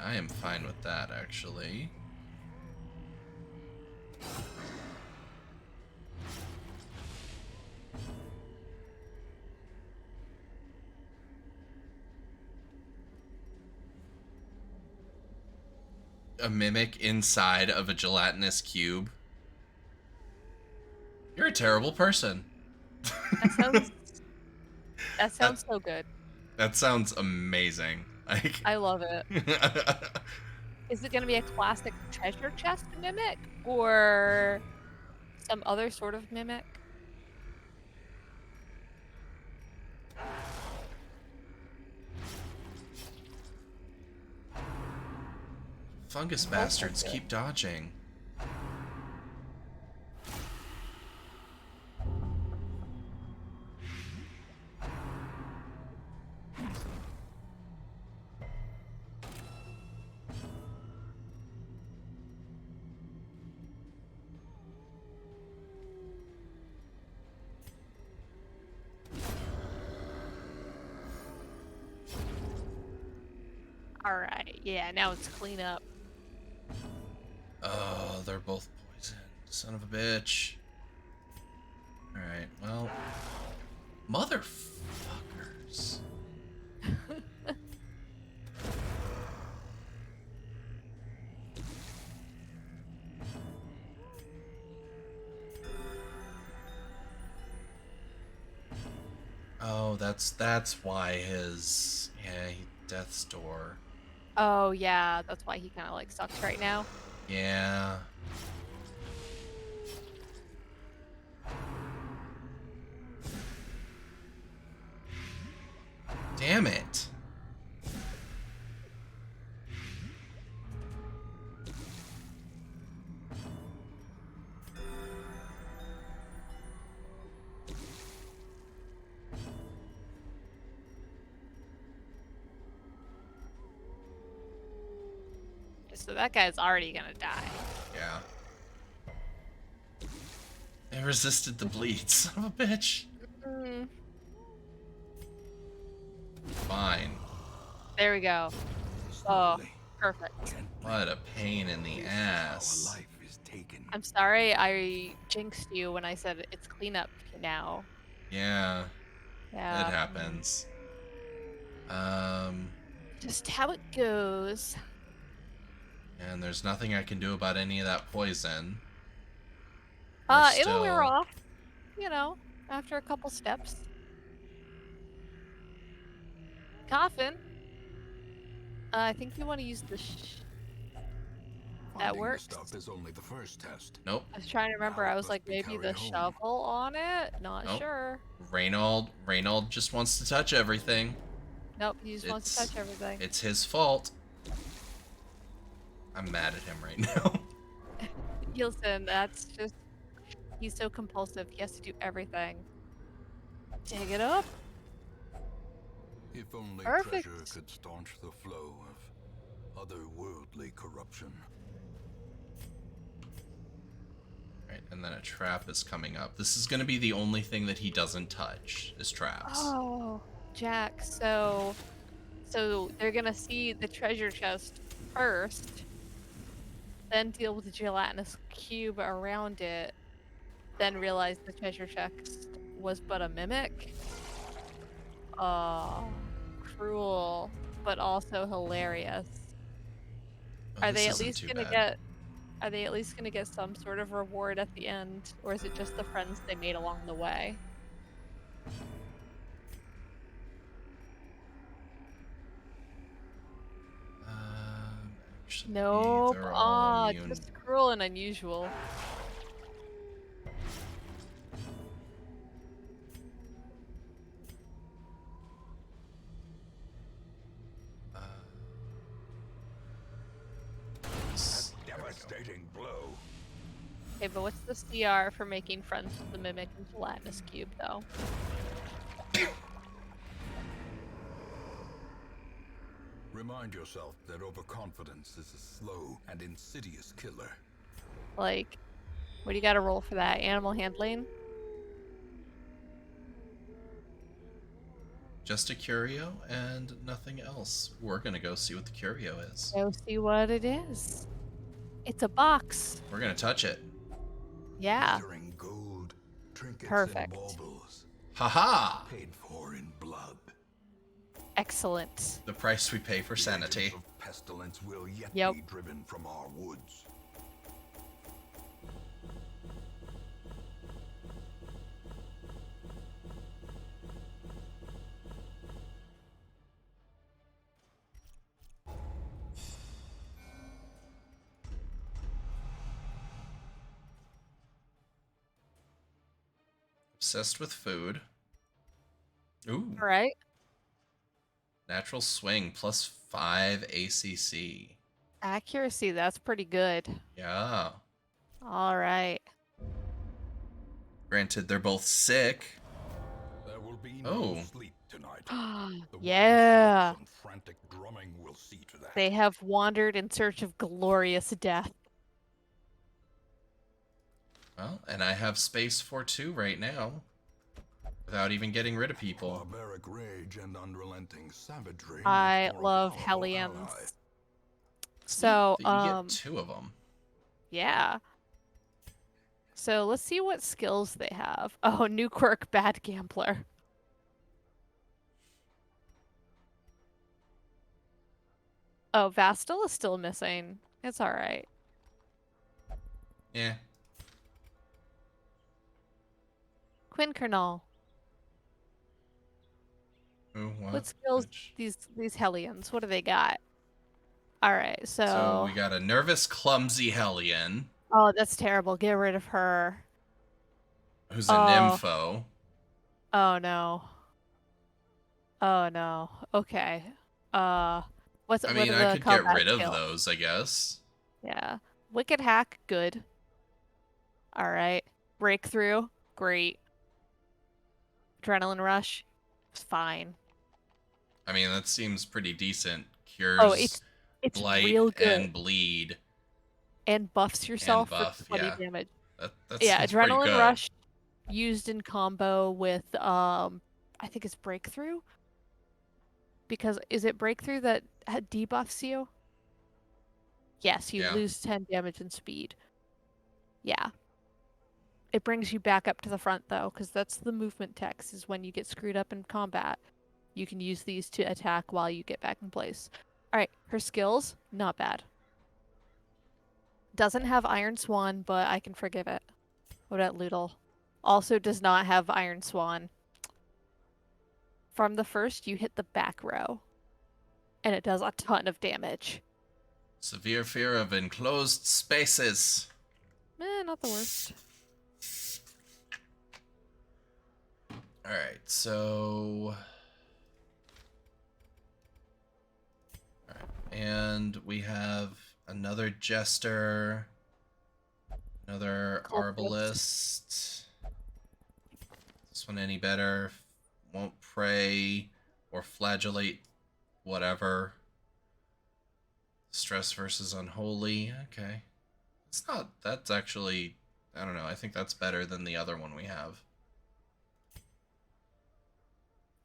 A: I am fine with that, actually. A mimic inside of a gelatinous cube. You're a terrible person.
B: That sounds that sounds so good.
A: That sounds amazing. Like,
B: I love it. Is it gonna be a classic treasure chest mimic or some other sort of mimic?
A: fungus
B: Both
A: bastards
B: sound good.
A: keep dodging.
B: Alright, yeah, now it's clean up.
A: Oh, they're both poisoned. Son of a bitch. Alright, well. Motherfuckers. Oh, that's why his death's door.
B: Oh yeah, that's why he kinda like sucks right now.
A: Yeah. Damn it.
B: So that guy's already gonna die.
A: Yeah. They resisted the bleed, son of a bitch.
B: Mm,
A: Fine.
B: there we go. Oh,
C: Slowly,
B: perfect.
C: gently,
A: What a pain in the
C: our
A: ass.
C: life is taken.
B: I'm sorry I jinxed you when I said it's cleanup now.
A: Yeah, it
B: Yeah.
A: happens.
B: Just how it goes.
A: And there's nothing I can do about any of that poison. We're
B: It'll wear
A: still...
B: off, you know, after a couple steps. Coffin. I think you want to use the that
C: Finding the
B: works.
C: stuff is only the first test.
A: Nope.
B: I was trying to remember.
C: Now
B: I
C: it
B: was
C: must
B: like,
C: be
B: maybe the
C: carried home.
B: shovel on it? Not
A: Nope.
B: sure.
A: Reynold just wants to touch everything.
B: Nope, he just wants to touch everything.
A: It's his fault. I'm mad at him right now.
B: Listen, that's just... He's so compulsive. He has to do everything. Dig it up.
C: If only
B: Perfect.
C: treasure could staunch the flow of otherworldly corruption.
A: Right, and then a trap is coming up. This is going to be the only thing that he doesn't touch, is traps.
B: Oh, Jack. So they're gonna see the treasure chest first, then deal with the gelatinous cube around it, then realize the treasure chest was but a mimic. Cruel, but also hilarious.
A: Oh,
B: Are
A: this
B: they at
A: isn't
B: least
A: too
B: gonna
A: bad.
B: get? Are they at least gonna get some sort of reward at the end, or is it just the friends they made along the way?
A: Actually,
B: Nope.
A: they're all
B: Ah,
A: immune.
B: just cruel and unusual.
A: Uh,
C: Devastating blow.
B: Okay, but what's the CR for making friends with the Mimic and Gelatinous Cube, though?
C: Remind yourself that overconfidence is a slow and insidious killer.
B: Like, what do you gotta roll for that? Animal handling?
A: just a curio and nothing else. We're gonna go see what the curio is.
B: Go see what it is. It's a box.
A: We're gonna touch it.
B: Yeah.
C: Glittering gold, trinkets
B: Perfect.
C: and baubles,
A: Haha!
C: paid for in blood.
B: Excellent.
A: The price we pay for
C: The
A: sanity.
C: agents of pestilence will yet
B: Yep.
C: be driven from our woods.
A: Obsessed with food. Ooh.
B: All right.
A: Natural swing plus 5 ACC.
B: Accuracy, that's pretty good.
A: Yeah.
B: All right.
A: Granted, they're both sick.
C: There will be
A: Oh.
C: no sleep tonight. The wild
B: Yeah.
C: shouts and frantic drumming will see to that.
B: They have wandered in search of glorious death.
A: Well, and I have space for 2 right now. Without even getting rid of people.
C: Barbaric rage and unrelenting savagery.
B: I
C: make for a
B: love
C: powerful
B: Hellions.
C: ally.
B: So,
A: You get 2 of them.
B: yeah. So let's see what skills they have. Oh, new quirk, Bad Gambler. Oh, Vastal is still missing. It's all right.
A: Yeah.
B: Quinkernal.
A: Ooh,
B: What skills
A: Which-
B: these Hellions? What do they got? All right,
A: So we got a nervous, clumsy Hellion,
B: oh, that's terrible. Get rid of her.
A: who's a
B: Oh.
A: nympho.
B: Oh no. Oh no. Okay. What's
A: I
B: what
A: mean,
B: are
A: I
B: the
A: could get
B: combat
A: rid of
B: skills?
A: those, I guess.
B: Yeah. Wicked Hack, good. All right. Breakthrough, great. Adrenaline Rush, fine.
A: I mean, that seems pretty decent. Cures
B: Oh, it's
A: blight
B: real good
A: and bleed.
B: and buffs yourself
A: buff,
B: for 20
A: yeah.
B: damage.
A: That
B: Yeah,
A: seems pretty
B: Adrenaline
A: good.
B: Rush used in combo with I think it's Breakthrough. Because is it Breakthrough that debuffs you? Yes, you
A: Yeah.
B: lose 10 damage and speed. Yeah. It brings you back up to the front though, because that's the movement text is when you get screwed up in combat. You can use these to attack while you get back in place. Alright, her skills, not bad. Doesn't have Iron Swan, but I can forgive it. What about Loodle? Also does not have Iron Swan. From the first, you hit the back row. And it does a ton of damage.
A: Severe fear of enclosed spaces.
B: Not the worst.
A: Alright, so... Alright, and we have another Jester, another
B: Cultist.
A: Arbalist. This one any better? Won't pray or flagellate whatever. Stress versus unholy. Okay. It's not, that's actually, I don't know, I think that's better than the other one we have.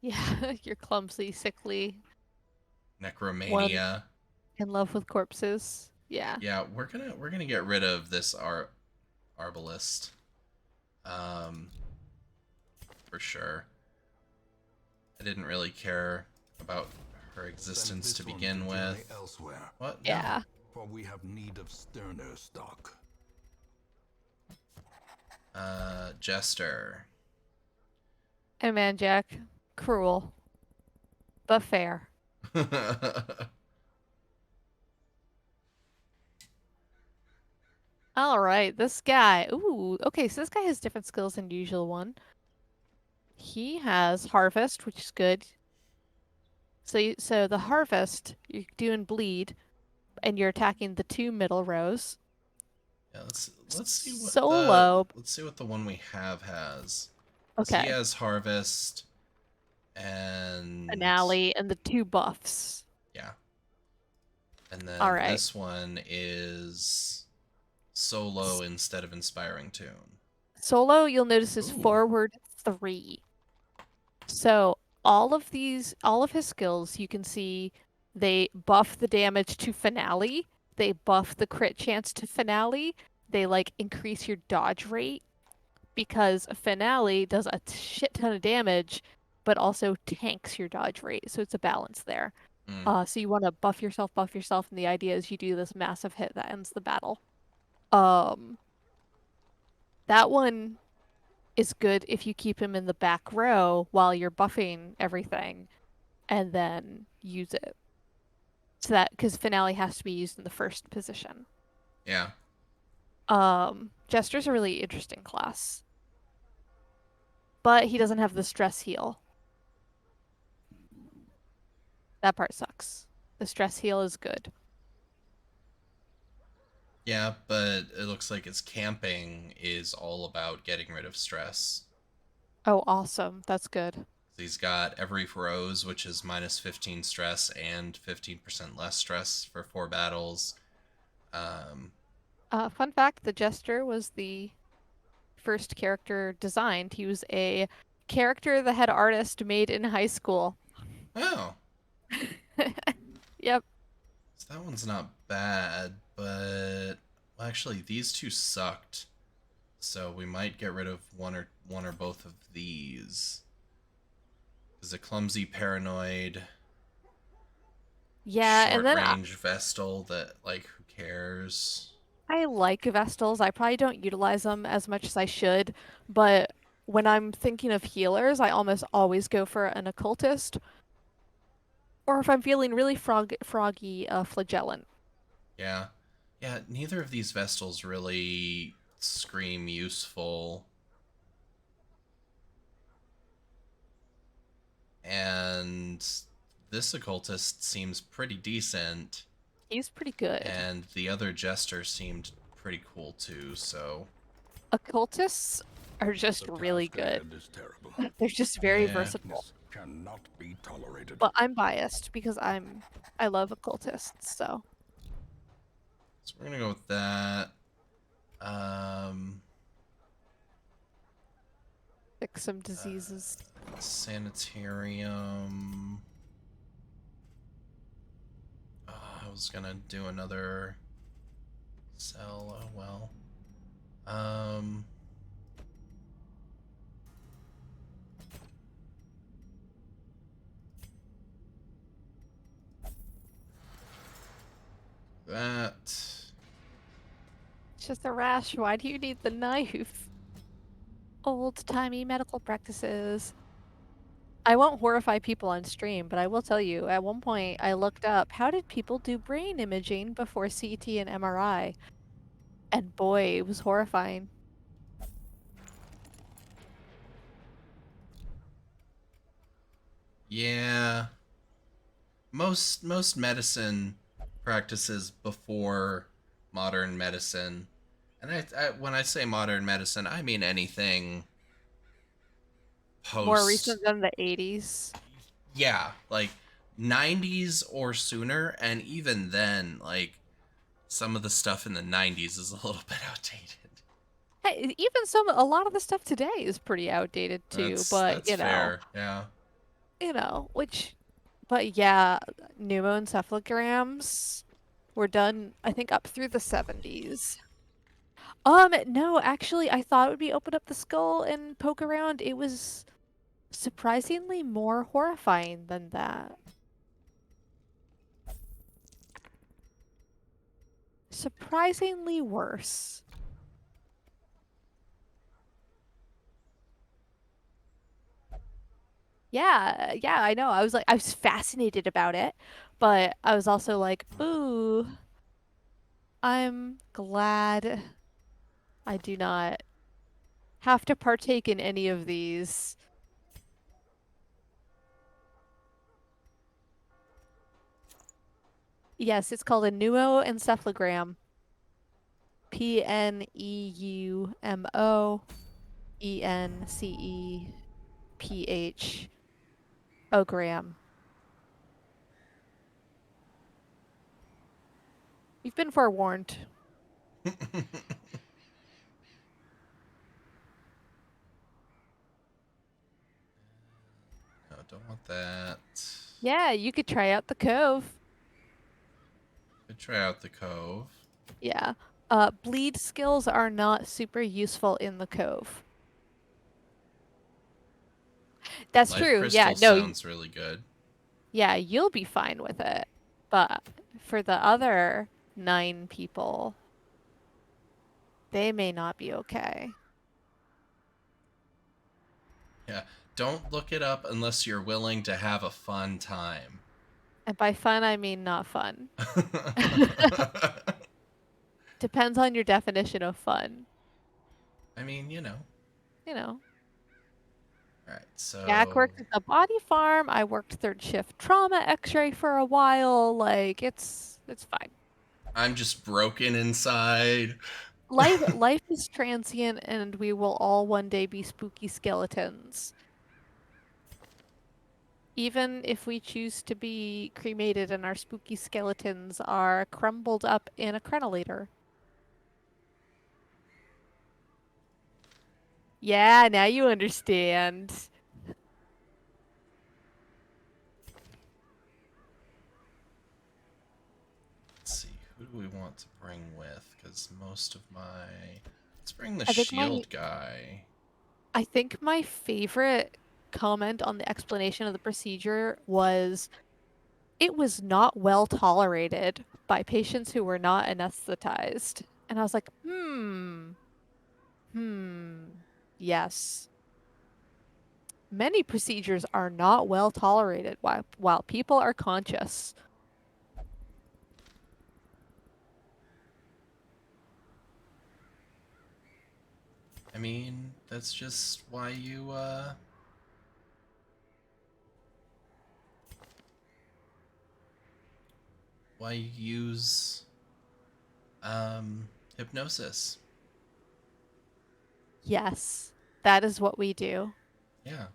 B: Yeah, you're clumsy, sickly,
A: Necromania.
B: in love with corpses. Yeah.
A: Yeah, we're gonna get rid of this Arbalist. For sure. I didn't really care about her existence
C: Send
A: to
C: this one
A: begin
C: journey
A: with.
C: Elsewhere,
A: What? No.
B: Yeah.
C: for we have need of sterner stock.
A: Jester.
B: Hey man, Jack. Cruel. But fair. All right, this guy. Ooh, okay, so this guy has different skills than the usual one. He has harvest, which is good. So the harvest, you're doing bleed, and you're attacking the 2 middle rows.
A: Yeah, let's see what
B: Solo.
A: the one we have has. 'Cause he
B: Okay,
A: has harvest and
B: finale and the 2 buffs.
A: yeah. And
B: All
A: then
B: right.
A: this one is solo instead of inspiring tune.
B: Solo, you'll notice is
A: Ooh.
B: forward 3. So all of his skills, you can see they buff the damage to finale, they buff the crit chance to finale, they like increase your dodge rate because finale does a shit ton of damage, but also tanks your dodge rate. So it's a balance there.
A: Mm.
B: So you want to buff yourself, and the idea is you do this massive hit that ends the battle. Um, that one is good if you keep him in the back row while you're buffing everything and then use it. So that because finale has to be used in the first position.
A: Yeah.
B: Jester's a really interesting class. But he doesn't have the stress heal. That part sucks. The stress heal is good.
A: Yeah, but it looks like its camping is all about getting rid of stress.
B: Oh, awesome. That's good.
A: He's got every rose, which is minus 15 stress and 15% less stress for 4 battles. Um,
B: Fun fact, the Jester was the first character designed. He was a character the head artist made in high school.
A: oh,
B: Yep.
A: so that one's not bad, but well, actually these two sucked. So we might get rid of one or both of these. Is a clumsy paranoid
B: Yeah, and
A: short
B: then
A: range Vestal that like who cares?
B: I like Vestals. I probably don't utilize them as much as I should, but when I'm thinking of healers, I almost always go for an occultist. Or if I'm feeling really froggy, flagellant.
A: Yeah. Yeah, neither of these Vestals really scream useful. And this occultist seems pretty decent,
B: He's pretty good.
A: and the other jester seemed pretty cool too, so
B: Occultists are just
C: The
B: really
C: task
B: good.
C: ahead is terrible.
B: They're just very
A: yeah.
B: versatile.
C: This cannot be tolerated.
B: But I'm biased because I love occultists, so
A: So we're gonna go with that. Um
B: fix some diseases.
A: Sanitarium. I was gonna do another cell, oh well. That.
B: It's just a rash. Why do you need the knife? Old-timey medical practices. I won't horrify people on stream, but I will tell you, at one point I looked up how did people do brain imaging before CT and MRI? And boy, it was horrifying.
A: Yeah. Most medicine practices before modern medicine. And when I say modern medicine, I mean anything
B: More
A: post,
B: recent than the 80s.
A: yeah, like 90s or sooner, and even then like some of the stuff in the 90s is a little bit outdated.
B: Hey, even a lot of the stuff today is pretty outdated too, but
A: That's fair. Yeah.
B: but yeah, pneumoencephalograms were done, I think, up through the 70s. No, actually, I thought it would be open up the skull and poke around. It was surprisingly more horrifying than that. Surprisingly worse. Yeah, I know. I was fascinated about it, but I was also like, ooh, I'm glad I do not have to partake in any of these. Yes, it's called a pneumoencephalogram. Pneumoenceph-ogram. You've been forewarned.
A: No, don't want that.
B: Yeah, you could try out the Cove.
A: Could try out the Cove.
B: Yeah. Bleed skills are not super useful in the Cove. That's
A: Life
B: true. Yeah,
A: Crystal
B: no,
A: sounds really good.
B: yeah, you'll be fine with it. But for the other 9 people, they may not be okay.
A: Yeah. Don't look it up unless you're willing to have a fun time.
B: And by fun, I mean not fun. Depends on your definition of fun.
A: I mean, you know.
B: You know,
A: Alright,
B: Jack
A: so
B: worked at the body farm. I worked third shift trauma x-ray for a while. Like, it's fine.
A: I'm just broken inside.
B: Life is transient and we will all one day be spooky skeletons. Even if we choose to be cremated and our spooky skeletons are crumbled up in a crenellator. Yeah, now you understand.
A: Let's see, who do we want to bring with? Because most of my... Let's bring the
B: I think
A: shield guy.
B: I think my favorite comment on the explanation of the procedure was it was not well tolerated by patients who were not anesthetized. And I was like, yes. Many procedures are not well tolerated while people are conscious.
A: I mean, that's just why you, why you use, hypnosis.
B: Yes, that is what we do.
A: Yeah.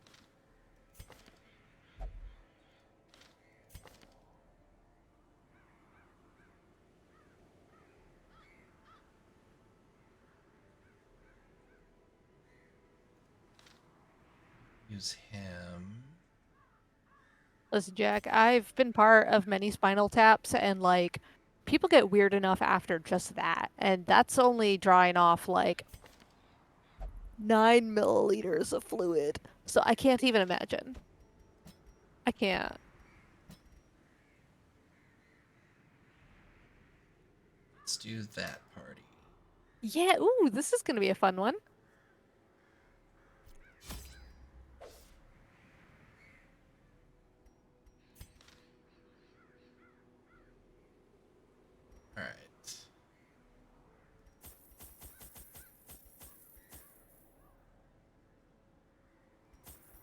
A: Use him.
B: Listen, Jack, I've been part of many spinal taps and like people get weird enough after just that. And that's only drawing off like 9 milliliters of fluid. So I can't even imagine. I can't.
A: Let's do that party.
B: Yeah, ooh, this is gonna be a fun one.
A: Alright.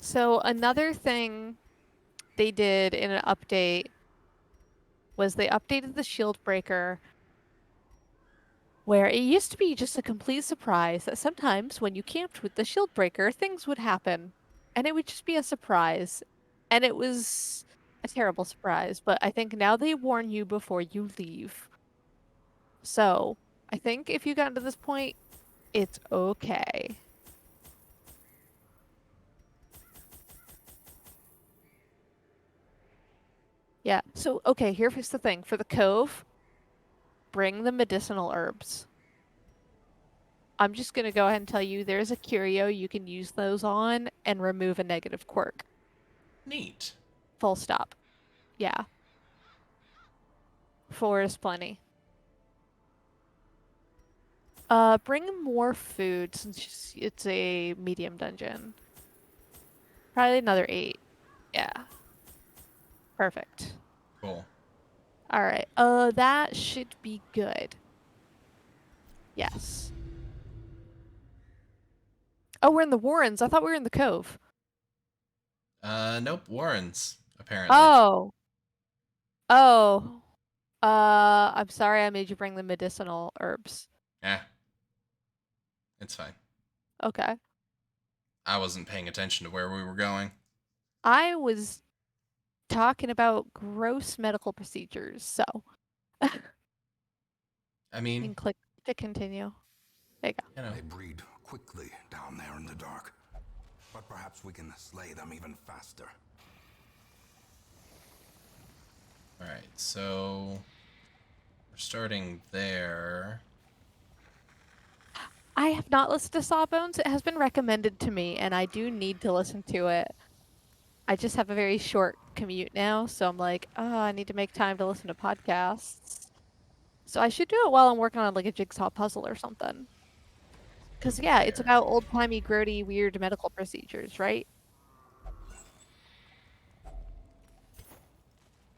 B: So another thing they did in an update was they updated the shield breaker where it used to be just a complete surprise that sometimes when you camped with the shield breaker, things would happen. And it would just be a surprise. And it was a terrible surprise, but I think now they warn you before you leave. So, I think if you got to this point, it's okay. Yeah, so okay, here's the thing. For the cove, bring the medicinal herbs. I'm just gonna go ahead and tell you there's a curio you can use those on and remove a negative quirk.
A: Neat.
B: Full stop. Yeah. 4 is plenty. Bring more food since it's a medium dungeon. Probably another 8. Yeah. Perfect.
A: Cool.
B: Alright, that should be good. Yes. Oh, we're in the Warrens. I thought we were in the Cove.
A: Nope, Warrens, apparently.
B: Oh. Oh. I'm sorry I made you bring the medicinal herbs.
A: Eh, it's fine.
B: Okay.
A: I wasn't paying attention to where we were going.
B: I was talking about gross medical procedures, so
A: I
B: you
A: mean,
B: can click to continue. There you go.
A: you know,
C: They breed quickly down there in the dark. But perhaps we can slay them even faster.
A: alright, so we're starting there.
B: I have not listened to Sawbones. It has been recommended to me, and I do need to listen to it. I just have a very short commute now, so I'm like, oh, I need to make time to listen to podcasts. So I should do it while I'm working on like a jigsaw puzzle or something. Because yeah, it's
A: Fair.
B: about old-timey, grody, weird medical procedures, right?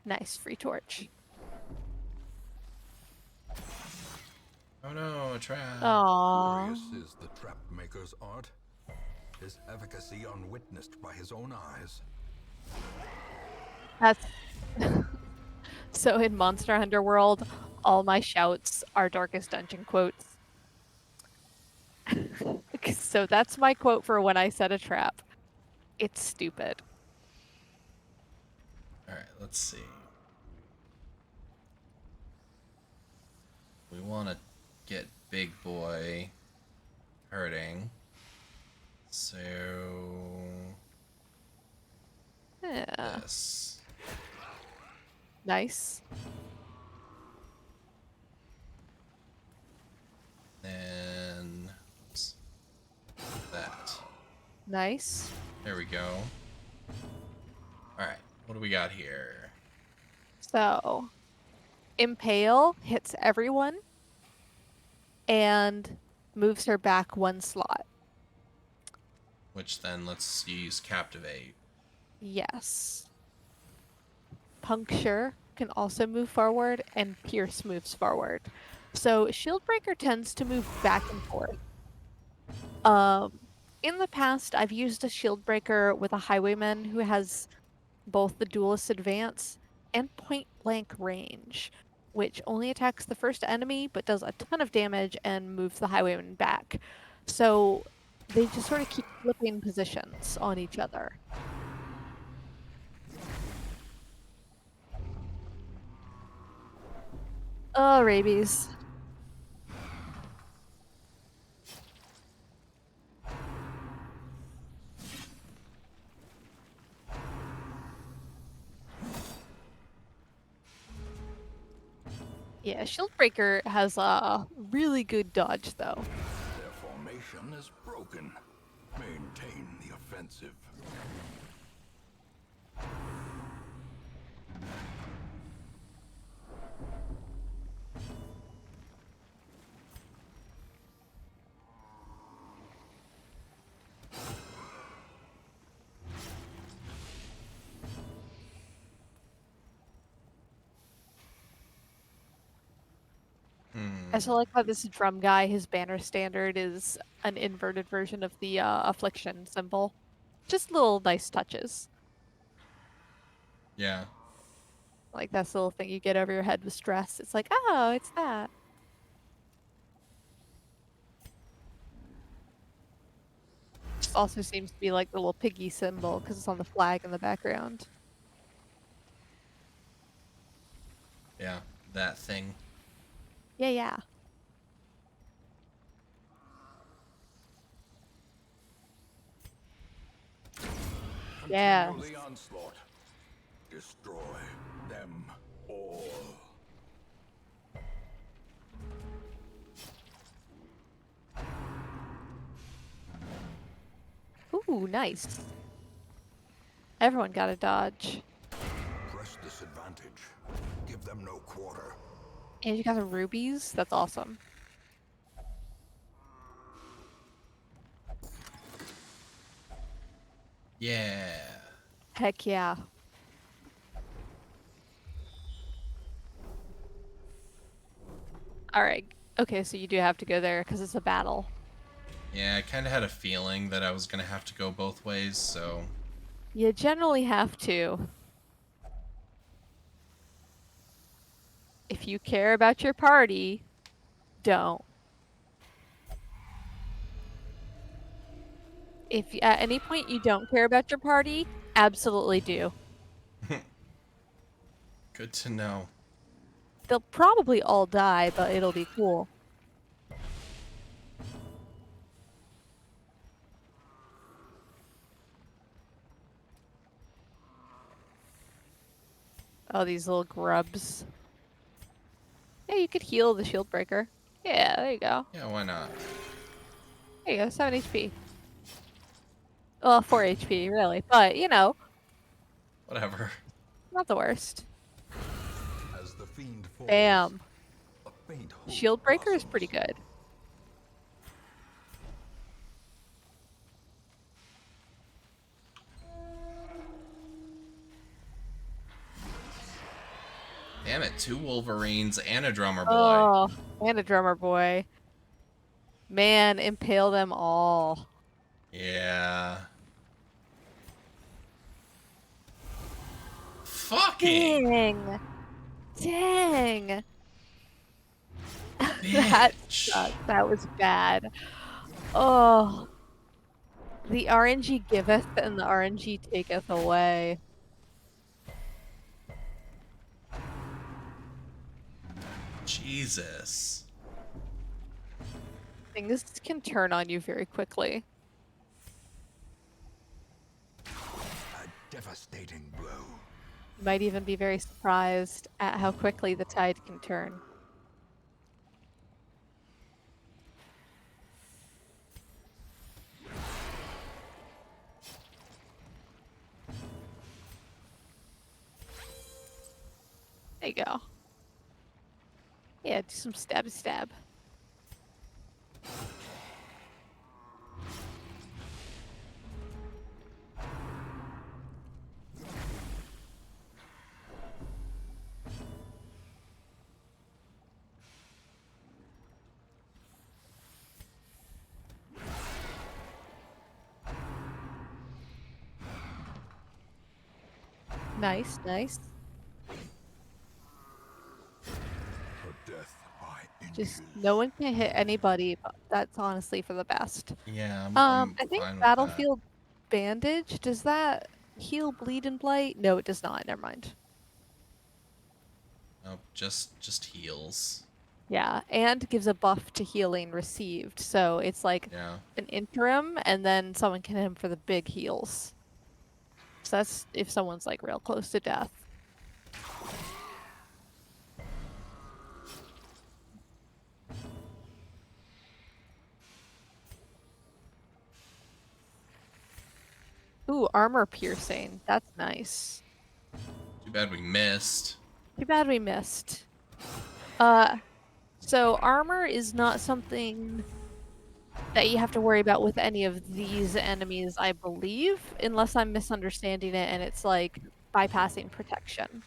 B: Nice, free torch.
A: Oh no, a trap.
B: Aww.
C: Curious is the trap maker's art. His efficacy unwitnessed by his own eyes.
B: That's so in Monster Hunter World, all my shouts are Darkest Dungeon quotes. So that's my quote for when I set a trap. It's stupid.
A: Alright, let's see. We want to get Big Boy hurting. So
B: Yeah.
A: this.
B: Nice.
A: Then oops, that.
B: Nice.
A: There we go. Alright, what do we got here?
B: So, Impale hits everyone and moves her back one slot.
A: Which then let's use Captivate.
B: Yes. Puncture can also move forward, and Pierce moves forward. So Shieldbreaker tends to move back and forth. In the past, I've used a Shieldbreaker with a Highwayman who has both the Duelist Advance and point blank range, which only attacks the first enemy but does a ton of damage and moves the Highwayman back. So they just sort of keep flipping positions on each other. Oh, rabies. Yeah, Shieldbreaker has a really good dodge, though.
C: Their formation is broken. Maintain the offensive.
A: Hmm.
B: I also like how this drum guy, his banner standard is an inverted version of the affliction symbol. Just little nice touches.
A: Yeah.
B: Like that's the little thing you get over your head with stress. It's like, oh, it's that. Also seems to be like the little piggy symbol because it's on the flag in the background.
A: Yeah. That thing.
B: Yeah, yeah. Yeah.
C: Continue the onslaught. Destroy them all.
B: Ooh, nice. Everyone got a dodge.
C: Press disadvantage. Give them no quarter.
B: And you got some rubies? That's awesome.
A: Yeah.
B: Heck yeah. Alright. Okay, so you do have to go there because it's a battle.
A: Yeah, I kind of had a feeling that I was gonna have to go both ways, so
B: You generally have to. If you care about your party, don't. If at any point you don't care about your party, absolutely do.
A: good to know.
B: They'll probably all die, but it'll be cool. Oh, these little grubs. Yeah, you could heal the shield breaker. Yeah, there you go.
A: Yeah, why not?
B: There you go, 7 HP. Well, 4 HP, really. But, you know,
A: Whatever.
B: not the worst.
C: As the fiend falls,
B: Bam.
C: a faint hope
B: Shield breaker is pretty
C: blossoms.
B: good.
A: Damn it, 2 Wolverines and a drummer boy.
B: Oh, and a drummer boy. Man, impale them all.
A: Yeah. Fucking
B: Dang. Dang. That
A: bitch.
B: sucked. That was bad. Oh. The RNG giveth and the RNG taketh away.
A: Jesus.
B: Things can turn on you very quickly.
C: A devastating blow.
B: You might even be very surprised at how quickly the tide can turn. There you go. Yeah, do some stabby stab. Nice, nice.
C: A death by
B: Just
C: inches.
B: no one can hit anybody, but that's honestly for the best.
A: Yeah, I'm
B: I think
A: fine with that.
B: Battlefield Bandage, does that heal Bleed and Blight? No, it does not. Never mind.
A: Nope, just heals.
B: Yeah, and gives a buff to healing received. So it's like
A: Yeah.
B: an interim, and then someone can hit him for the big heals. So that's if someone's like real close to death. Ooh, armor piercing. That's nice.
A: Too bad we missed.
B: Too bad we missed. So armor is not something that you have to worry about with any of these enemies, I believe, unless I'm misunderstanding it and it's like bypassing protection.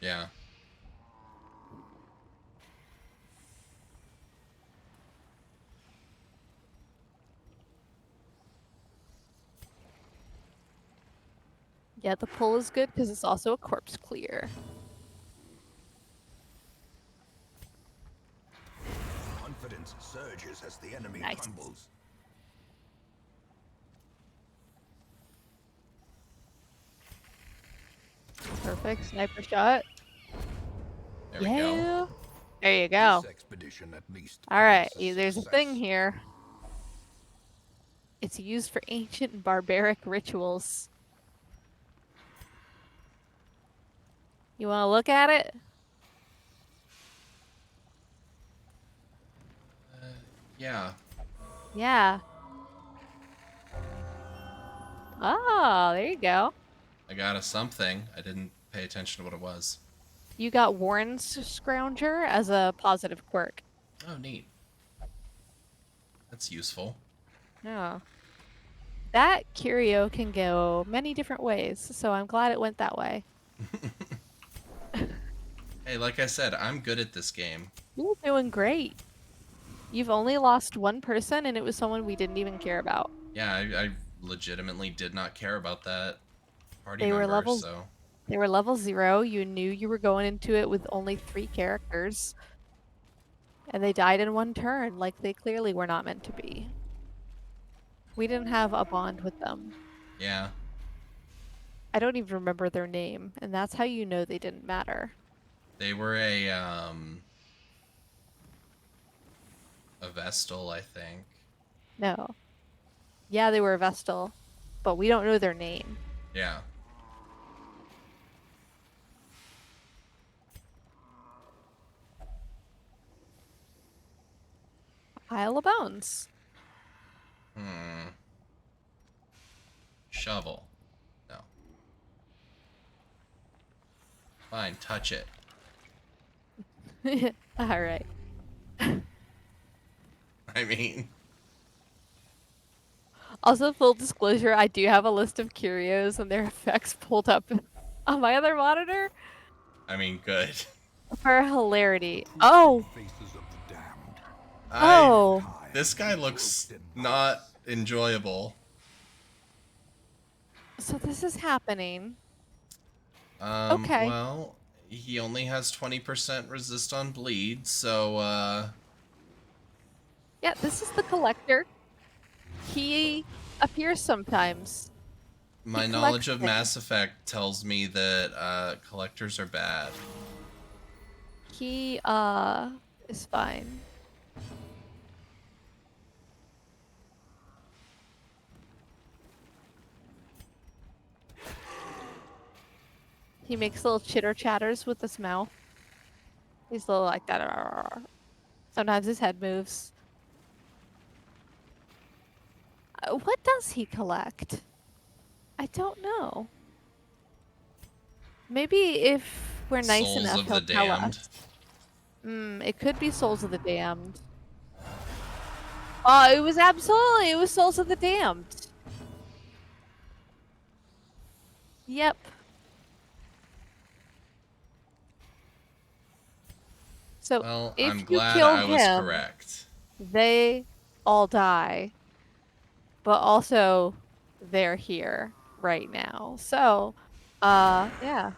A: Yeah.
B: Yeah, the pull is good because it's also a corpse clear.
C: Confidence surges as the enemy
B: Nice.
C: crumbles.
B: Perfect sniper shot.
A: There we go.
B: Yeah. There you go.
C: This expedition at least
B: All right,
C: promises
B: there's a thing
C: success.
B: here. It's used for ancient and barbaric rituals. You want to look at it?
A: Yeah.
B: Yeah. Oh, there you go.
A: I got a something. I didn't pay attention to what it was.
B: You got Warren's Scrounger as a positive quirk.
A: Oh, neat. That's useful.
B: Yeah. That curio can go many different ways, so I'm glad it went that way.
A: Hey, like I said, I'm good at this game.
B: You're doing great. You've only lost one person, and it was someone we didn't even care about.
A: Yeah, I legitimately did not care about that party
B: They were
A: member,
B: levels.
A: so
B: They were level 0. You knew you were going into it with only 3 characters. And they died in one turn, like they clearly were not meant to be. We didn't have a bond with them.
A: yeah.
B: I don't even remember their name, and that's how you know they didn't matter.
A: They were a Vestal, I think.
B: No. Yeah, they were a Vestal, but we don't know their name.
A: Yeah.
B: Pile of bones.
A: Shovel. No. Fine, touch it.
B: Alright.
A: I mean,
B: Also, full disclosure, I do have a list of curios and their effects pulled up on my other monitor
A: good.
B: for hilarity. Oh!
C: Faces of the damned.
B: Oh!
A: This guy looks not enjoyable.
B: So this is happening. Okay.
A: Well, he only has 20% resist on bleed, so,
B: Yeah, this is the collector. He appears sometimes.
A: my
B: He
A: knowledge
B: collects
A: of
B: things.
A: Mass Effect tells me that, collectors are bad.
B: He, is fine. He makes little chitter chatters with his mouth. He's little like that. Sometimes his head moves. What does he collect? I don't know. Maybe if we're nice
A: Souls
B: enough,
A: of
B: he'll
A: the
B: tell
A: Damned.
B: us. It could be Souls of the Damned. Oh, it was Souls of the Damned. Yep. So
A: Well,
B: if
A: I'm
B: you
A: glad
B: kill
A: I was
B: him,
A: correct.
B: they all die. But also, they're here right now. So, yeah.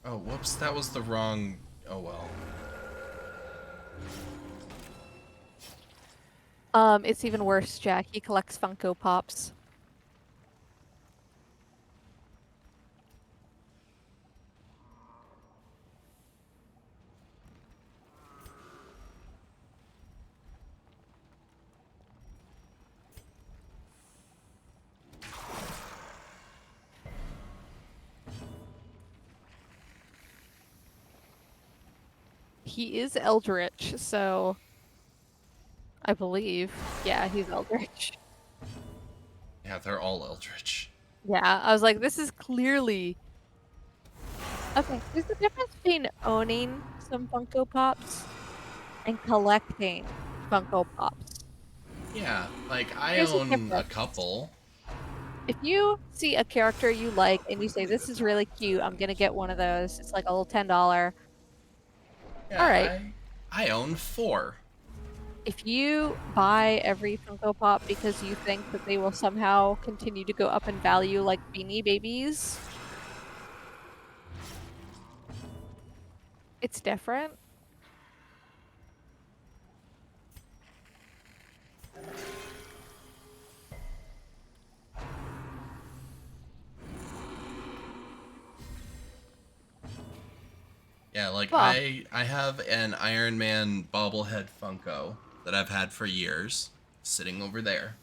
A: Oh, whoops, that was the wrong... Oh, well.
B: It's even worse, Jack. He collects Funko Pops. He is Eldritch, so I believe. Yeah, he's Eldritch.
A: Yeah, they're all Eldritch.
B: Yeah, I was like, this is clearly... Okay, there's a difference between owning some Funko Pops and collecting Funko Pops.
A: Yeah, like, I
B: There's a
A: own a
B: difference.
A: couple.
B: If you see a character you like and you say, this is really cute, I'm gonna get one of those, it's like a little $10.
A: Yeah,
B: Alright.
A: I own 4.
B: If you buy every Funko Pop because you think that they will somehow continue to go up in value like Beanie Babies, it's different.
A: Yeah, like,
B: Well,
A: I have an Iron Man bobblehead Funko that I've had for years, sitting over there.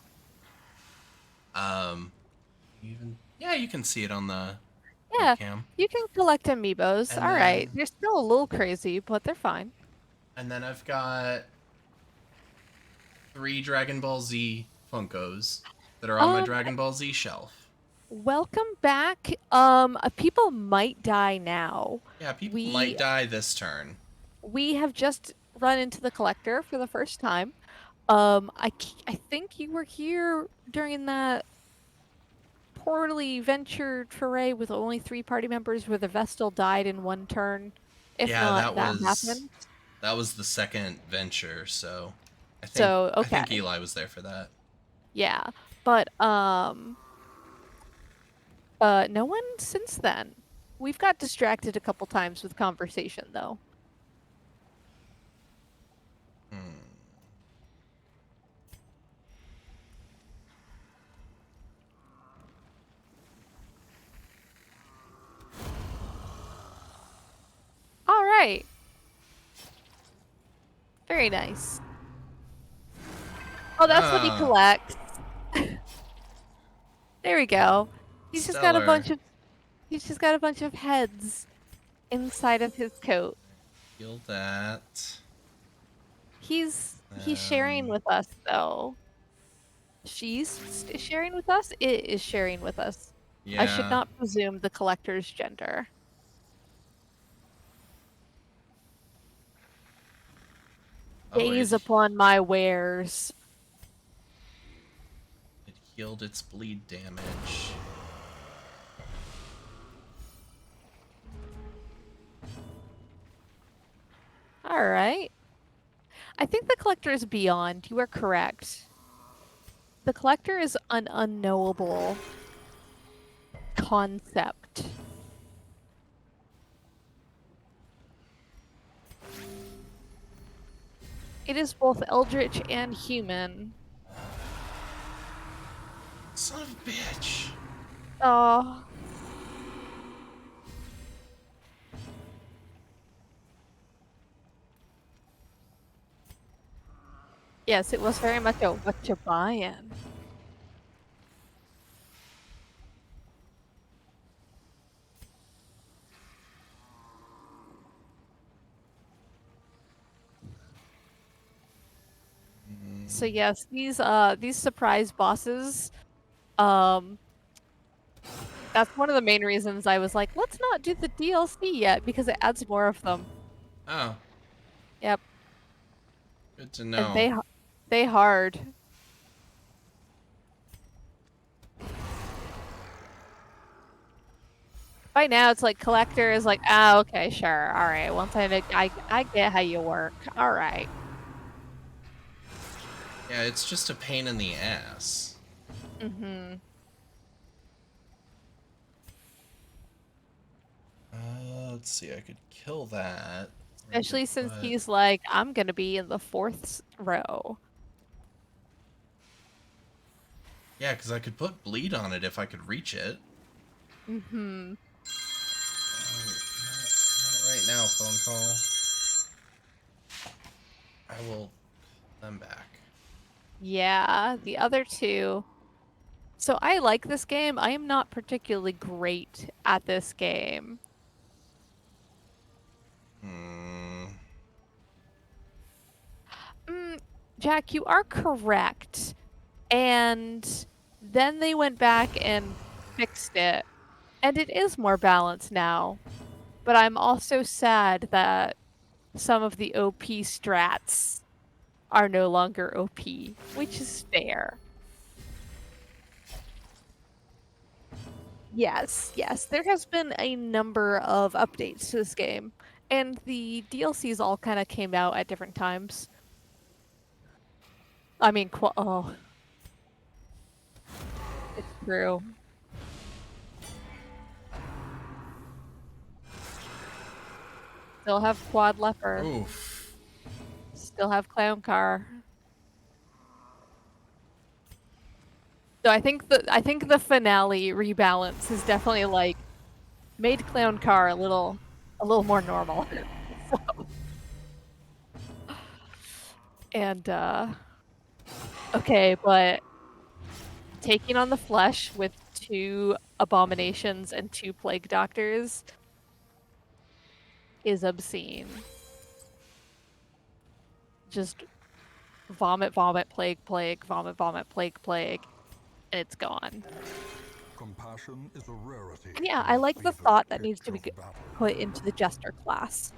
A: Yeah, you can see it on the
B: yeah,
A: webcam.
B: you can collect amiibos.
A: And
B: Alright,
A: then,
B: they're still a little crazy, but they're fine.
A: and then I've got 3 Dragon Ball Z Funkos that are on my
B: Um,
A: Dragon Ball Z shelf.
B: Welcome back. People might die now.
A: Yeah, people
B: We
A: might die this turn.
B: we have just run into the collector for the first time. I think you were here during that poorly ventured foray with only 3 party members where the Vestal died in one turn. If
A: Yeah,
B: not,
A: that
B: that
A: was
B: happened.
A: That was the second venture, so
B: So,
A: I think
B: okay.
A: Eli was there for that.
B: Yeah. But no one since then. We've got distracted a couple times with conversation though.
A: Hmm.
B: All right. Very nice. Oh, that's what he
A: Ah,
B: collects. There we go. He's just got a
A: stellar.
B: bunch of he's just got a bunch of heads inside of his coat.
A: Heal that.
B: He's sharing with us though. Sharing with us. It is sharing with us. I should
A: Yeah.
B: not presume the collector's gender.
A: Oh,
B: Gaze upon my wares.
A: it healed its bleed damage.
B: All right. I think the collector is beyond. You are correct. The collector is an unknowable concept. It is both eldritch and human.
A: Son of a bitch.
B: Oh. Yes, it was very much a what you buying. So yes, these surprise bosses, um that's one of the main reasons I was like, let's not do the DLC yet because it adds more of them.
A: Oh,
B: Yep.
A: good to
B: And
A: know.
B: they hard. By now it's like collector is like, ah, okay, sure. All right. Once I get how you work. All right.
A: Yeah, it's just a pain in the ass.
B: Mhm.
A: Let's see. I could kill that. Or I could
B: Especially since
A: put.
B: he's like, I'm gonna be in the fourth row.
A: Yeah, because I could put bleed on it if I could reach it.
B: Mhm.
A: Oh, not right now, phone call. I will call them back.
B: Yeah, the other two. So I like this game. I am not particularly great at this game.
A: Hmm.
B: Mm, Jack, you are correct. And then they went back and fixed it. And it is more balanced now. But I'm also sad that some of the OP strats are no longer OP, which is fair. Yes, yes, there has been a number of updates to this game, and the DLCs all kind of came out at different times. I mean, oh, it's true. Still have Quad Leper.
A: Oof.
B: Still have Clown Car. So I think the finale rebalance has definitely like made Clown Car a little more normal. So, and okay, but taking on the flesh with two abominations and two plague doctors is obscene. Just vomit, vomit, plague, plague, vomit, vomit, plague, plague, and it's gone.
C: Compassion is a rarity.
B: And yeah,
C: in
B: I
C: the
B: like the
C: fevered
B: thought that needs
C: pitch
B: to be
C: of battle.
B: put into the Jester class.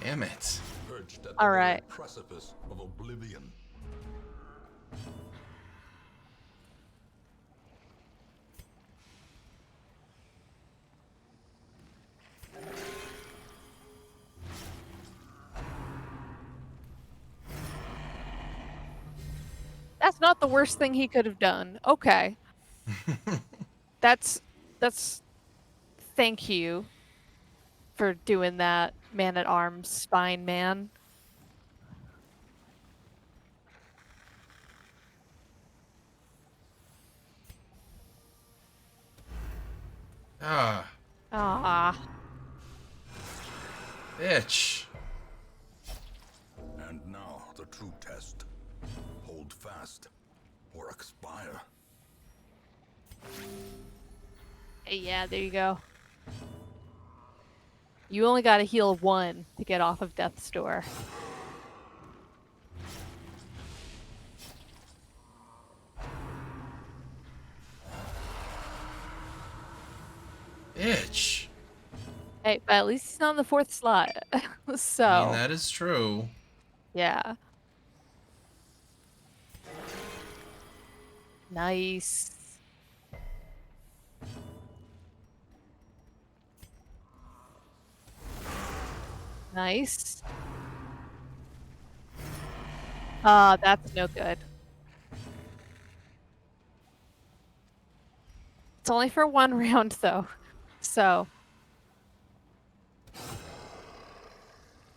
A: Damn it.
C: perched at the
B: All
C: very
B: right.
C: precipice of oblivion.
B: That's not the worst thing he could have done. Okay. That's thank you for doing that, man at arms, spine man.
A: Ah,
B: Ah,
A: bitch.
C: And now the true test. Hold fast or expire.
B: hey, yeah, there you go. You only got to heal 1 to get off of Death's Door.
A: Bitch.
B: Hey, but at least he's not on the 4th slot.
A: I mean,
B: So,
A: that is true.
B: yeah. Nice. Nice. That's no good. It's only for 1 round, though. So.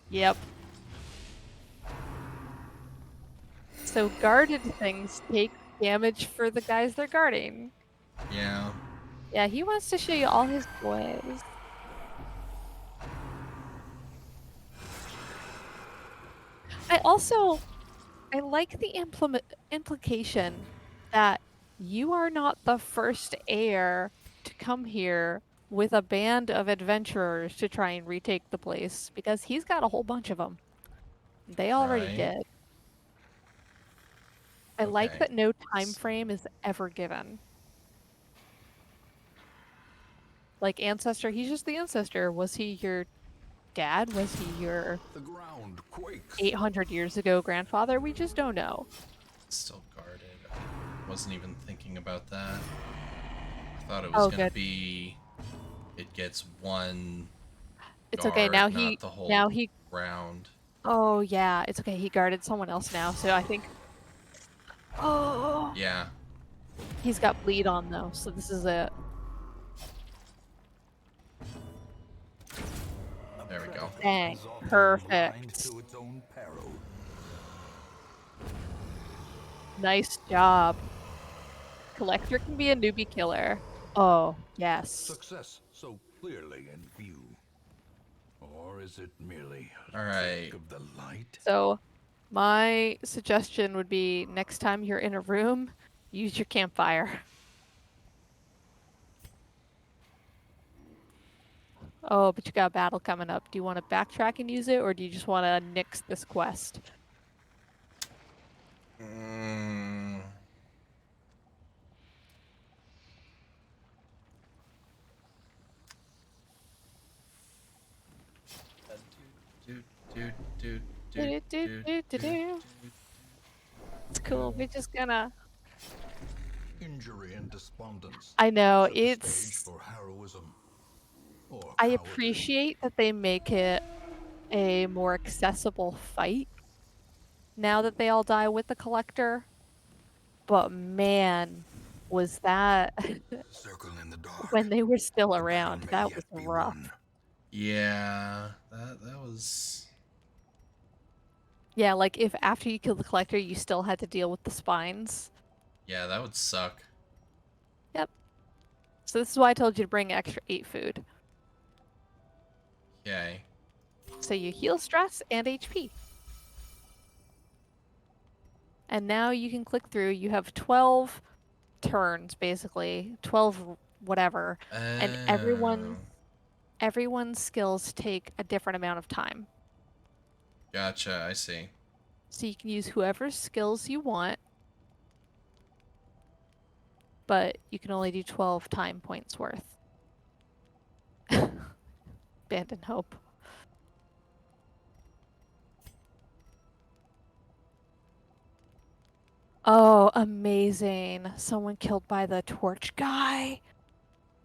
B: Yep. So guarded things take damage for the guys they're guarding.
A: Yeah.
B: Yeah, he wants to show you all his boys. I like the implication that you are not the first heir to come here with a band of adventurers to try and retake the place, because he's got a whole bunch of them. They already
A: Right.
B: did. I like
A: Okay.
B: that no time frame is ever given. Like Ancestor, he's just the Ancestor. Was he your dad? Was he your
C: The ground quakes.
B: 800 years ago grandfather? We just don't know.
A: Still guarded. I wasn't even thinking about that. I thought it was
B: Oh,
A: gonna
B: good.
A: be it gets 1
B: It's
A: guard,
B: okay. Now
A: not the whole
B: now he,
A: round.
B: oh yeah, it's okay. He guarded someone else now. So I think, oh,
A: Yeah.
B: he's got bleed on though. So this is it.
A: There we go.
B: Dang.
C: Is often blind
B: Perfect.
C: to its own peril.
B: Nice job. Collector can be a newbie killer. Oh, yes.
C: Success so clearly in view. Or is it merely a
A: All right.
C: trick of the light?
B: So my suggestion would be next time you're in a room, use your campfire. Oh, but you got a battle coming up. Do you want to backtrack and use it, or do you just want to nix this quest?
A: Mm.
B: It's cool. We're just gonna.
C: Injury and despondence.
B: I know,
C: set the stage
B: it's.
C: for heroism. Or
B: I
C: cowardly.
B: appreciate that they make it a more accessible fight now that they all die with the collector. But man, was that
C: Circle in the dark.
B: when they were still
C: The battle
B: around,
C: may
B: that
C: yet
B: was
C: be
B: rough.
C: won.
A: Yeah, that was.
B: Yeah, like if after you killed the collector, you still had to deal with the spines.
A: Yeah, that would suck.
B: Yep. So this is why I told you to bring extra 8 food.
A: Okay.
B: So you heal stress and HP. And now you can click through. You have 12 turns, basically. 12 whatever. And
A: Oh,
B: everyone's skills take a different amount of time.
A: gotcha. I see.
B: So you can use whoever's skills you want. But you can only do 12 time points worth. Abandon hope. Oh, amazing. Someone killed by the torch guy.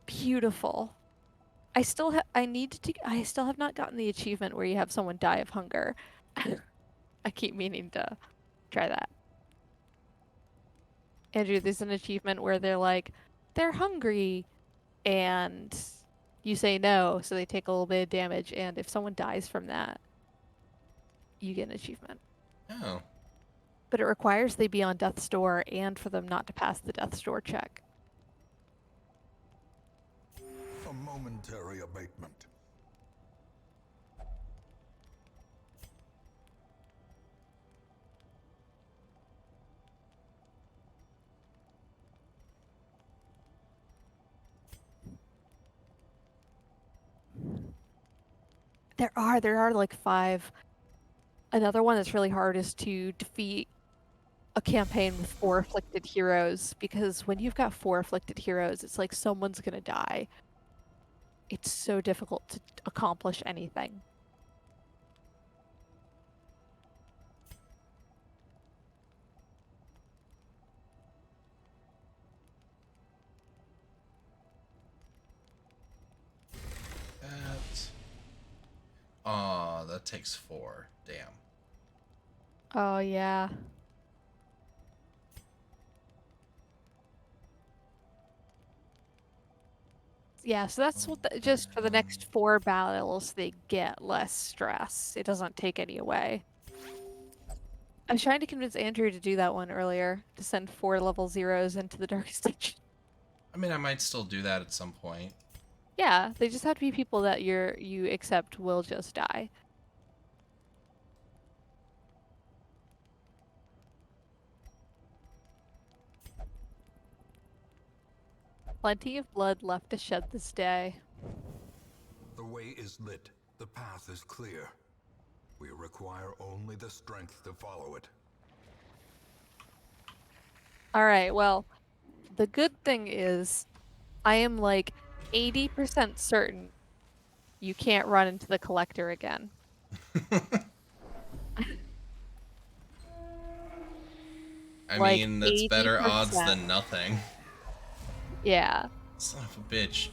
B: Beautiful. I still have not gotten the achievement where you have someone die of hunger. I keep meaning to try that. Andrew, there's an achievement where they're hungry, and you say no, so they take a little bit of damage, and if someone dies from that, you get an achievement.
A: Oh.
B: But it requires they be on death's door and for them not to pass the death's door check.
C: A momentary abatement.
B: There are like 5. Another one that's really hard is to defeat a campaign with 4 afflicted heroes, because when you've got 4 afflicted heroes, it's like someone's gonna die. It's so difficult to accomplish anything.
A: That. Aw, that takes 4. Damn.
B: Oh yeah. Yeah, so that's what just for the next 4 battles they get less stress. It doesn't take any away. I was trying to convince Andrew to do that one earlier, to send 4 level 0s into the Darkest Dungeon.
A: I mean, I might still do that at some point.
B: Yeah, they just have to be people that you accept will just die. Plenty of blood left to shed this day.
C: The way is lit. The path is clear. We require only the strength to follow it.
B: Alright, well, the good thing is I am like 80% certain you can't run into the collector again.
A: I
B: Like
A: mean, that's better odds
B: 80%.
A: than nothing.
B: Yeah.
A: Son of a bitch.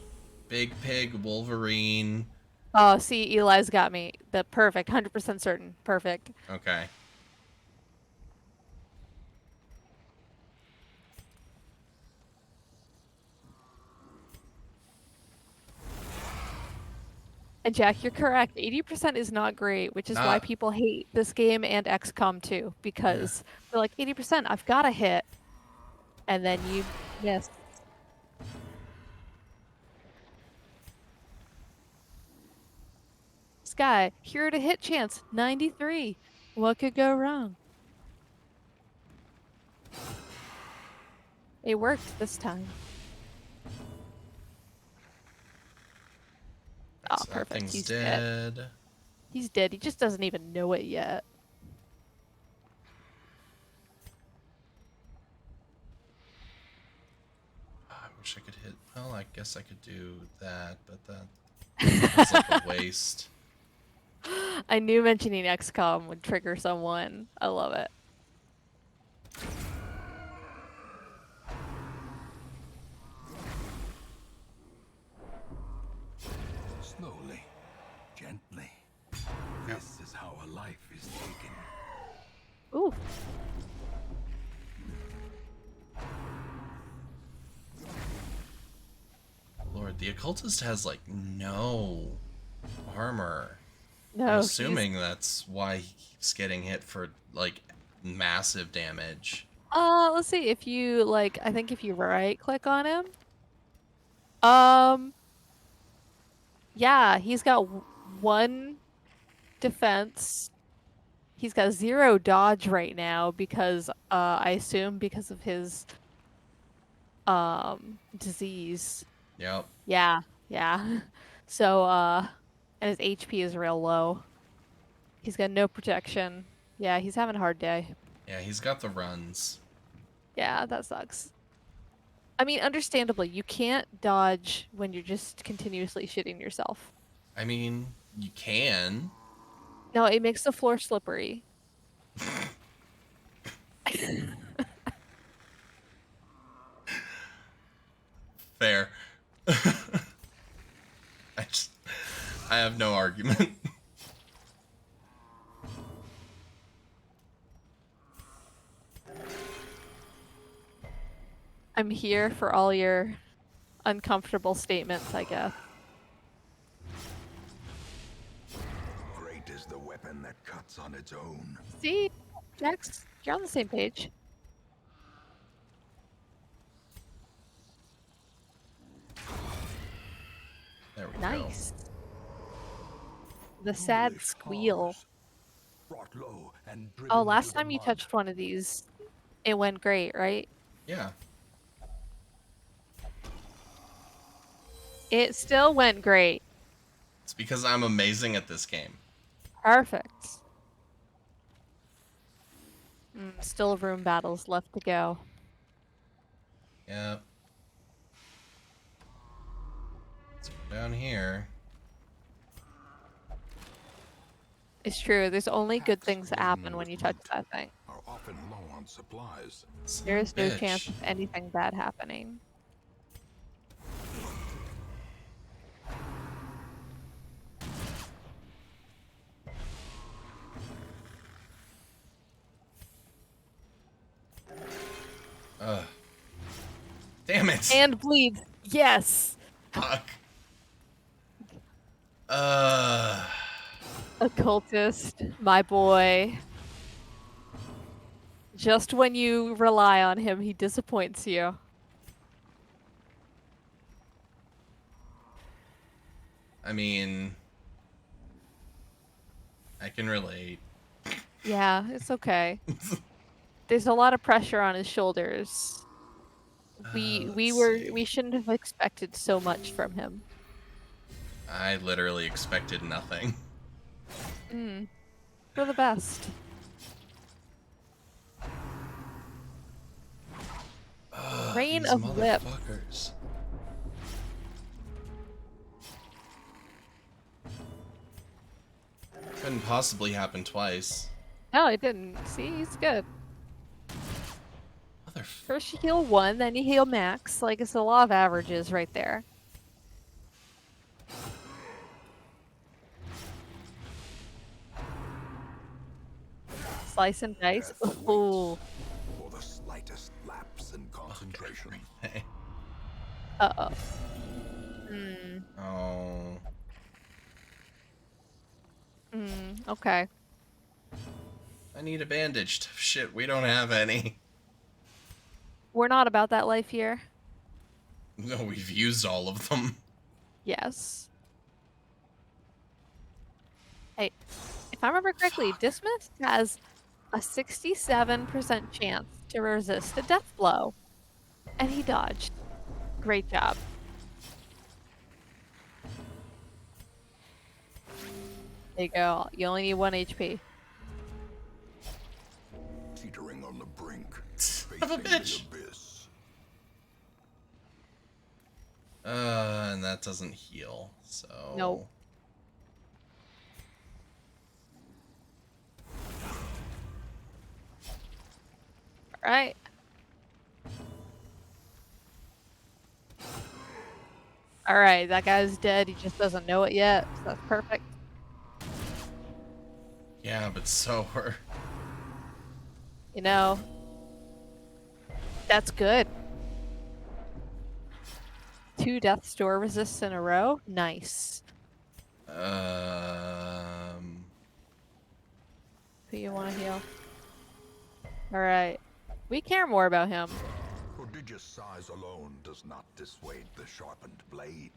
A: Big Pig, Wolverine.
B: Oh, see, Eli's got me. The perfect, 100% certain. Perfect.
A: Okay.
B: And Jack, you're correct. 80% is not great, which is why
A: Not.
B: people hate this game and XCOM 2, because they're like, 80%, I've got a hit. And then you miss. Sky, hero to hit chance, 93. What could go wrong? It worked this time. Oh,
A: That
B: perfect.
A: thing's
B: He's dead.
A: dead.
B: He's dead. He just doesn't even know it yet.
A: I wish I could hit. Well, I guess I could do that, but that feels like a waste.
B: I knew mentioning XCOM would trigger someone. I love it.
C: Slowly, gently. This is how a life is taken.
B: Ooh.
A: Lord, the occultist has like no armor.
B: No,
A: I'm assuming that's why he keeps getting hit for like massive damage.
B: let's see if you I think if you right click on him. Um yeah, he's got 1 defense. He's got 0 dodge right now because I assume because of his disease.
A: Yep.
B: Yeah, yeah. So and his HP is real low. He's got no protection. Yeah, he's having a hard day.
A: Yeah, he's got the runs.
B: Yeah, that sucks. I mean, understandably, you can't dodge when you're just continuously shitting yourself.
A: I mean, you can.
B: No, it makes the floor slippery.
A: Fair. I have no argument.
B: I'm here for all your uncomfortable statements, I guess.
C: Great is the weapon that cuts on its own.
B: See, Jax, you're on the same page.
A: There we go.
B: Nice. The sad
C: Foolish
B: squeal.
C: cars, brought low and driven
B: Oh,
C: into
B: last
C: the
B: time you
C: mud.
B: touched one of these, it went great, right?
A: Yeah.
B: It still went great.
A: It's because I'm amazing at this game.
B: Perfect. Still room battles left to go.
A: Yep. Let's go down here.
B: It's true. There's only good
C: Packs
B: things that
C: laden
B: happen when
C: with
B: you touch
C: loot
B: that thing.
C: Are often low on supplies.
A: Son
B: There
A: of
B: is
A: a
B: no chance
A: bitch.
B: of anything bad happening.
A: Ugh. Damn it.
B: And bleeds. Yes.
A: Fuck.
B: Occultist, my boy. Just when you rely on him, he disappoints you.
A: I mean, I can relate.
B: Yeah, it's okay. There's a lot of pressure on his shoulders.
A: Let's see.
B: We shouldn't have expected so much from him.
A: I literally expected nothing.
B: For the best. Rain
A: These
B: of Whip.
A: motherfuckers. Couldn't possibly happen twice.
B: No, it didn't. See, he's good.
A: Motherfucker.
B: First you heal 1, then you heal max. Like, it's a law of averages right there. Slice and dice.
C: Death
B: Ooh.
C: For the slightest lapse in concentration.
B: Uh-oh.
A: Oh.
B: Okay.
A: I need a bandage. Shit, we don't have any.
B: We're not about that life here.
A: No, we've used all of them.
B: Yes. Hey, if I remember correctly, Dismas has a 67% chance to resist a death blow. And he dodged. Great job. There you go. You only need 1 HP.
C: Teetering on the brink.
A: Son of a
C: Facing the
A: bitch.
C: abyss.
A: And that doesn't heal, so...
B: Nope. Alright. Alright, that guy's dead. He just doesn't know it yet. So that's perfect.
A: Yeah, but so are...
B: You know, that's good. 2 Death's Door resists in a row. Nice. Who you want to heal? Alright. We care more about him.
C: Prodigious size alone does not dissuade the sharpened blade.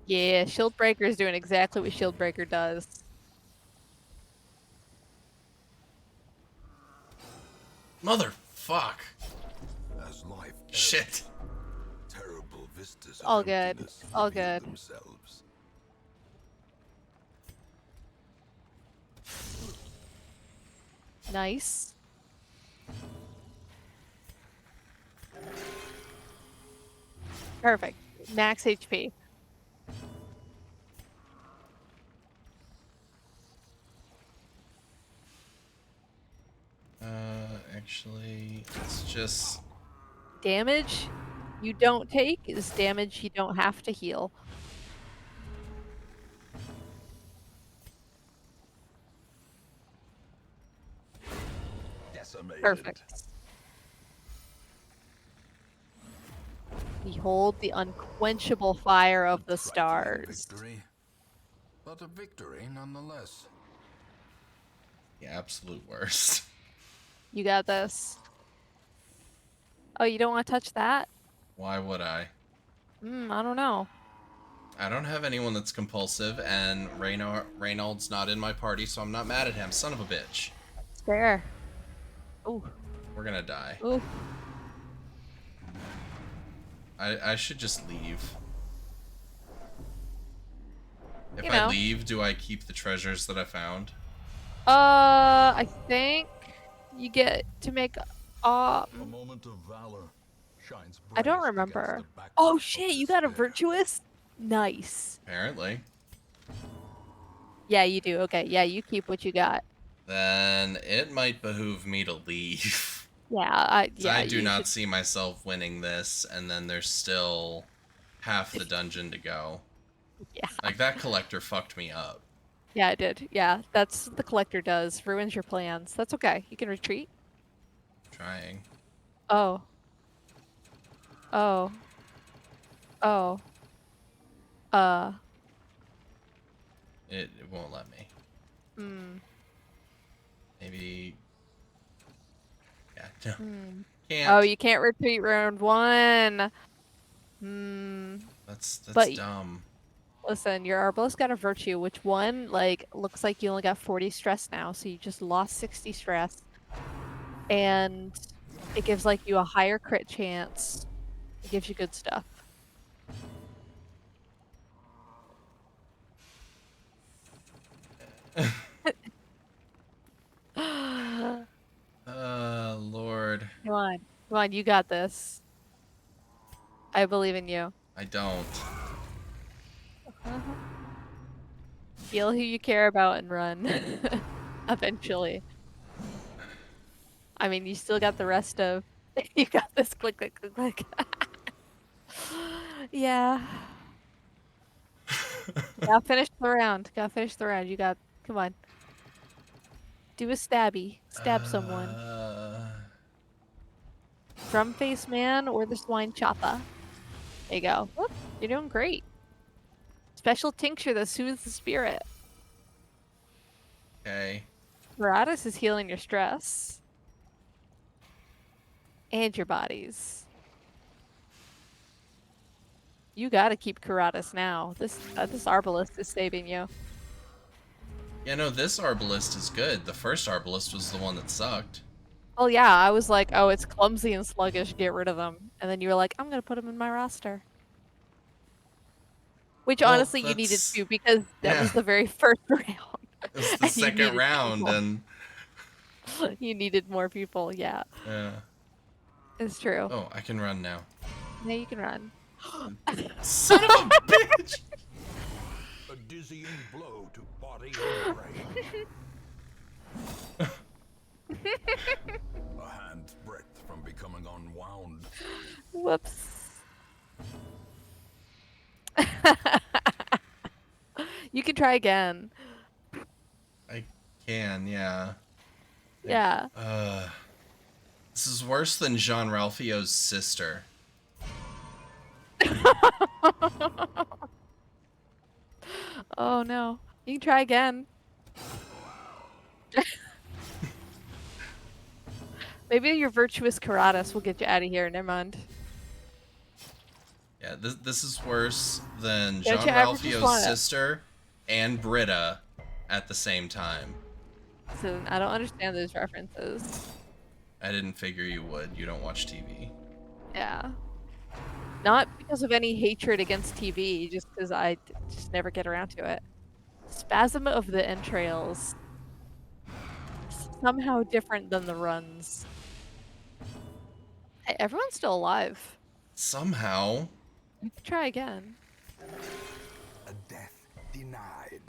B: Yeah, Shieldbreaker is doing exactly what Shieldbreaker does.
A: Motherfuck.
C: As life
A: Shit.
C: terrible vistas of
B: All good.
C: emptiness
B: All
C: reveal
B: good.
C: themselves.
B: Nice. Perfect. Max HP.
A: Actually, it's just
B: Damage you don't take is damage you don't have to heal.
C: Decimated.
B: Perfect. Behold the unquenchable fire of the
C: Trifling
B: stars.
C: victory, but a victory nonetheless.
A: the absolute worst.
B: You got this. Oh, you don't want to touch that?
A: Why would I?
B: I don't know.
A: I don't have anyone that's compulsive, and Reynald's not in my party, so I'm not mad at him. Son of a bitch.
B: It's fair. Ooh,
A: We're gonna die.
B: ooh.
A: I should just leave. If
B: You
A: I
B: know.
A: leave, do I keep the treasures that I found?
B: I think you get to make
C: A moment of valor shines
B: I don't
C: brightest against
B: remember.
C: the backdrop
B: Oh
C: of
B: shit, you got a
C: despair.
B: virtuous? Nice.
A: Apparently.
B: Yeah, you do. Okay, yeah, you keep what you got.
A: Then it might behoove me to leave.
B: Yeah,
A: 'Cause I do
B: you
A: not
B: should.
A: see myself winning this, and then there's still half the dungeon to go.
B: Yeah,
A: Like, that collector fucked me up.
B: yeah, it did. Yeah, that's what the collector does. Ruins your plans. That's okay. You can retreat.
A: Trying.
B: Oh. Oh. Oh. Uh.
A: It won't let me.
B: Hmm.
A: Maybe... Yeah, no.
B: Hmm.
A: Can't.
B: Oh, you can't retreat round one. Hmm.
A: That's
B: But
A: dumb.
B: listen, your Arbalest got a virtue, which one, like, looks like you only got 40 stress now, so you just lost 60 stress. And it gives, like, you a higher crit chance. It gives you good stuff. Come
A: Lord.
B: on. Come on, you got this. I believe in you.
A: I don't.
B: Heal who you care about and run. Eventually. I mean, you still got the rest of. You got this. Click, click, click, click. Yeah. Gotta finish the round. Gotta finish the round. You got. Come on. Do a stabby. Stab someone. Drum face man or the swine choppa. There you go. Whoop, you're doing great. Special tincture that soothes the spirit.
A: Okay.
B: Veratus is healing your stress. And your bodies. You gotta keep Karatas now. This Arbalest is saving you.
A: Yeah, no, this Arbalest is good. The first Arbalest was the one that sucked.
B: Oh yeah, I was like, oh, it's clumsy and sluggish, get rid of them. And then you were like, I'm gonna put them in my roster. Which
A: Well,
B: honestly you needed
A: that's-
B: to because that
A: yeah.
B: was the very first round.
A: It was the
B: And you
A: second
B: needed
A: round,
B: people.
A: and...
B: You needed more people, yeah.
A: Yeah.
B: It's true.
A: Oh, I can run now.
B: Now you can run.
A: Son of a bitch!
C: A dizzying blow to body and brain. A hand's breadth from becoming unwound.
B: Whoops. You can try again.
A: I can, yeah.
B: Yeah.
A: This is worse than Jean Ralphio's sister.
B: Oh no. You can try again. Maybe your virtuous Karatas will get you out of here. Never mind.
A: Yeah, this is worse than
B: Don't
A: Jean
B: you ever just
A: Ralphio's
B: wanna-
A: sister and Britta at the same time.
B: So I don't understand those references.
A: I didn't figure you would. You don't watch TV.
B: Yeah. Not because of any hatred against TV, just because I just never get around to it. Spasm of the entrails. Somehow different than the runs. Hey, everyone's still alive.
A: Somehow.
B: You can try again.
C: A death denied.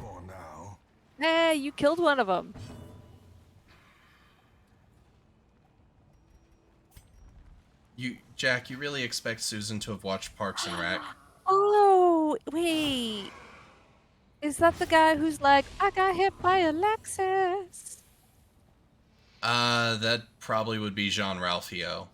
C: For now.
B: Hey, you killed one of them.
A: Jack, you really expect Susan to have watched Parks and Rec?
B: Oh, wait. Is that the guy who's like, I got hit by a Lexus?
A: That probably would be Jean Ralphio.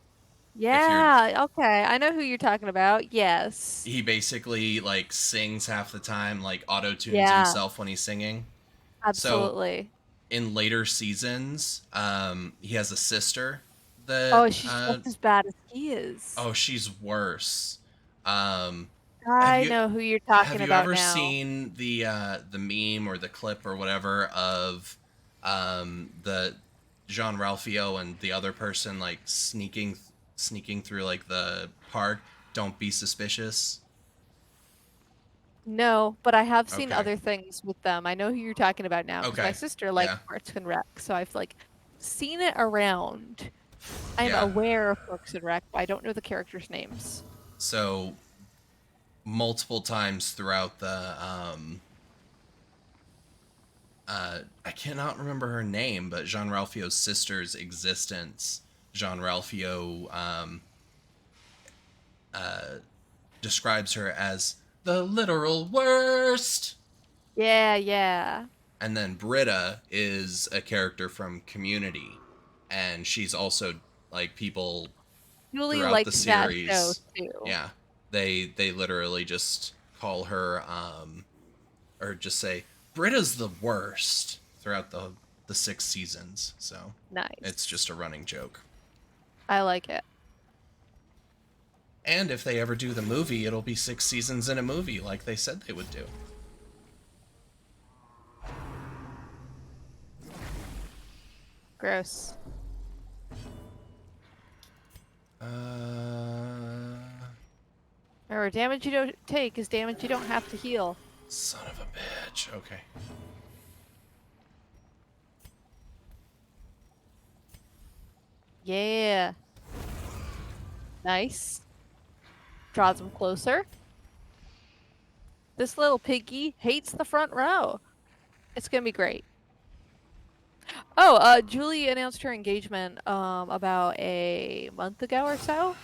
A: If you're
B: Yeah, okay. I know who you're talking about. Yes.
A: He basically like sings half the time, like auto tunes
B: Yeah,
A: himself when he's singing. So
B: absolutely.
A: in later seasons, he has a sister that
B: Oh, she's just as bad as he is.
A: oh, she's worse. Um, have
B: I
A: you
B: know who you're
A: have
B: talking
A: you
B: about
A: ever
B: now.
A: seen the meme or the clip or whatever of the Jean Ralphio and the other person like sneaking through like the park? Don't be suspicious.
B: No, but I have seen
A: Okay.
B: other things with them. I know who you're talking about now because my
A: Okay.
B: sister likes
A: Yeah.
B: Parks and Rec, so I've like seen it around. I'm
A: Yeah.
B: aware of Parks and Rec, but I don't know the characters' names.
A: So multiple times throughout the I cannot remember her name, but Jean Ralphio's sister's existence, Jean Ralphio describes her as the literal worst.
B: Yeah, yeah.
A: And then Britta is a character from Community, and she's also like people
B: Julie
A: throughout the
B: liked that show
A: series.
B: too.
A: Yeah, they literally just call her or just say Britta's the worst throughout the 6 seasons. So it's
B: Nice.
A: just a running joke.
B: I like it.
A: And if they ever do the movie, it'll be 6 seasons in a movie, like they said they would do.
B: Gross. Remember, damage you don't take is damage you don't have to heal.
A: Son of a bitch. Okay.
B: Yeah. Nice. Draws them closer. This little piggy hates the front row. It's gonna be great. Oh, Julie announced her engagement about a month ago or so.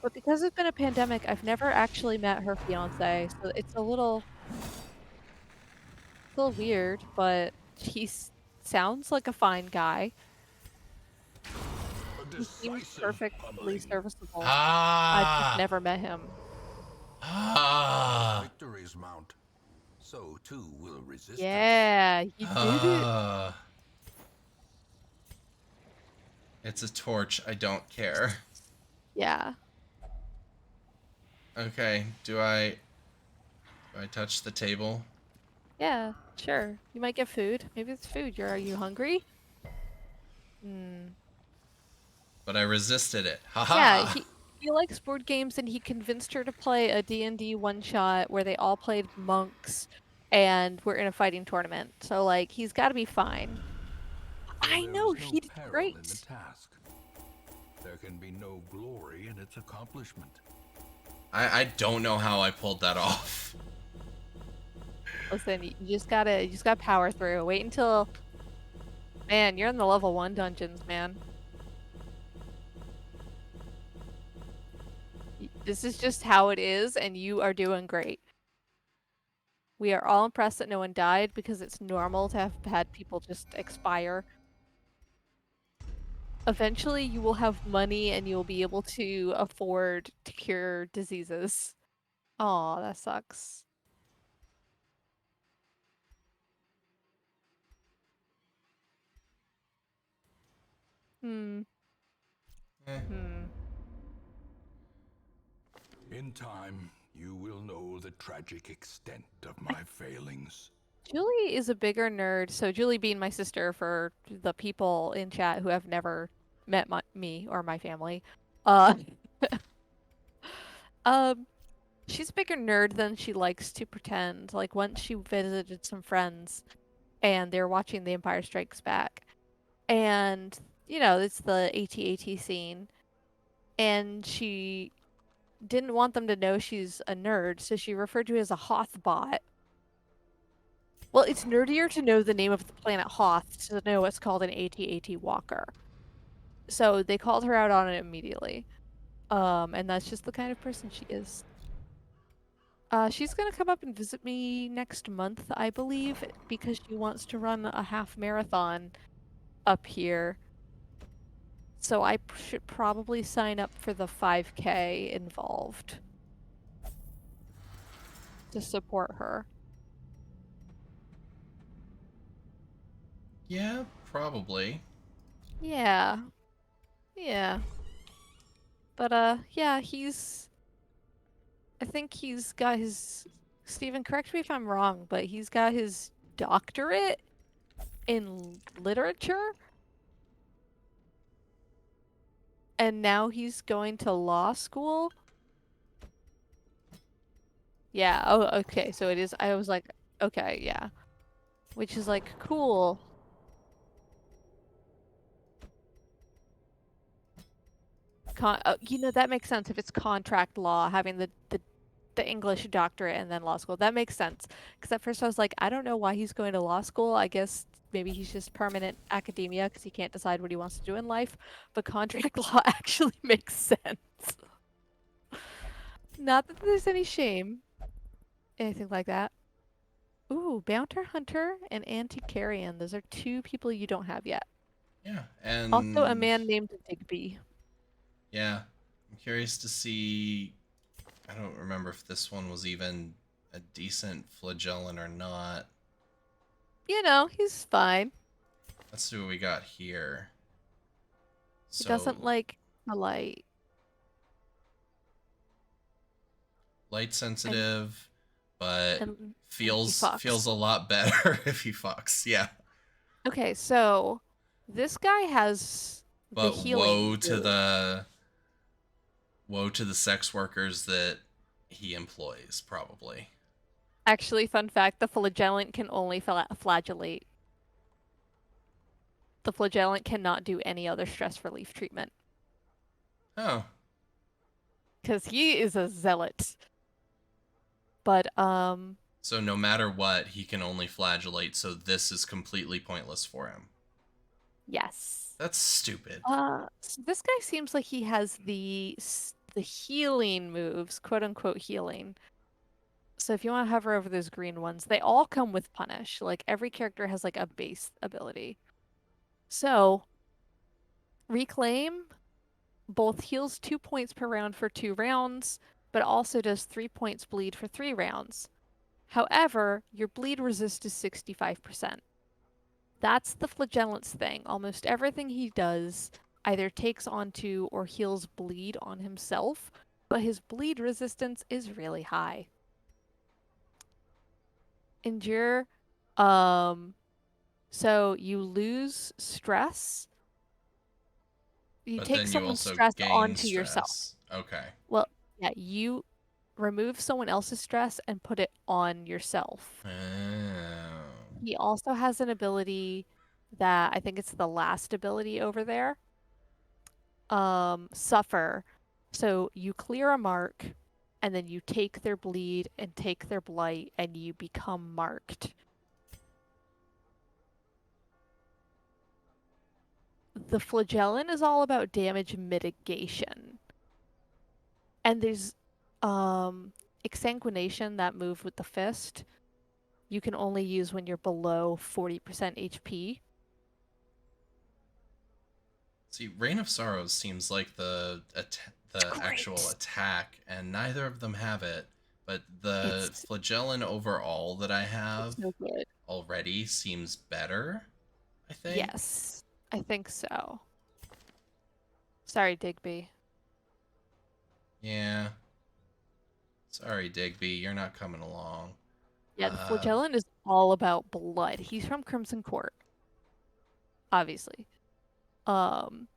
B: But because it's been a pandemic, I've never actually met her fiance, so it's a little weird, but sounds like a fine guy.
C: A
B: He seems
C: decisive
B: perfectly
C: humbling.
B: serviceable. I've just
A: Ah.
B: never met him.
A: Ah.
C: Victory's mount. So too will resistance.
B: Yeah, you did it.
A: Ah. It's a torch. I don't care.
B: Yeah.
A: Okay. Do I touch the table?
B: Yeah, sure. You might get food. Maybe it's food. Are you hungry? Hmm.
A: But I resisted it.
B: Yeah,
A: Haha.
B: he likes board games and he convinced her to play a D&D one-shot where they all played monks and we're in a fighting tournament. So like he's got to be fine.
C: For
B: I
C: there
B: know,
C: is no
B: he did
C: peril in the
B: great.
C: task. There can be no glory in its accomplishment.
A: I don't know how I pulled that off.
B: Listen, you just gotta power through. Wait until, man, you're in the level 1 dungeons, man. This is just how it is, and you are doing great. We are all impressed that no one died because it's normal to have had people just expire. Eventually, you will have money and you'll be able to afford to cure diseases. Aw, that sucks. Hmm.
A: Eh.
B: Hmm.
C: In time, you will know the tragic extent of my failings.
B: Julie is a bigger nerd. So Julie being my sister for the people in chat who have never met me or my family. Uh, um, she's a bigger nerd than she likes to pretend. Like once she visited some friends and they're watching The Empire Strikes Back. And, you know, it's the AT-AT scene. And she didn't want them to know she's a nerd, so she referred to it as a Hoth bot. Well, it's nerdier to know the name of the planet Hoth to know it's called an AT-AT walker. So they called her out on it immediately. And that's just the kind of person she is. She's gonna come up and visit me next month, I believe, because she wants to run a half marathon up here. So I should probably sign up for the 5K involved to support her.
A: Yeah, probably.
B: Yeah. Yeah. But yeah, I think he's got his Steven, correct me if I'm wrong, but he's got his doctorate in literature and now he's going to law school. Yeah, oh okay, so it is. I was like, okay, yeah. Which is like cool. You know, that makes sense if it's contract law, having the English doctorate and then law school. That makes sense. Because at first I was like, I don't know why he's going to law school. I guess maybe he's just permanent academia because he can't decide what he wants to do in life. But contract law actually makes sense. Not that there's any shame, anything like that. Ooh, Bounty Hunter and Antiquarian. Those are two people you don't have yet.
A: Yeah,
B: Also, a
A: and
B: man named Digby.
A: yeah, I'm curious to see. I don't remember if this one was even a decent Flagellin or not.
B: You know, he's fine.
A: Let's see what we got here.
B: He doesn't
A: So,
B: like the light.
A: light
B: And
A: sensitive, but
B: and he
A: feels
B: fucks.
A: a lot better if he fucks. Yeah,
B: Okay, so this guy has the
A: but
B: healing move.
A: woe to the sex workers that he employs, probably.
B: Actually, fun fact, the flagellant can only flagellate. The flagellant cannot do any other stress relief treatment
A: Oh,
B: because he is a zealot. But
A: so no matter what, he can only flagellate, so this is completely pointless for him.
B: yes.
A: That's stupid.
B: So this guy seems like he has the healing moves, quote unquote healing. So if you want to hover over those green ones, they all come with punish. Like every character has like a base ability. So reclaim both heals 2 points per round for 2 rounds, but also does 3 points bleed for 3 rounds. However, your bleed resist is 65%. That's the flagellant's thing. Almost everything he does either takes onto or heals bleed on himself, but his bleed resistance is really high. Endure, um, so you lose stress. You
A: But
B: take
A: then you
B: someone's
A: also
B: stress
A: gain
B: onto yourself.
A: stress. Okay.
B: Well, yeah, you remove someone else's stress and put it on yourself.
A: Oh.
B: He also has an ability that I think it's the last ability over there. Suffer. So you clear a mark and then you take their bleed and take their blight and you become marked. The flagellin is all about damage mitigation. And there's exsanguination, that move with the fist, you can only use when you're below 40% HP.
A: See, Reign of Sorrows seems like
B: It's
A: the actual
B: great.
A: attack, and neither of them have it. But the
B: It's
A: Flagellin overall that I
B: it's
A: have
B: so good.
A: already seems better, I think.
B: Yes, I think so. Sorry, Digby.
A: Yeah. Sorry, Digby, you're not coming along.
B: Yeah, the
A: Uh,
B: flagellin is all about blood. He's from Crimson Court, obviously. Um,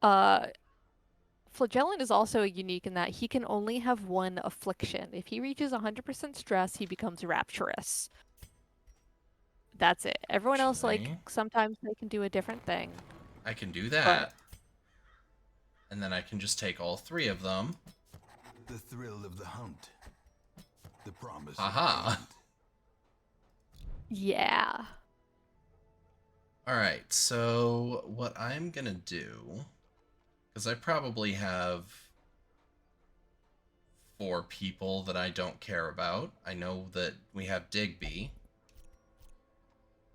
B: uh, Flagellin is also unique in that he can only have one affliction. If he reaches 100% stress, he becomes rapturous. That's it. Everyone else, like,
A: actually,
B: sometimes they can do a different thing,
A: I can do
B: but
A: that. And then I can just take all three of them.
C: The thrill of the hunt. The promise of
A: Haha.
C: payment.
B: yeah.
A: All right, so what I'm gonna do, because I probably have 4 people that I don't care about. I know that we have Digby.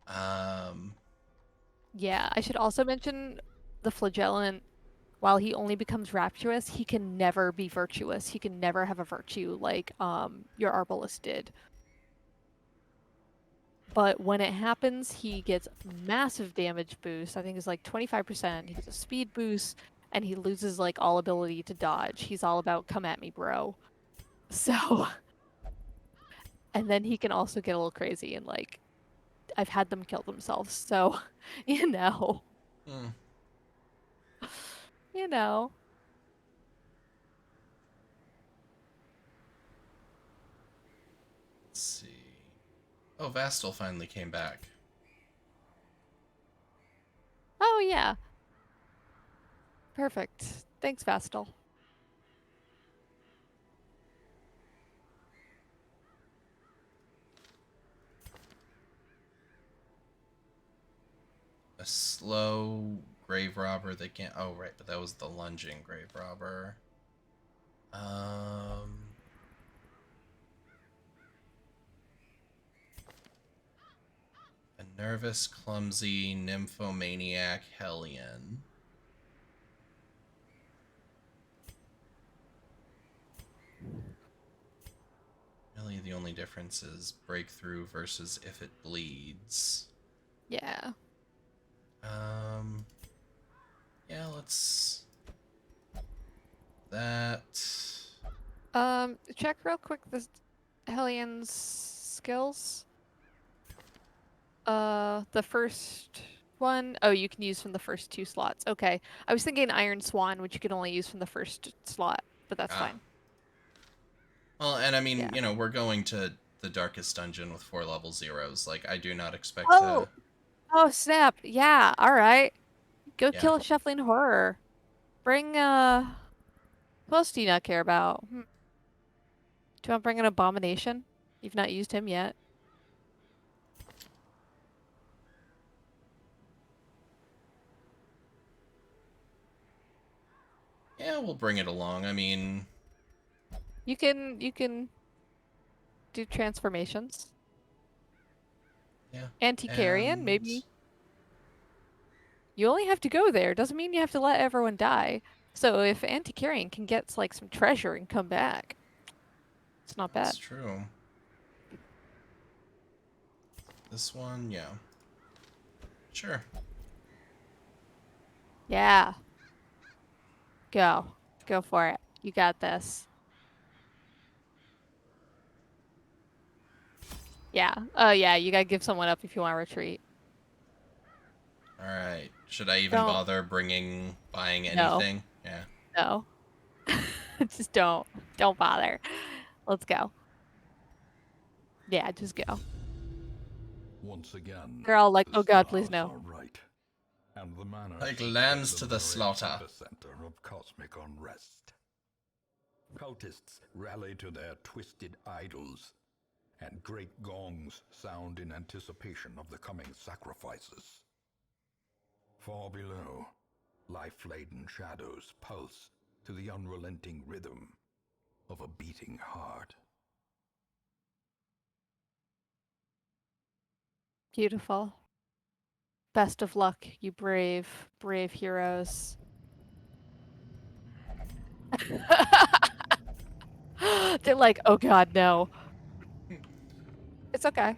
A: Um,
B: Yeah, I should also mention the flagellant. While he only becomes rapturous, he can never be virtuous. He can never have a virtue like your Arbalest did. But when it happens, he gets massive damage boost. I think it's like 25%. He gets a speed boost, and he loses like all ability to dodge. He's all about come at me, bro. So, and then he can also get a little crazy and like I've had them kill themselves. So, you know,
A: hmm,
B: you know.
A: let's see. Oh, Vastal finally came back.
B: Oh yeah. Perfect. Thanks, Vastal.
A: A slow grave robber that can't. Oh, right, but that was the lunging grave robber. Um, a nervous, clumsy nymphomaniac Hellion. Really, the only difference is breakthrough versus if it bleeds.
B: Yeah.
A: Um, yeah, let's that.
B: Check real quick the Hellion's skills. The first one, oh, you can use from the first 2 slots. Okay. I was thinking Iron Swan, which you could only use from the first slot, but that's
A: Ah,
B: fine.
A: well, and I mean,
B: Yeah.
A: we're going to the darkest dungeon with 4 level zeros. Like, I do not expect
B: Oh,
A: to.
B: oh snap. Yeah, all right. Go
A: Yeah.
B: kill a shuffling horror. Bring who else do you not care about? Do you want to bring an abomination? You've not used him yet.
A: Yeah, we'll bring it along. I mean,
B: You can do transformations.
A: yeah.
B: Anti-Carrion,
A: And
B: maybe. You only have to go there. Doesn't mean you have to let everyone die. So if Anti-Carrion can get like some treasure and come back, it's not
A: that's
B: bad.
A: true. This one, yeah. Sure.
B: Yeah. Go. Go for it. You got this. Yeah. Oh yeah, you gotta give someone up if you want to retreat.
A: All right. Should I even
B: Don't.
A: bother buying
B: No.
A: anything? Yeah.
B: No. Just don't. Don't bother. Let's go. Yeah, just go.
C: Once again,
B: They're all like,
C: the
B: oh god, please
C: stars
B: no.
C: are right, and the manor
A: Like
C: sits
A: lambs
C: at
A: to the
C: very
A: slaughter.
C: epicenter of cosmic unrest. Cultists rally to their twisted idols, and great gongs sound in anticipation of the coming sacrifices. Far below, life-laden shadows pulse to the unrelenting rhythm of a beating heart.
B: Beautiful. Best of luck, you brave, brave heroes. They're like, oh god, no. It's okay.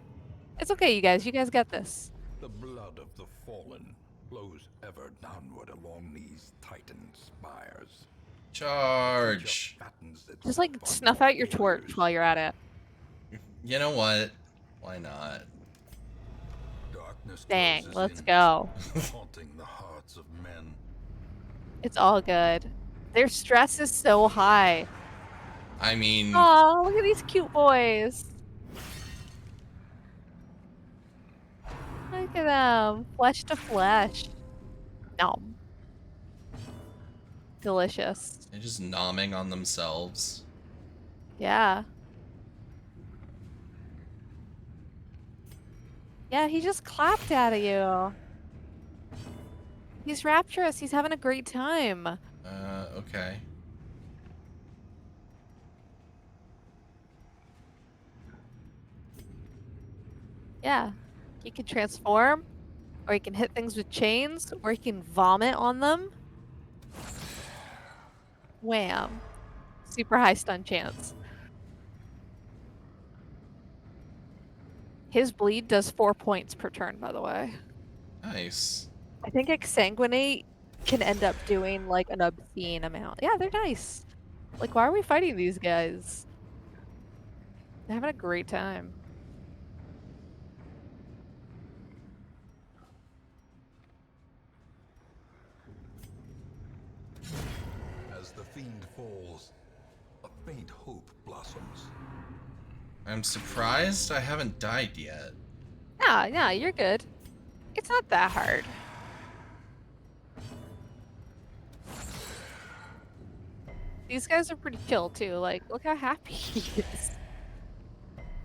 B: It's okay, you guys. You guys got this.
C: The blood of the fallen flows ever downward along these titan spires.
A: Charge.
C: Fattens
B: Just like
C: itself on
B: snuff
C: more
B: out your torch
C: warriors.
B: while you're at it.
A: You know what? Why not?
C: Darkness
B: Dang,
C: closes
B: let's
C: in,
B: go.
C: haunting the hearts of men.
B: It's all good. Their stress is so high.
A: I mean,
B: Oh, look at these cute boys. Look at them. Flesh to flesh. Nom. Delicious.
A: they're just nomming on themselves.
B: Yeah. Yeah, he just clapped at you. He's rapturous. He's having a great time.
A: Okay.
B: Yeah. He can transform, or he can hit things with chains, or he can vomit on them. Wham. Super high stun chance. His bleed does 4 points per turn, by the way.
A: Nice.
B: I think Exsanguinate can end up doing like an obscene amount. Yeah, they're nice. Like, why are we fighting these guys? They're having a great time.
C: As the fiend falls, a faint hope blossoms.
A: I'm surprised I haven't died yet.
B: Yeah, you're good. It's not that hard. These guys are pretty chill too. Like, look how happy he is.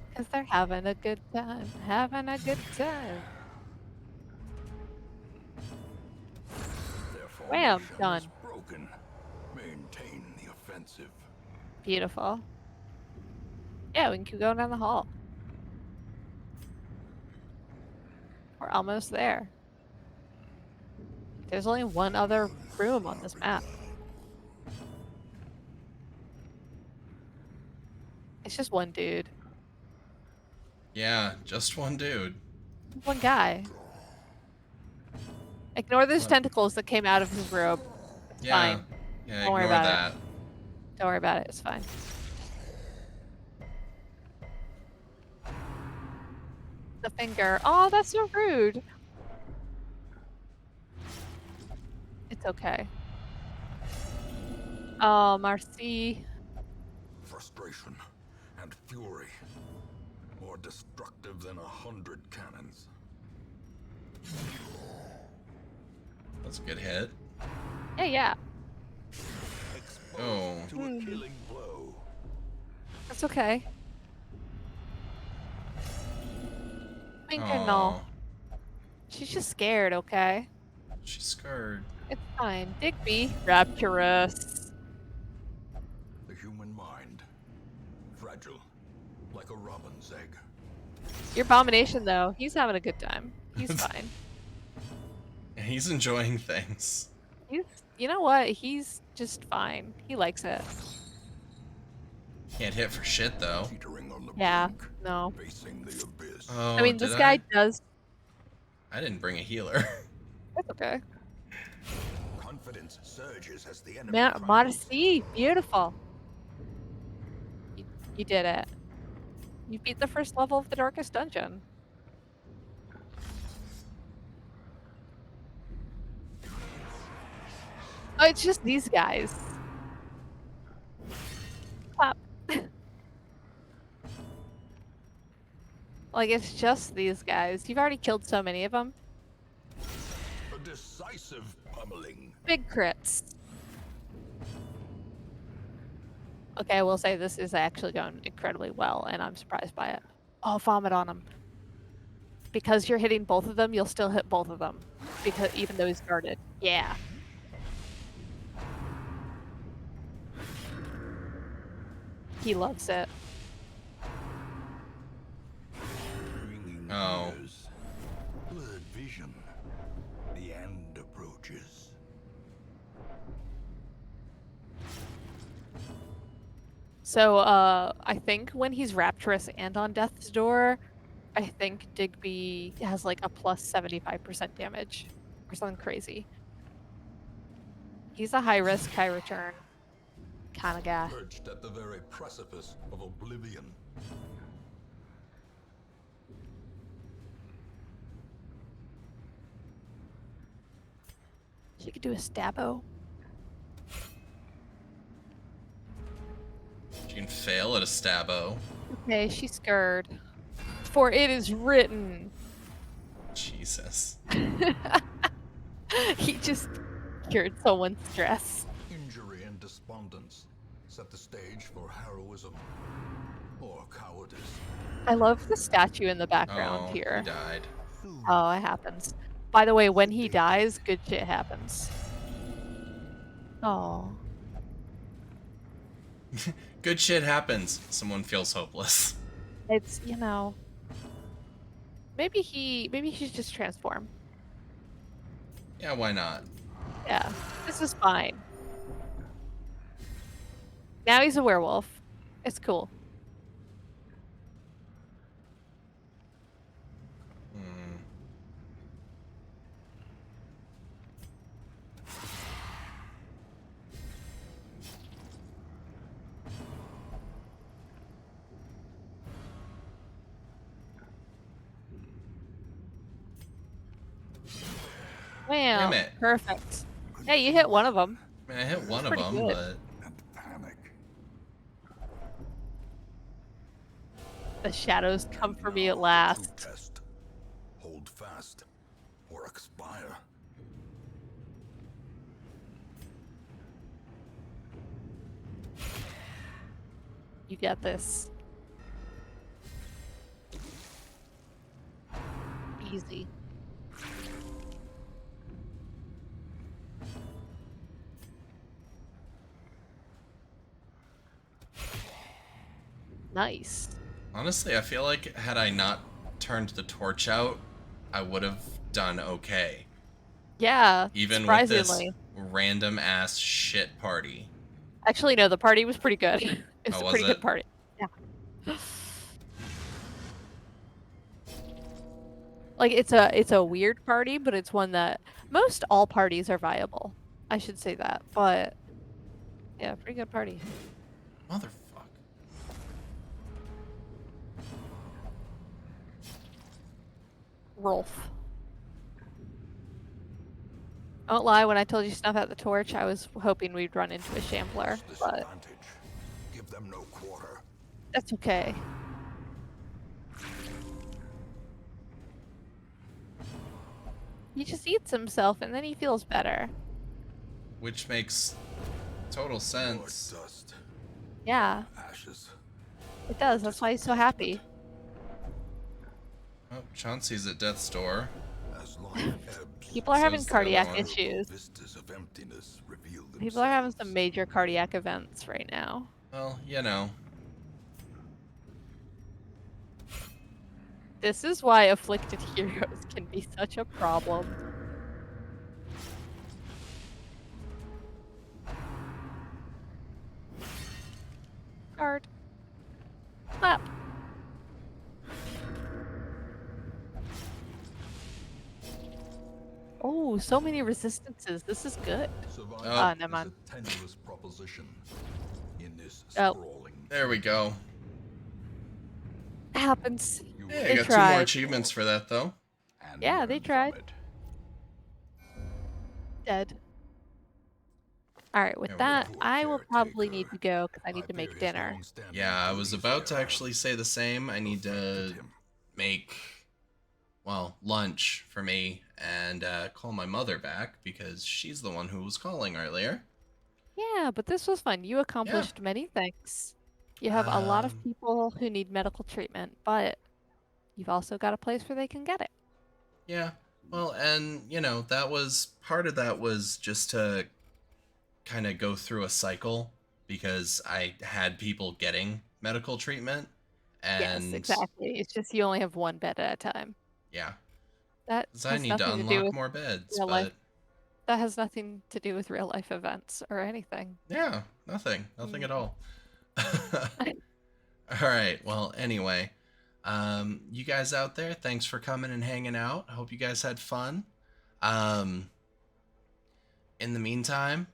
B: Because they're having a good time. Having a good time.
C: Their
B: Wham,
C: formation
B: done.
C: is broken. Maintain the offensive.
B: Beautiful. Yeah, we can keep going down the hall. We're almost there. There's only one other room on this map. It's just one dude.
A: Yeah, just one dude.
B: One guy. Ignore those tentacles that came out of his robe. It's
A: Yeah.
B: fine.
A: Yeah,
B: Don't worry
A: ignore
B: about it.
A: that.
B: Don't worry about it. It's fine. The finger. Oh, that's so rude. It's okay. Oh, Marcy.
C: Frustration and fury. More destructive than 100 cannons.
A: That's a good hit.
B: Yeah.
C: Exposed
A: Oh.
C: to a killing blow.
B: That's okay. Finger no.
A: Aw,
B: She's just scared, okay?
A: she's scared.
B: It's fine. Digby. Rapturous.
C: The human mind. Fragile. Like a robin's egg.
B: Your abomination, though, he's having a good time. He's fine.
A: He's enjoying things.
B: You know what? He's just fine. He likes it.
A: Can't hit for shit though.
C: Teetering on the
B: Yeah,
C: brink.
B: no.
C: Facing the abyss.
A: Oh,
B: I mean,
A: did
B: this guy does.
A: I didn't bring a healer.
B: That's okay.
C: Confidence surges as the enemy crumbles.
B: Modesty. Beautiful. You did it. You beat the first level of the Darkest Dungeon. Oh, it's just these guys. Clap. Like, it's just these guys. You've already killed so many of them.
C: A decisive pummeling.
B: Big crits. Okay, I will say this is actually going incredibly well, and I'm surprised by it. Oh, vomit on him. Because you're hitting both of them, you'll still hit both of them. Because even though he's guarded. Yeah. He loves it.
C: Ringing
A: Oh.
C: ears. Blurred vision. The end approaches.
B: So, I think when he's Rapturous and on Death's Door, I think Digby has like a plus 75% damage. Or something crazy. He's a high risk, high return kind of guy.
C: Perched at the very precipice of oblivion.
B: She could do a stabbo.
A: She can fail at a stabbo.
B: Okay, she's scared. For it is written.
A: Jesus.
B: He just cured someone's stress.
C: Injury and despondence set the stage for heroism or cowardice.
B: I love the statue in the background
A: Oh,
B: here.
A: he died.
B: Oh, it happens. By the way, when he dies, good shit happens. Oh.
A: Good shit happens. Someone feels hopeless.
B: It's, you know, maybe he should just transform.
A: Yeah, why not?
B: Yeah, this is fine. Now he's a werewolf. It's cool.
A: Hmm.
B: Wow,
A: Damn it.
B: perfect. Hey, you hit one of them.
A: I mean, I hit one of
B: pretty
A: them,
B: good.
A: but
C: And panic.
B: The shadows come
C: And
B: for me at
C: now the
B: last.
C: true test. Hold fast or expire.
B: You get this. Easy. Nice.
A: honestly, I feel like had I not turned the torch out, I would have done okay.
B: Yeah,
A: Even with this
B: surprisingly.
A: random ass shit party.
B: Actually, no, the party was pretty good. It's
A: Oh,
B: a
A: was
B: pretty
A: it?
B: good party. Yeah. Like it's a weird party, but it's one that most all parties are viable. I should say that. But yeah, pretty good party.
A: Motherfuck.
B: Rolf. I won't lie, when I told you snuff out the torch, I was hoping we'd run into a shambler, but
C: Disadvantage. Give them no quarter.
B: that's okay. He just eats himself and then he feels better.
A: Which makes total
C: More
A: sense.
C: dust.
B: Yeah,
C: Ashes.
B: it does. That's why he's so happy.
A: Oh, Chauncey's at death's door.
C: As life ebbs,
B: People are having
A: So's the
B: cardiac
A: other one.
B: issues.
C: vistas of emptiness reveal themselves.
B: People are having some major cardiac events right now.
A: Well, you know.
B: This is why afflicted heroes can be such a problem. Guard. Clap. Oh, so many resistances. This is good.
C: Survival
A: Oh.
B: Never mind.
C: is a tenuous proposition in this
B: Oh.
C: sprawling.
A: There we go.
B: It happens.
C: You
A: Hey, I
B: They
A: got 2 more
B: tried.
A: achievements for that, though.
C: and
B: Yeah, they
C: learn from
B: tried.
C: it.
B: Dead. Alright, with
A: There we
B: that,
C: go.
B: I will probably
C: Caretaker.
B: need to go because I
C: I
B: need to
C: bear
B: make
C: his
B: dinner.
C: long-standing
A: Yeah, I was
C: belief
A: about to
C: era
A: actually say the same. I need
C: affected
A: to
C: him.
A: make, well, lunch for me and call my mother back because she's the one who was calling earlier.
B: Yeah, but this was fun. You accomplished many things. You have a lot of
A: Um,
B: people who need medical treatment, but you've also got a place where they can get it.
A: Yeah. Well, and, you know, that was part of that was just to kind of go through a cycle because I had people getting medical treatment
B: Yes,
A: and
B: exactly. It's just you only have one bed at a time.
A: yeah,
B: That
A: 'cause I
B: has
A: need to
B: nothing to do
A: unlock
B: with
A: more beds,
B: real life.
A: but
B: That has nothing to do with real life events or anything.
A: yeah, nothing at
B: Mm.
A: all. All right. Well, anyway, you guys out there, thanks for coming and hanging out. I hope you guys had fun. In the meantime,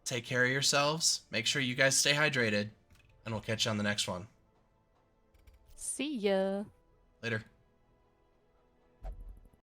A: take care of yourselves. Make sure you guys stay hydrated, and we'll catch you on the next one.
B: See ya.
A: Later.